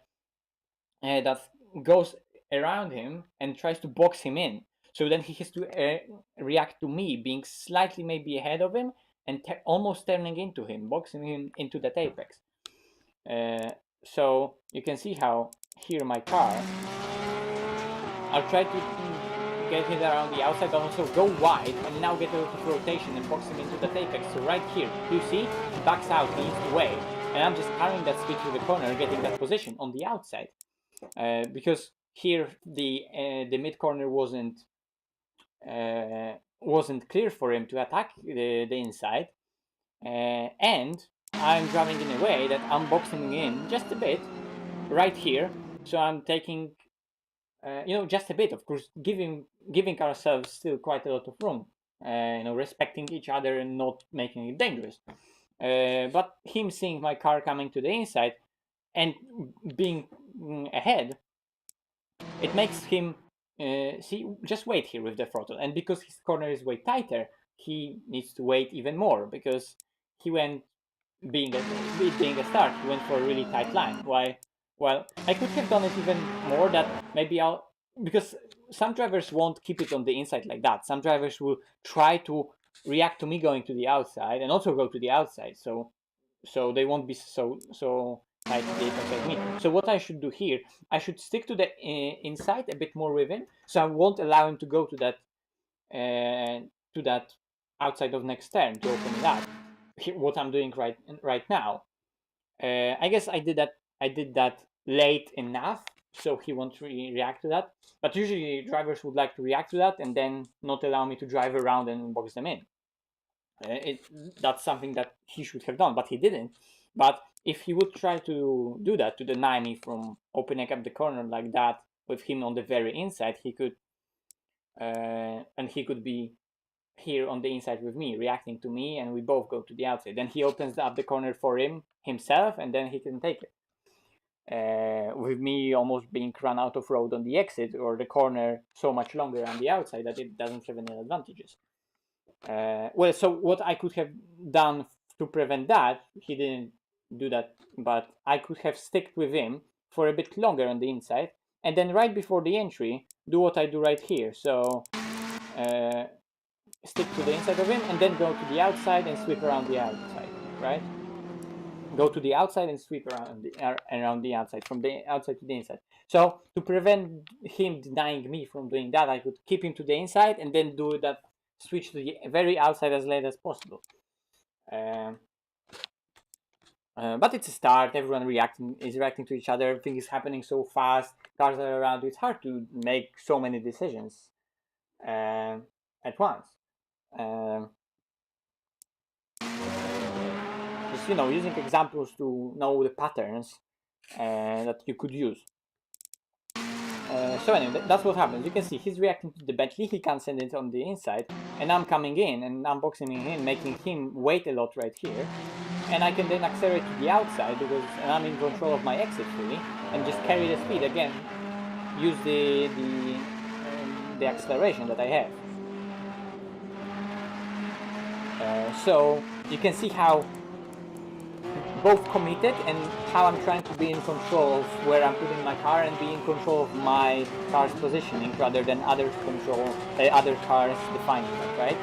goes around him and tries to box him in. So then he has to react to me being slightly maybe ahead of him and almost turning into him, boxing him into that apex. So you can see how here my car, I'll try to get him around the outside, but also go wide and now get a little rotation and box him into that apex. So right here, you see, he backs out, he needs away, and I'm just carrying that speed through the corner, getting that position on the outside. Because here the mid corner wasn't clear for him to attack the inside, and I'm driving in a way that I'm boxing in just a bit right here. So I'm taking just a bit, of course, giving ourselves still quite a lot of room, respecting each other and not making it dangerous. But him seeing my car coming to the inside and being ahead, it makes him just wait here with the throttle. And because his corner is way tighter, he needs to wait even more, because he went, being a start, he went for a really tight line. Why? Well, I could have done it even more, that maybe because some drivers won't keep it on the inside like that. Some drivers will try to react to me going to the outside and also go to the outside, so they won't be so tight they affect me. So what I should do here, I should stick to the inside a bit more with him, so I won't allow him to go to that outside of next turn to open it up. What I'm doing right now. I guess I did that late enough, so he won't react to that. But usually drivers would like to react to that and then not allow me to drive around and box them in. That's something that he should have done, but he didn't. But if he would try to do that, to deny me from opening up the corner like that with him on the very inside, he could, and he could be here on the inside with me, reacting to me, and we both go to the outside. Then he opens up the corner for himself, and then he can take it. With me almost being run out of road on the exit or the corner so much longer on the outside that it doesn't have any advantages. Well, so what I could have done to prevent that, he didn't do that, but I could have sticked with him for a bit longer on the inside, and then right before the entry, do what I do right here. So stick to the inside of him and then go to the outside and sweep around the outside, right? Go to the outside and sweep around the outside, from the outside to the inside. So to prevent him denying me from doing that, I could keep him to the inside and then do that switch to the very outside as late as possible. But it's a start. Everyone is reacting to each other. Everything is happening so fast. Cars are around. It's hard to make so many decisions at once. Just using examples to know the patterns that you could use. So anyway, that's what happens. You can see he's reacting to the Bentley. He can't send it on the inside, and I'm coming in and I'm boxing him in, making him wait a lot right here. And I can then accelerate to the outside because I'm in control of my exit fully, and just carry the speed again. Use the acceleration that I have. So you can see how both committed and how I'm trying to be in control of where I'm putting my car and be in control of my car's positioning rather than other cars defining it, right?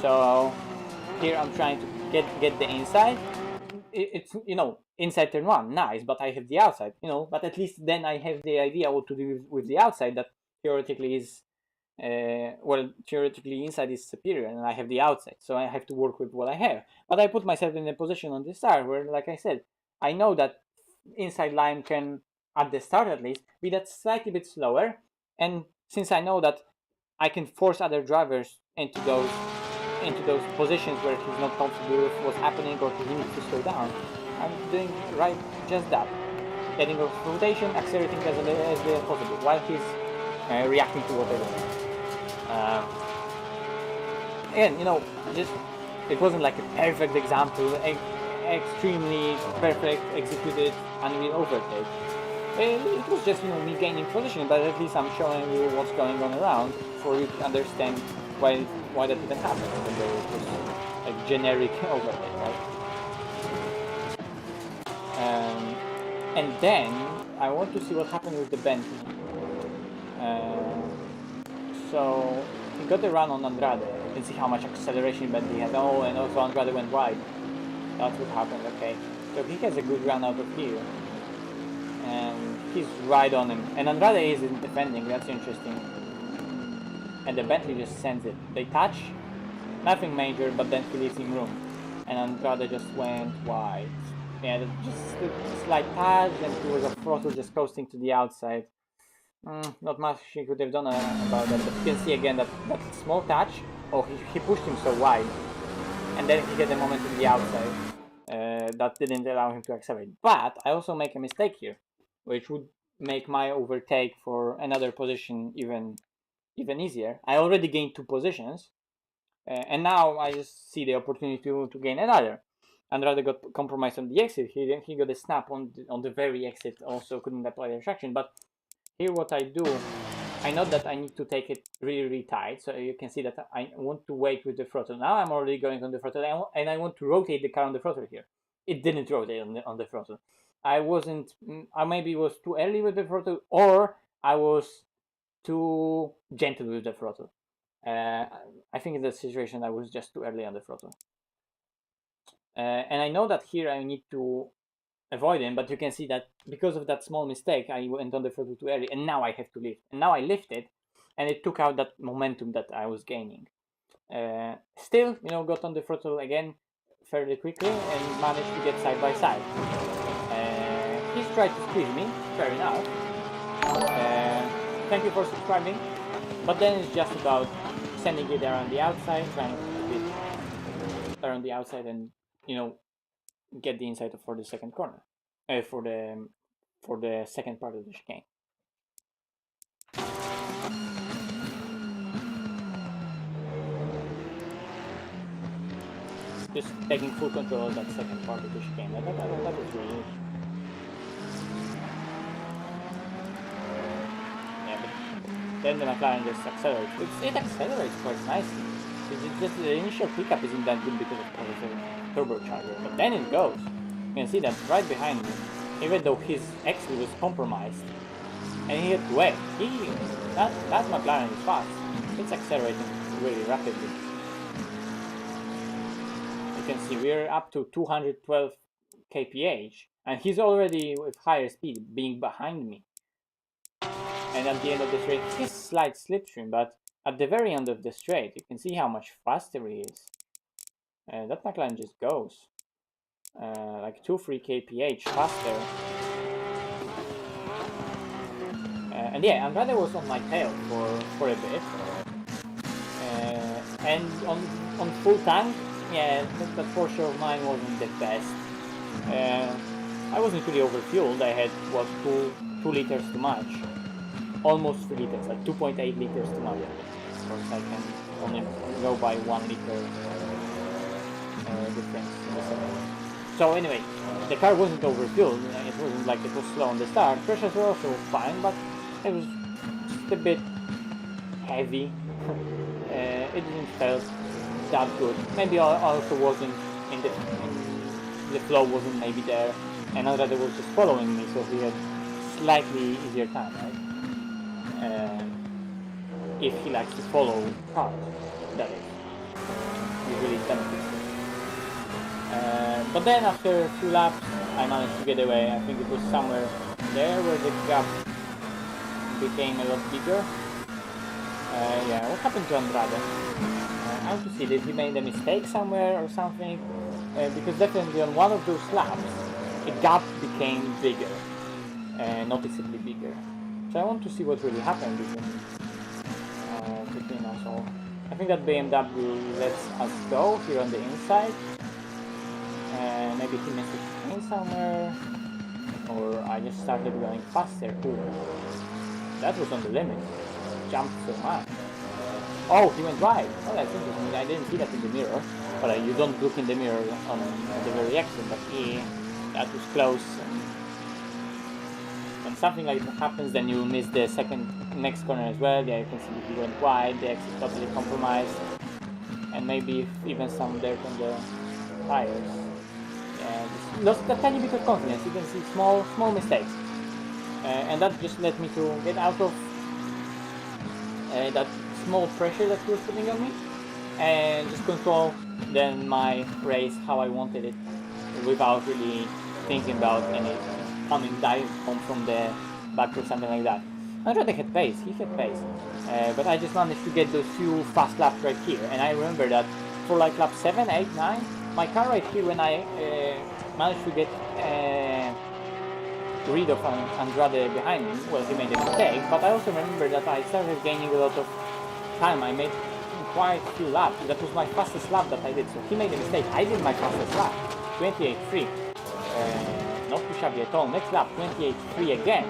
So here I'm trying to get the inside. It's inside turn one, nice, but I have the outside, but at least then I have the idea what to do with the outside that theoretically is theoretically inside is superior and I have the outside, so I have to work with what I have. But I put myself in a position on the start where, like I said, I know that inside line can, at the start at least, be that slightly bit slower, and since I know that I can force other drivers into those positions where he's not comfortable with what's happening or he needs to slow down, I'm doing just that, getting off rotation, accelerating as little as possible while he's reacting to whatever. Again, it wasn't like a perfect example, extremely perfect executed unreal overtake. It was just me gaining position, but at least I'm showing you what's going on around for you to understand why that even happened, even though it was like generic overtake, right? And then I want to see what happened with the Bentley. So he got the run on Andrade. You can see how much acceleration Bentley had. Oh, and also Andrade went wide. That's what happened, okay. So he has a good run out of here. And he's right on him. And Andrade isn't defending, that's interesting. And the Bentley just sends it. They touch, nothing major, but then he leaves him room. And Andrade just went wide. Yeah, just a slight touch, and he was a throttle just coasting to the outside. Not much he could have done about that, but you can see again that small touch. Oh, he pushed him so wide, and then he had a moment to the outside that didn't allow him to accelerate. But I also make a mistake here, which would make my overtake for another position even easier. I already gained 2 positions, and now I just see the opportunity to gain another. Andrade got compromised on the exit. He got a snap on the very exit. Also couldn't apply the traction. But here what I do, I know that I need to take it really tight. So you can see that I want to wait with the throttle. Now I'm already going on the throttle, and I want to rotate the car on the throttle here. It didn't rotate on the throttle. I maybe was too early with the throttle, or I was too gentle with the throttle. I think in that situation I was just too early on the throttle. And I know that here I need to avoid him, but you can see that because of that small mistake, I went on the throttle too early, and now I have to lift. And now I lifted, and it took out that momentum that I was gaining. Still, got on the throttle again fairly quickly and managed to get side by side. He's tried to squeeze me, fair enough. Thank you for subscribing. But then it's just about sending it around the outside, trying a bit around the outside, and get the inside for the second corner, for the second part of the chicane. Just taking full control of that second part of the chicane. That was really. Yeah, but then the McLaren just accelerates. It accelerates quite nicely. Just the initial pickup isn't that good because of the turbocharger, but then it goes. You can see that right behind me, even though his exit was compromised, and he had to wait. That McLaren is fast. It's accelerating really rapidly. You can see we're up to 212 kph, and he's already with higher speed, being behind me. And at the end of the straight, he's slight slipstream, but at the very end of the straight, you can see how much faster he is. That McLaren just goes like 2-3 kph faster. And yeah, Andrade was on my tail for a bit. And on full tank, yeah, that Porsche of mine wasn't the best. I wasn't really overfueled. I had, what, 2 liters too much. Almost 3 liters, like 2.8 liters too much. Of course, I can only go by 1 liter difference in the second. So anyway, the car wasn't overfueled. It wasn't like it was slow on the start. Pressures were also fine, but it was just a bit heavy. It didn't feel that good. Maybe I also wasn't in the flow wasn't maybe there, and Andrade was just following me, so he had slightly easier time, right? If he likes to follow cars, that is. Usually it benefits him. But then after a few laps, I managed to get away. I think it was somewhere there where the gap became a lot bigger. Yeah, what happened to Andrade? I want to see, did he make a mistake somewhere or something? Because definitely on one of those laps, the gap became bigger, noticeably bigger. So I want to see what really happened between us all. I think that BMW lets us go here on the inside. Maybe he missed a train somewhere, or I just started going faster. Ooh, that was on the limit. Jumped so much. Oh, he went wide. Oh, that's interesting. I didn't see that in the mirror. But you don't look in the mirror on the very exit. But that was close. And when something like that happens, then you miss the next corner as well. Yeah, you can see that he went wide. The exit totally compromised, and maybe even some dirt on the tires. Yeah, just lost a tiny bit of confidence. You can see small mistakes, and that just led me to get out of that small pressure that he was putting on me, and just control then my race how I wanted it, without really thinking about any coming dive home from the back or something like that. Andrade had pace, he had pace, but I just managed to get those few fast laps right here, and I remember that for like lap 7, 8, 9, my car right here, when I managed to get rid of Andrade behind me, well, he made a mistake, but I also remember that I started gaining a lot of time. I made quite a few laps. That was my fastest lap that I did, so he made a mistake. I did my fastest lap, 28.3. Not too shabby at all. Next lap, 28.3 again,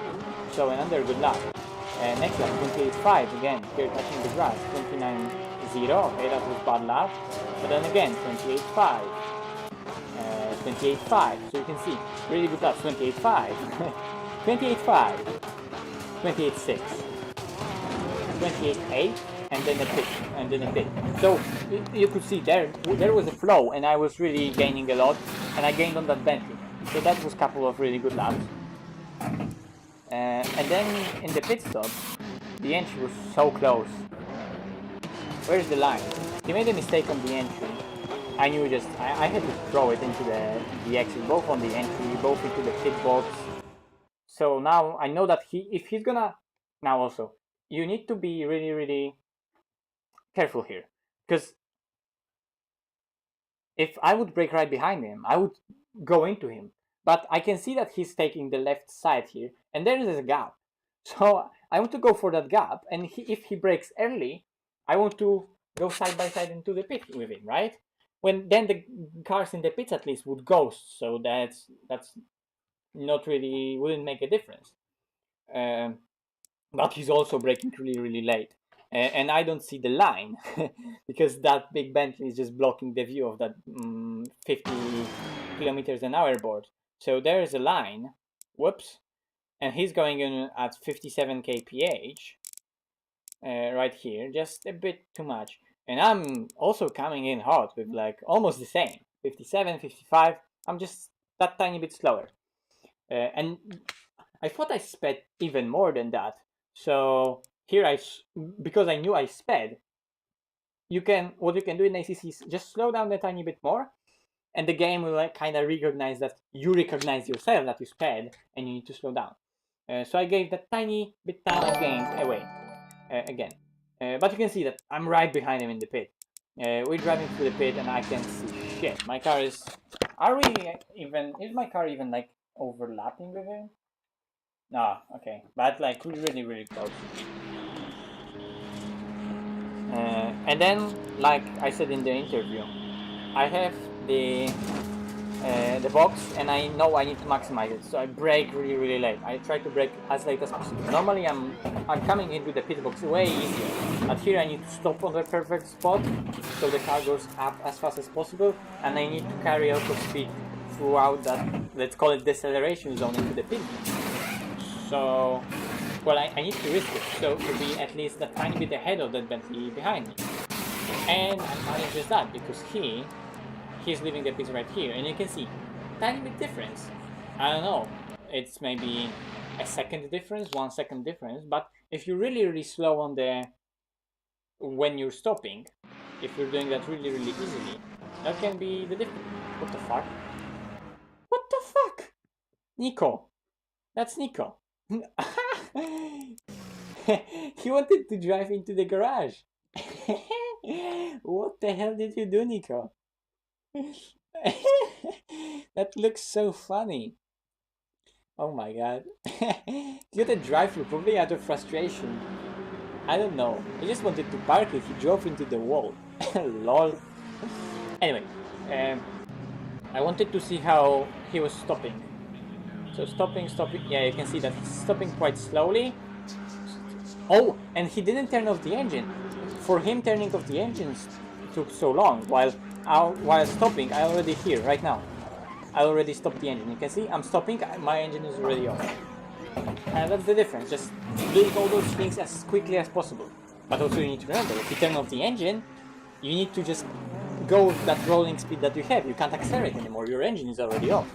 so another good lap. Next lap, 28.5 again, here touching the grass, 29.0, okay, that was bad lap. But then again, 28.5. 28.5. So you can see really good laps. 28.5, 28.5, 28.6, 28.8, and then a pit, and then a pit. So you could see there was a flow, and I was really gaining a lot, and I gained on that Bentley. So that was a couple of really good laps. And then in the pit stop, the entry was so close. Where's the line? He made a mistake on the entry. I knew I had to throw it into the exit, both on the entry, both into the pit box. So now I know that if he's gonna, now also, you need to be really, really careful here. Because if I would brake right behind him, I would go into him. But I can see that he's taking the left side here, and there is a gap. So I want to go for that gap, and if he brakes early, I want to go side by side into the pit with him, right? When then the cars in the pits at least would go, so that's not really, wouldn't make a difference. But he's also braking really, really late. And I don't see the line because that big Bentley is just blocking the view of that 50 kilometers an hour board. So there is a line, whoops, and he's going in at 57 kph right here, just a bit too much. And I'm also coming in hot with like almost the same, 57, 55. I'm just that tiny bit slower. And I thought I sped even more than that. So here because I knew I sped, what you can do in ACC is just slow down a tiny bit more, and the game will like kind of recognize that you recognize yourself that you sped and you need to slow down. So I gave that tiny bit of gains away again. But you can see that I'm right behind him in the pit. We're driving through the pit and I can see shit. My car is my car even like overlapping with him? No, okay, but like really, really close. And then, like I said in the interview, I have the box, and I know I need to maximize it, so I brake really, really late. I try to brake as late as possible. Normally, I'm coming into the pit box way easier, but here I need to stop on the perfect spot, so the car goes up as fast as possible, and I need to carry out of speed throughout that, let's call it deceleration zone, into the pit. So, well, I need to risk it, so to be at least a tiny bit ahead of that Bentley behind me. And I'm not just that, because he's leaving the pits right here, and you can see, tiny bit difference. I don't know, it's maybe a second difference, 1 second difference, but if you're really, really slow on when you're stopping, if you're doing that really, really easily, that can be the difference. What the fuck? What the fuck? Nico. That's Nico. He wanted to drive into the garage. What the hell did you do, Nico? That looks so funny. Oh my god. You had to drive through, probably out of frustration. I don't know. He just wanted to park it. He drove into the wall. Lol. Anyway, I wanted to see how he was stopping. So stopping. Yeah, you can see that he's stopping quite slowly. Oh, and he didn't turn off the engine. For him, turning off the engine took so long. While stopping, I already here right now. I already stopped the engine. You can see I'm stopping. My engine is already off. And that's the difference. Just doing all those things as quickly as possible. But also you need to remember, if you turn off the engine, you need to just go with that rolling speed that you have. You can't accelerate anymore. Your engine is already off.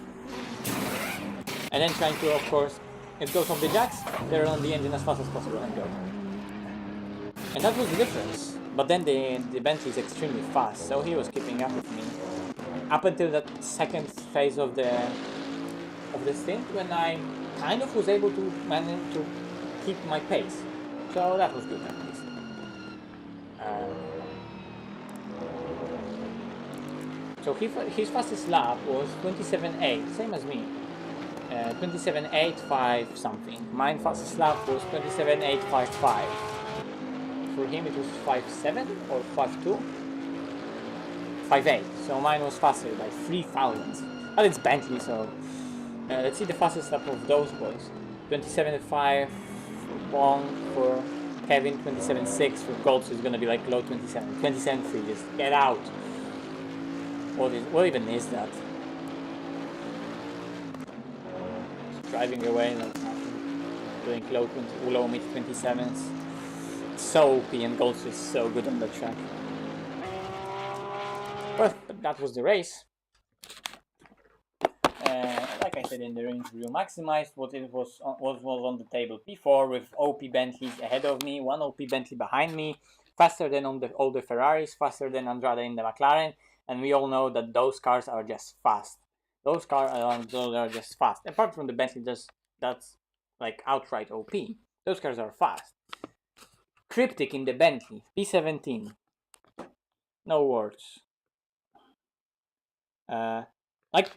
And then trying to, of course, it goes off the jacks, turn on the engine as fast as possible and go. And that was the difference. But then the Bentley is extremely fast, so he was keeping up with me. Up until that second phase of the stint, when I kind of was able to manage to keep my pace. So that was good at least. So his fastest lap was 27.8, same as me. 27.855 something. Mine fastest lap was 27.855. For him it was 5.7 or 5.2? 5.8. So mine was faster by 3 thousandths. But it's Bentley, so let's see the fastest lap of those boys. 27.5 for Bong, for Kevin, 27.6 for Gold, so it's gonna be like low 27. 27.3, just get out. What even is that? driving away like nothing, doing low mid 27s. So OP, and Ghost is so good on the track. But that was the race. Like I said in the interview, maximized what was on the table before, with OP Bentleys ahead of me, one OP Bentley behind me, faster than all the Ferraris, faster than Andrade in the McLaren, and we all know that those cars are just fast. Those cars are just fast. Apart from the Bentley, that's like outright OP. Those cars are fast. Cryptic in the Bentley P17. No words. Like,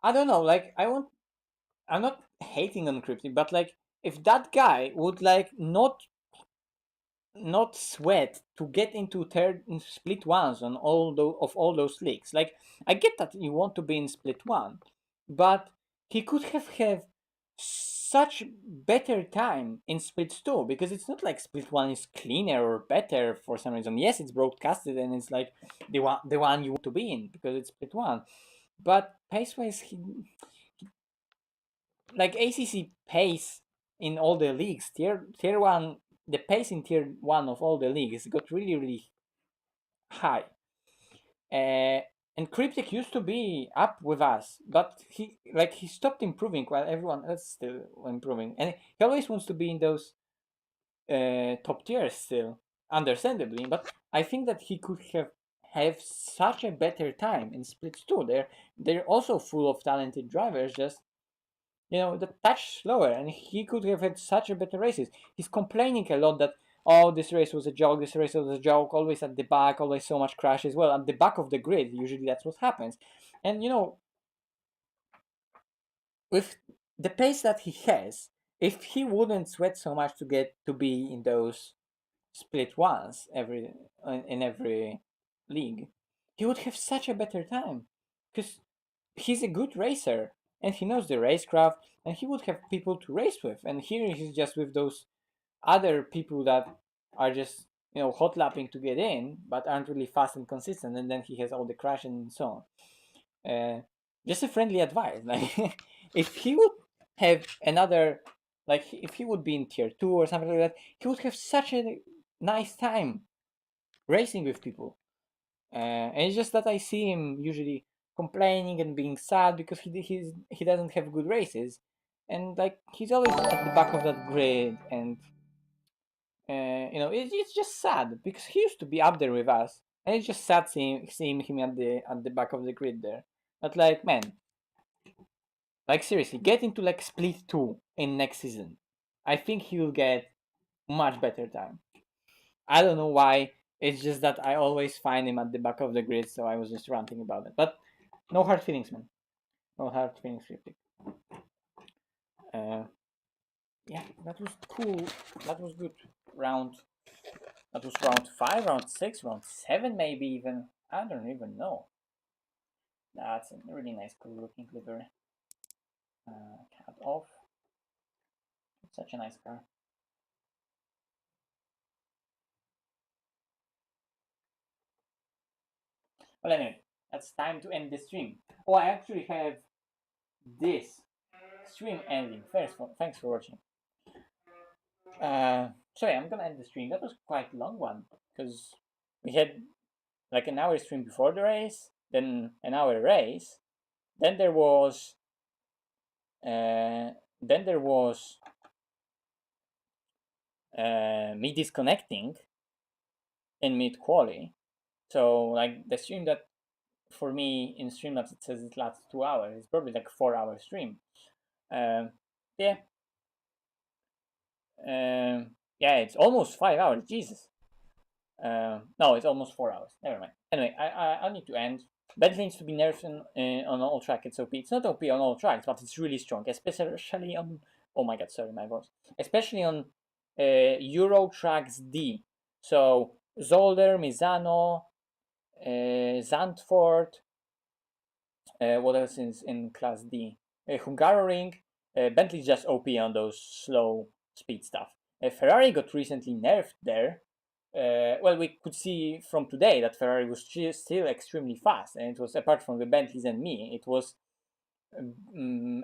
I don't know. Like, I'm not hating on Cryptic, but like, if that guy would like not sweat to get into third split ones on all those leagues. Like, I get that you want to be in split one, but he could have such better time in split two, because it's not like split one is cleaner or better for some reason. Yes, it's broadcasted and it's like the one you want to be in because it's split one, but pace wise, like ACC pace in all the leagues, tier one, the pace in tier one of all the leagues got really high. And Cryptic used to be up with us, but he stopped improving while everyone else still improving, and he always wants to be in those top tiers still, understandably. But I think that he could have such a better time in splits too. They're also full of talented drivers, just the touch slower, and he could have had such a better races. He's complaining a lot that, oh, this race was a joke, always at the back, always so much crashes. Well, at the back of the grid, usually that's what happens. And with the pace that he has, if he wouldn't sweat so much to get to be in those split ones in every league, he would have such a better time, because he's a good racer and he knows the racecraft, and he would have people to race with. And here he's just with those other people that are just hot lapping to get in, but aren't really fast and consistent. And then he has all the crash and so on. Just a friendly advice, like if he would have another, like if he would be in tier 2 or something like that, he would have such a nice time racing with people. And it's just that I see him usually complaining and being sad because he doesn't have good races, and like he's always at the back of that grid, and it's just sad because he used to be up there with us, and it's just sad seeing him at the back of the grid there. But like, man, like seriously, get into like split 2 in next season. I think he will get much better time. I don't know why. It's just that I always find him at the back of the grid, so I was just ranting about it. But no hard feelings, man. No hard feelings, Cryptic. Yeah, that was cool. That was good. That was round 5, round 6, round 7, maybe even. I don't even know. That's a really nice, cool looking livery. Cut off. It's such a nice car. Well, anyway, that's time to end the stream. Oh, I actually have this stream ending. Thanks for watching. Sorry, I'm gonna end the stream. That was quite a long one because we had like an hour stream before the race, then an hour race, then there was me disconnecting in mid quali. So like the stream that for me in Streamlabs it says it lasts 2 hours. It's probably like 4 hour stream. Yeah. Yeah, it's almost 5 hours. Jesus. No, it's almost 4 hours. Never mind. Anyway, I need to end. Bentley needs to be nerfed on all tracks. It's OP. It's not OP on all tracks, but it's really strong, especially on. Oh my god, sorry, my voice. Especially on Euro tracks D. So Zolder, Misano, Zandvoort. What else is in Class D? Hungaroring. Bentley's just OP on those slow speed stuff. Ferrari got recently nerfed there. Well, we could see from today that Ferrari was still extremely fast, and it was, apart from the Bentleys and me, it was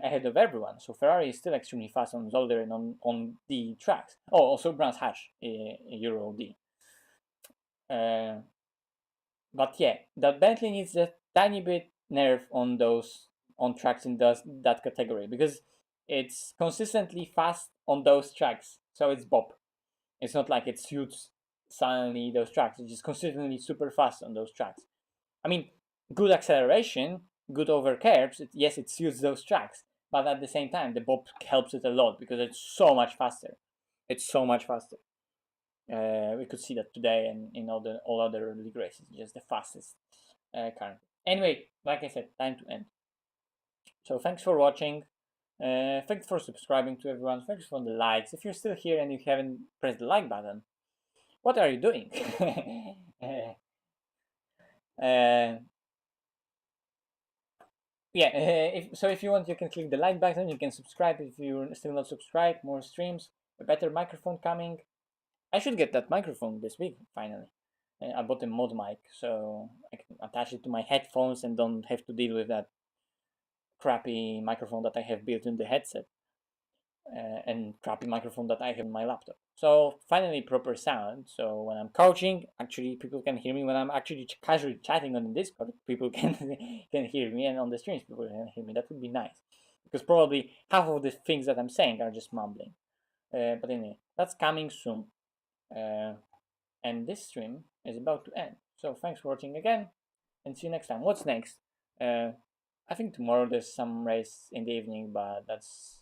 ahead of everyone. So Ferrari is still extremely fast on Zolder and on the tracks. Oh, also Brands Hatch Euro D. But yeah, that Bentley needs a tiny bit nerf on those on tracks in that category, because it's consistently fast on those tracks. So it's bop. It's not like it suits suddenly those tracks. It's just consistently super fast on those tracks. I mean, good acceleration, good over curbs. Yes, it suits those tracks, but at the same time, the bop helps it a lot because it's so much faster. It's so much faster. We could see that today and in all other league races, just the fastest currently. Anyway, like I said, time to end. So thanks for watching. Thanks for subscribing to everyone. Thanks for the likes. If you're still here and you haven't pressed the like button, what are you doing? Yeah, if you want, you can click the like button. You can subscribe if you're still not subscribed. More streams, a better microphone coming. I should get that microphone this week finally. I bought a mod mic, so I can attach it to my headphones and don't have to deal with that crappy microphone that I have built in the headset and crappy microphone that I have in my laptop. So finally proper sound. So when I'm coaching, actually people can hear me. When I'm actually casually chatting on the Discord, people can hear me, and on the streams people can hear me. That would be nice, because probably half of the things that I'm saying are just mumbling. But anyway, that's coming soon. And this stream is about to end. So thanks for watching again, and see you next time. What's next? I think tomorrow there's some race in the evening, but that's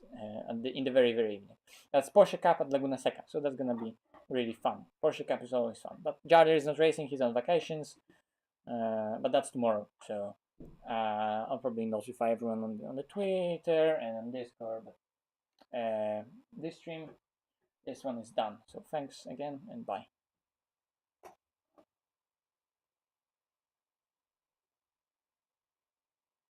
in the very evening. That's Porsche Cup at Laguna Seca, so that's gonna be really fun. Porsche Cup is always fun, but Jader is not racing; he's on vacations. But that's tomorrow, so I'll probably notify everyone on the Twitter and on Discord. But this stream, this one is done. So thanks again, and bye.